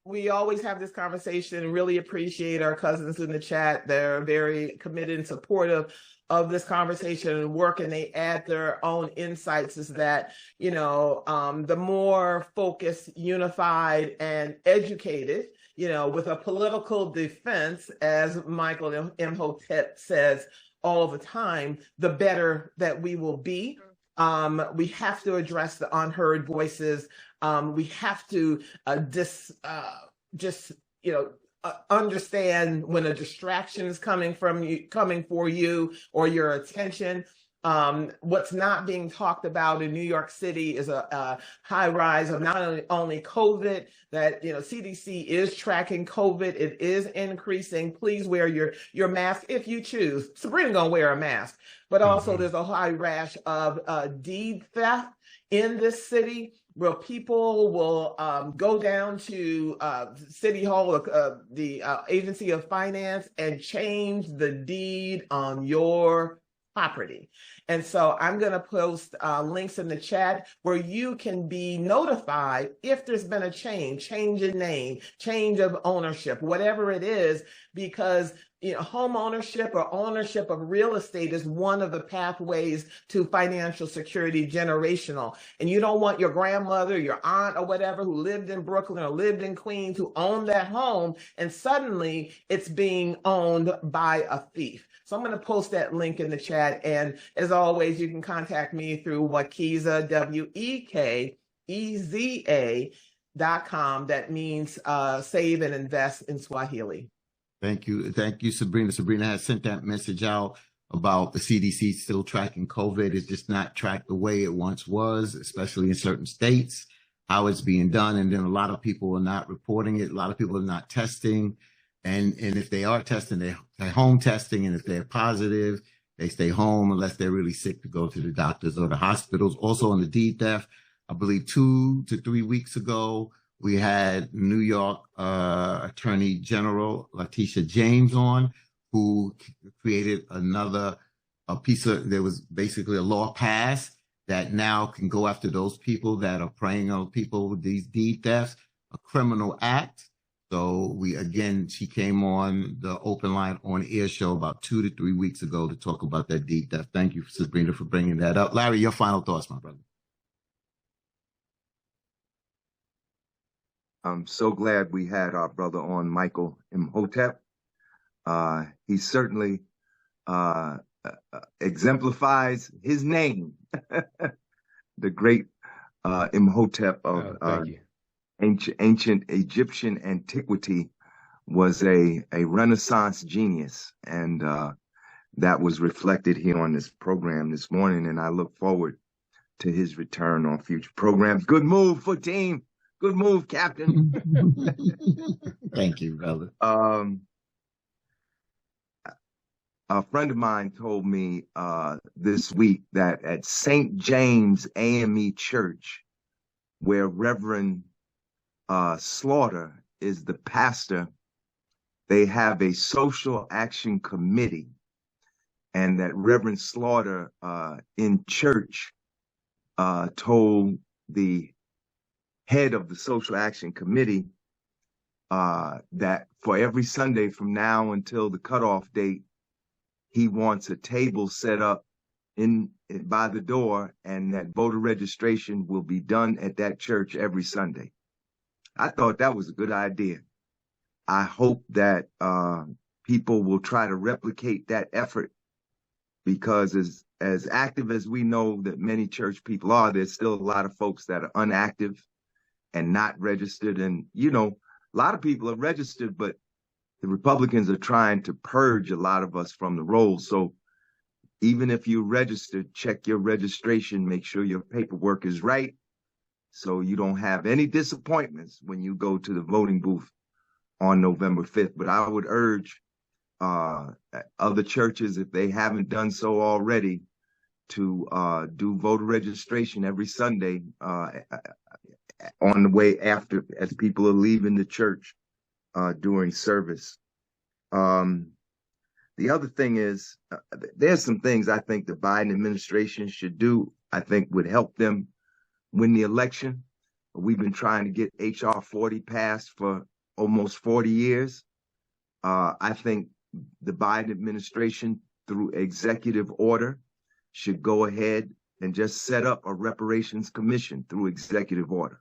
we always have this conversation and really appreciate our cousins in the chat. They're very committed and supportive of this conversation and work, and they add their own insights, is that, you know, the more focused, unified, and educated, you know, with a political defense, as Michael Imhotep says all the time, the better that we will be. We have to address the unheard voices. We have to just, you know, understand when a distraction is coming for you or your attention. What's not being talked about in New York City is a high rise of not only COVID, that, you know, CDC is tracking COVID. It is increasing. Please wear your mask if you choose. Sabrina gonna wear a mask, but also there's a high rash of deed theft in this city, where people will go down to City Hall, the Agency of Finance, and change the deed on your property. And so I'm going to post links in the chat where you can be notified if there's been a change in name, change of ownership, whatever it is, because, you know, home ownership or ownership of real estate is one of the pathways to financial security, generational. And you don't want your grandmother, your aunt, or whatever, who lived in Brooklyn or lived in Queens, who owned that home, and suddenly it's being owned by a thief. So I'm going to post that link in the chat. And as always, you can contact me through Wekeza, WEKEZA.com. That means save and invest in Swahili. Thank you, Sabrina. Sabrina has sent that message out about the CDC still tracking COVID. It's just not tracked the way it once was, especially in certain states, how it's being done. And then a lot of people are not reporting it. A lot of people are not testing. And if they are testing, they're home testing. And if they're positive, they stay home unless they're really sick to go to the doctors or the hospitals. Also on the deed theft, I believe 2 to 3 weeks ago, we had New York Attorney General Letitia James on, who created there was basically a law passed that now can go after those people that are preying on people with these deed thefts, a criminal act. So she came on the Open Line on Air show about 2 to 3 weeks ago to talk about that deed theft. Thank you, Sabrina, for bringing that up. Larry, your final thoughts, my brother. I'm so glad we had our brother on, Michael Imhotep. He certainly exemplifies his name, the great Imhotep of ancient Egyptian antiquity, was a Renaissance genius, and that was reflected here on this program this morning. And I look forward to his return on future programs. Good move for team. Good move, Captain. Thank you, brother. A friend of mine told me this week that at St. James AME Church, where Reverend Slaughter is the pastor, they have a social action committee, and that Reverend Slaughter in church told the head of the social action committee that for every Sunday from now until the cutoff date, he wants a table set up by the door, and that voter registration will be done at that church every Sunday. I thought that was a good idea. I hope that people will try to replicate that effort, because as active as we know that many church people are, there's still a lot of folks that are unactive and not registered. And, you know, a lot of people are registered, but the Republicans are trying to purge a lot of us from the rolls. So even if you registered, check your registration, make sure your paperwork is right, so you don't have any disappointments when you go to the voting booth on November 5th. But I would urge other churches, if they haven't done so already, to do voter registration every Sunday on the way after, as people are leaving the church during service. The other thing is, there's some things I think the Biden administration should do, I think would help them win the election. We've been trying to get H.R. 40 passed for almost 40 years. I think the Biden administration through executive order, should go ahead and just set up a reparations commission through executive order.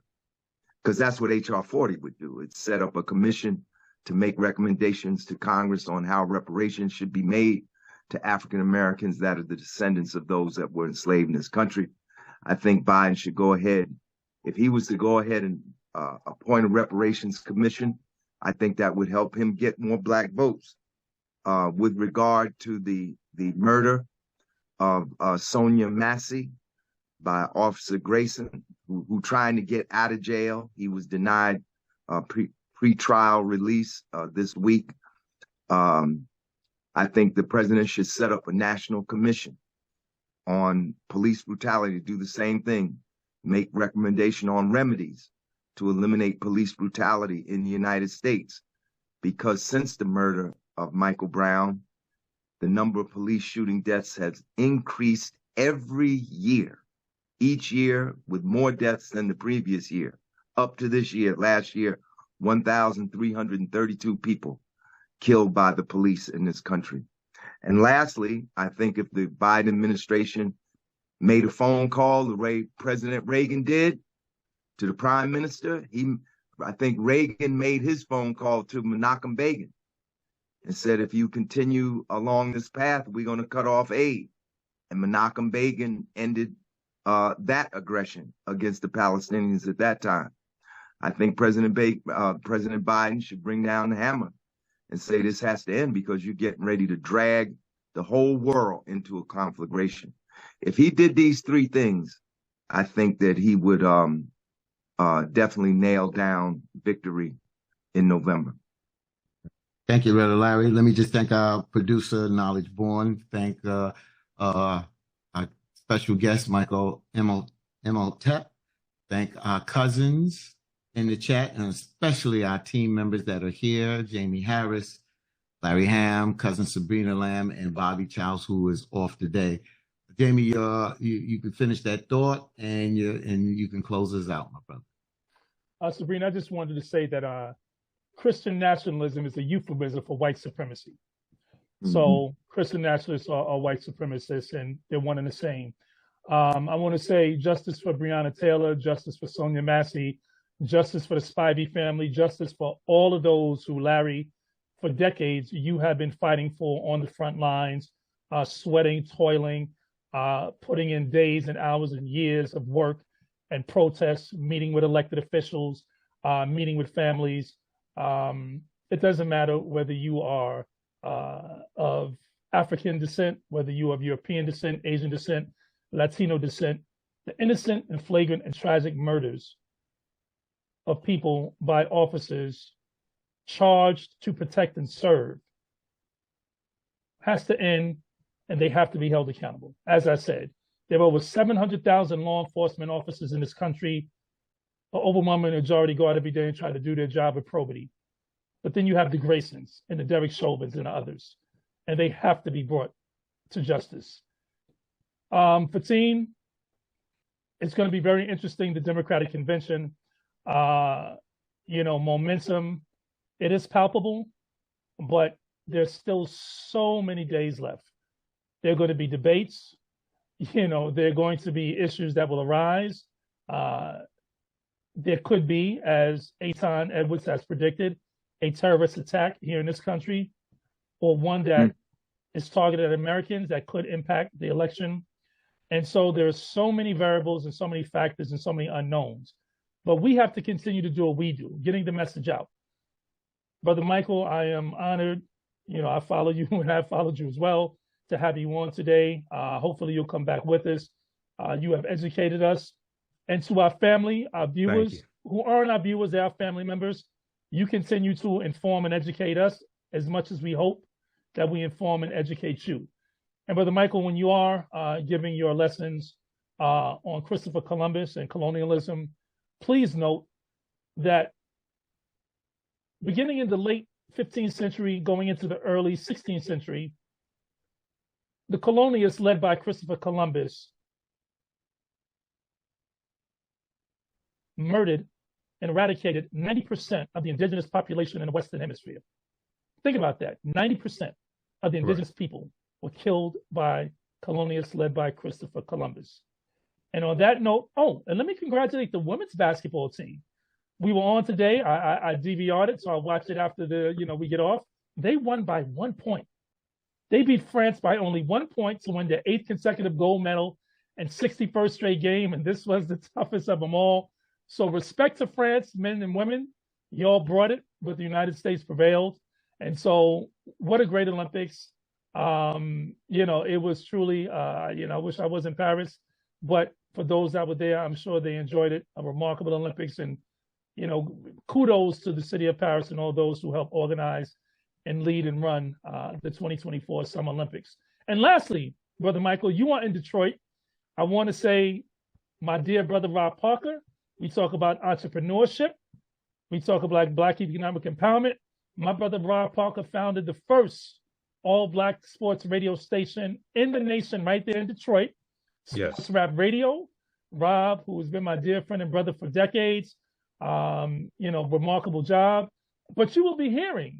Because that's what H.R. 40 would do. It's set up a commission to make recommendations to Congress on how reparations should be made to African Americans that are the descendants of those that were enslaved in this country. I think Biden should go ahead. If he was to go ahead and appoint a reparations commission, I think that would help him get more black votes. With regard to the murder of Sonia Massey by Officer Grayson, who trying to get out of jail. He was denied pre-trial release this week. I think the president should set up a national commission on police brutality, do the same thing, make recommendation on remedies to eliminate police brutality in the United States. Because since the murder of Michael Brown, the number of police shooting deaths has increased every year, each year with more deaths than the previous year. Up to this year, last year, 1,332 people killed by the police in this country. And lastly, I think if the Biden administration made a phone call the way President Reagan did to the prime minister, I think Reagan made his phone call to Menachem Begin and said, if you continue along this path, we're going to cut off aid. And Menachem Begin ended that aggression against the Palestinians at that time. I think President Biden should bring down the hammer and say this has to end because you're getting ready to drag the whole world into a conflagration. If he did these three things, I think that he would definitely nail down victory in November. Thank you, Brother Larry. Let me just thank our producer, Knowledge Born. Thank our special guest, Michael Imhotep. Thank our cousins in the chat, and especially our team members that are here, Jamie Harris, Larry Ham, cousin Sabrina Lamb, and Bobby Childs, who is off today. Jamie, you can finish that thought, and you can close us out, my brother. Sabrina, I just wanted to say that Christian nationalism is a euphemism for white supremacy. Mm-hmm. So Christian nationalists are white supremacists, and they're one and the same. I want to say justice for Breonna Taylor, justice for Sonia Massey, justice for the Spivey family, justice for all of those who, Larry, for decades, you have been fighting for on the front lines, sweating, toiling, putting in days and hours and years of work and protests, meeting with elected officials, meeting with families. It doesn't matter whether you are of African descent, whether you are of European descent, Asian descent, Latino descent, the innocent and flagrant and tragic murders of people by officers charged to protect and serve has to end, and they have to be held accountable. As I said, there are over 700,000 law enforcement officers in this country. An overwhelming majority go out every day and try to do their job with probity. But then you have the Graysons and the Derek Chauvins and others, and they have to be brought to justice. Fatin, it's going to be very interesting, the Democratic convention. Momentum, it is palpable, but there's still so many days left. There are going to be debates. There are going to be issues that will arise. There could be, as Eitan Edwards has predicted, a terrorist attack here in this country, or one that is targeted at Americans that could impact the election. And so there's so many variables and so many factors and so many unknowns. But we have to continue to do what we do, getting the message out. Brother Michael, I am honored. I follow you and I followed you as well to have you on today. Hopefully you'll come back with us. You have educated us. And to our family, our viewers, who aren't our viewers, they're our family members, you continue to inform and educate us as much as we hope that we inform and educate you. And Brother Michael, when you are giving your lessons on Christopher Columbus and colonialism, please note that beginning in the late 15th century, going into the early 16th century, the colonialists led by Christopher Columbus murdered and eradicated 90% of the indigenous population in the Western Hemisphere. Think about that. 90% of the indigenous people were killed by colonialists led by Christopher Columbus. And on that note, and let me congratulate the women's basketball team. We were on today. I DVR'd it, so I'll watch it after we get off. They won by 1 point. They beat France by only 1 point to win their 8th consecutive gold medal and 61st straight game. And this was the toughest of them all. So respect to France, men and women. Y'all brought it, but the United States prevailed. And so what a great Olympics. It was truly, I wish I was in Paris, but for those that were there, I'm sure they enjoyed it. A remarkable Olympics. And, kudos to the city of Paris and all those who helped organize and lead and run the 2024 Summer Olympics. And lastly, Brother Michael, you are in Detroit. I want to say, my dear brother Rob Parker, we talk about entrepreneurship. We talk about Black economic empowerment. My brother Rob Parker founded the first all-Black sports radio station in the nation right there in Detroit. Sports Rap Radio. Rob, who has been my dear friend and brother for decades, remarkable job. But you will be hearing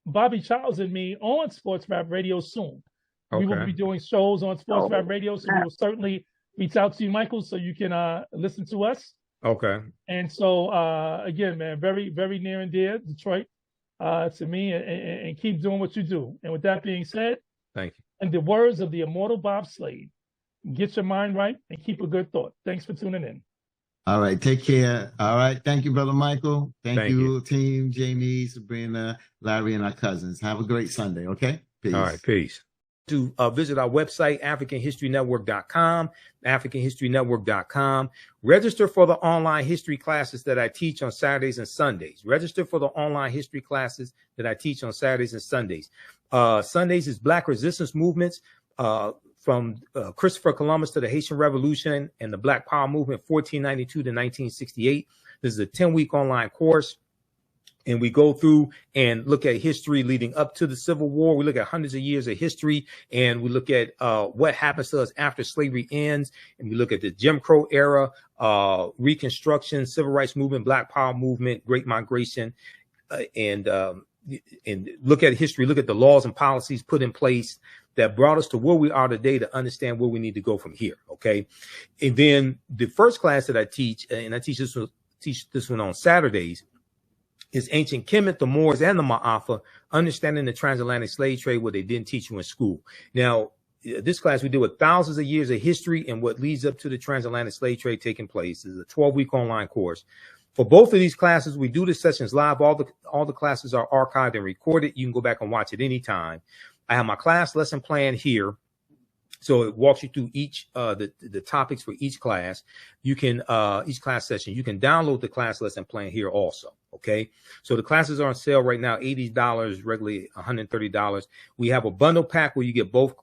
Bobby Charles and me on Sports Rap Radio soon. Okay. We will be doing shows on Sports Rap Radio, so we will certainly reach out to you, Michael, so you can listen to us. Okay. And so, again, man, very, very near and dear, Detroit, to me, and keep doing what you do. And with that being said, thank you. In the words of the immortal Bob Slade, get your mind right and keep a good thought. Thanks for tuning in. All right, take care. All right, thank you, Brother Michael. Thank you, team, Jamie, Sabrina, Larry, and our cousins. Have a great Sunday, okay? Peace. All right, peace. To visit our website, AfricanHistoryNetwork.com, AfricanHistoryNetwork.com. Register for the online history classes that I teach on Saturdays and Sundays. Register for the online history classes that I teach on Saturdays and Sundays. Sundays is Black resistance movements from Christopher Columbus to the Haitian Revolution and the Black Power movement, 1492 to 1968. This is a 10-week online course. And we go through and look at history leading up to the Civil War. We look at hundreds of years of history, and we look at what happens to us after slavery ends. And we look at the Jim Crow era, Reconstruction, Civil Rights Movement, Black Power movement, Great Migration, and look at history, look at the laws and policies put in place that brought us to where we are today to understand where we need to go from here. Okay. And then the first class that I teach, and I teach this one on Saturdays, is Ancient Kemet, the Moors, and the Ma'afa, understanding the transatlantic slave trade, what they didn't teach you in school. Now, this class we deal with thousands of years of history and what leads up to the transatlantic slave trade taking place. This is a 12-week online course. For both of these classes, we do the sessions live. All the classes are archived and recorded. You can go back and watch it anytime. I have my class lesson plan here. So it walks you through each the topics for each class. You can each class session. You can download the class lesson plan here also. Okay. So the classes are on sale right now, $80, regularly $130. We have a bundle pack where you get both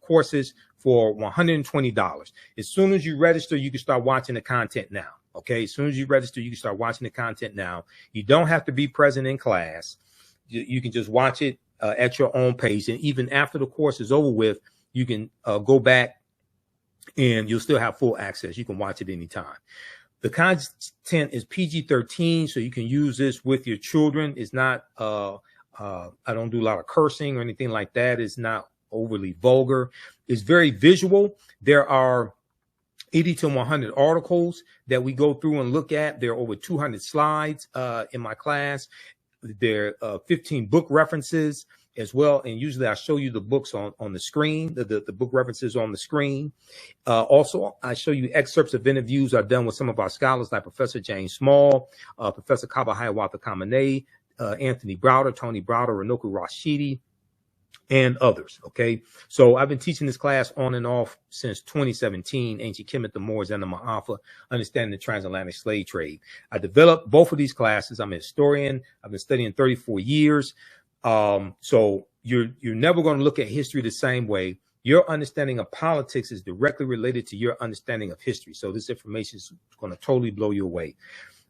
courses for $120. As soon as you register, you can start watching the content now. Okay. As soon as you register, you can start watching the content now. You don't have to be present in class. You can just watch it at your own pace. And even after the course is over with, you can go back and you'll still have full access. You can watch it anytime. The content is PG-13, so you can use this with your children. It's not, I don't do a lot of cursing or anything like that. It's not overly vulgar. It's very visual. There are 80 to 100 articles that we go through and look at. There are over 200 slides in my class. There are 15 book references as well. And usually I show you the books on the screen, the book references on the screen. Also, I show you excerpts of interviews I've done with some of our scholars like Professor James Small, Professor Kaba Hiawatha Kamene, Anthony Browder, Tony Browder, Renoku Rashidi, and others. Okay. So I've been teaching this class on and off since 2017, Ancient Kemet, the Moors, and the Ma'afa, understanding the transatlantic slave trade. I developed both of these classes. I'm a historian. I've been studying 34 years. So you're never going to look at history the same way. Your understanding of politics is directly related to your understanding of history. So this information is going to totally blow you away.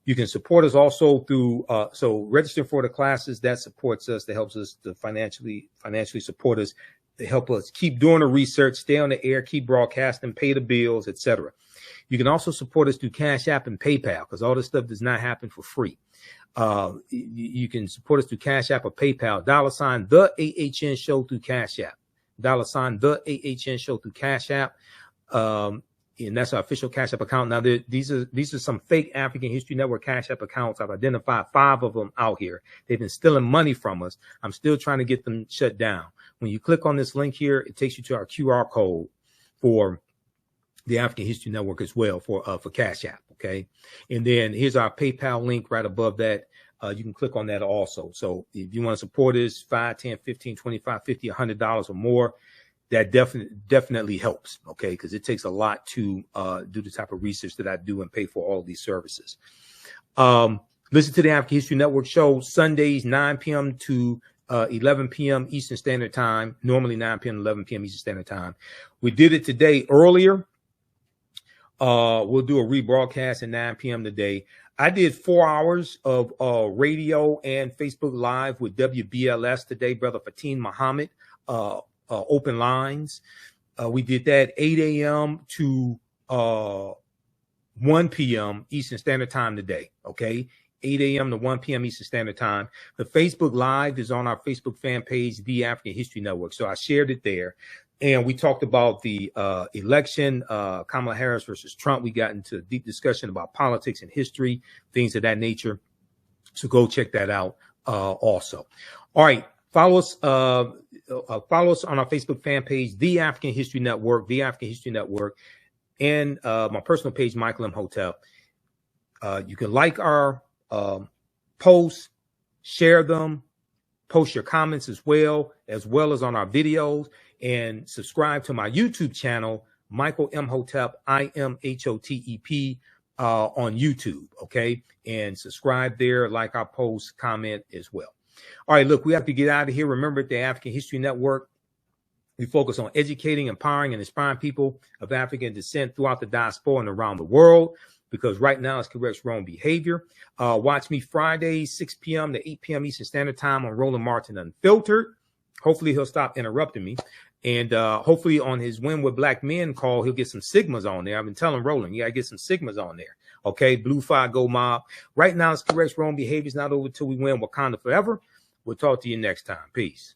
You can support us also through, so register for the classes. That supports us, that helps us to financially support us, to help us keep doing the research, stay on the air, keep broadcasting, pay the bills, etc. You can also support us through Cash App and PayPal, because all this stuff does not happen for free. You can support us through Cash App or PayPal, $ the AHN show through Cash App. $ the AHN show through Cash App. And that's our official Cash App account. Now, these are some fake African History Network Cash App accounts. I've identified 5 of them out here. They've been stealing money from us. I'm still trying to get them shut down. When you click on this link here, it takes you to our QR code for the African History Network as well for Cash App. Okay. And then here's our PayPal link right above that. You can click on that also. So if you want to support us, $5, $10, $15, $25, $50, $100 or more, that definitely helps, okay? Because it takes a lot to do the type of research that I do and pay for all of these services. Listen to the African History Network show Sundays, 9 p.m. to 11 p.m. Eastern Standard Time, normally 9 p.m. to 11 p.m. Eastern Standard Time. We did it today earlier. We'll do a rebroadcast at 9 p.m. today. I did 4 hours of radio and Facebook Live with WBLS today, Brother Fatim Muhammad. Open lines. We did that 8 a.m. to 1 p.m. Eastern Standard Time today. Okay. 8 a.m. to 1 p.m. Eastern Standard Time. The Facebook Live is on our Facebook fan page, The African History Network. So I shared it there. And we talked about the election, Kamala Harris versus Trump. We got into a deep discussion about politics and history, things of that nature. So go check that out also. All right. Follow us on our Facebook fan page, The African History Network, The African History Network, and my personal page, Michael Imhotep. You can like our posts, share them, post your comments as well as on our videos, and subscribe to my YouTube channel, Michael Imhotep, IMHOTEP, on YouTube, okay? And subscribe there, like our posts, comment as well. All right, look, we have to get out of here. Remember, at the African History Network, we focus on educating, empowering, and inspiring people of African descent throughout the diaspora and around the world, because right now it's corrects wrong behavior. Watch me Fridays, 6 p.m. to 8 p.m. Eastern Standard Time on Roland Martin Unfiltered. Hopefully he'll stop interrupting me. And hopefully on his Win with Black Men call, he'll get some Sigmas on there. I've been telling Roland, you got to get some Sigmas on there. Okay, Blue Fire Go Mob. Right now, it's corrects wrong behavior. It's not over till we win Wakanda forever. We'll talk to you next time. Peace.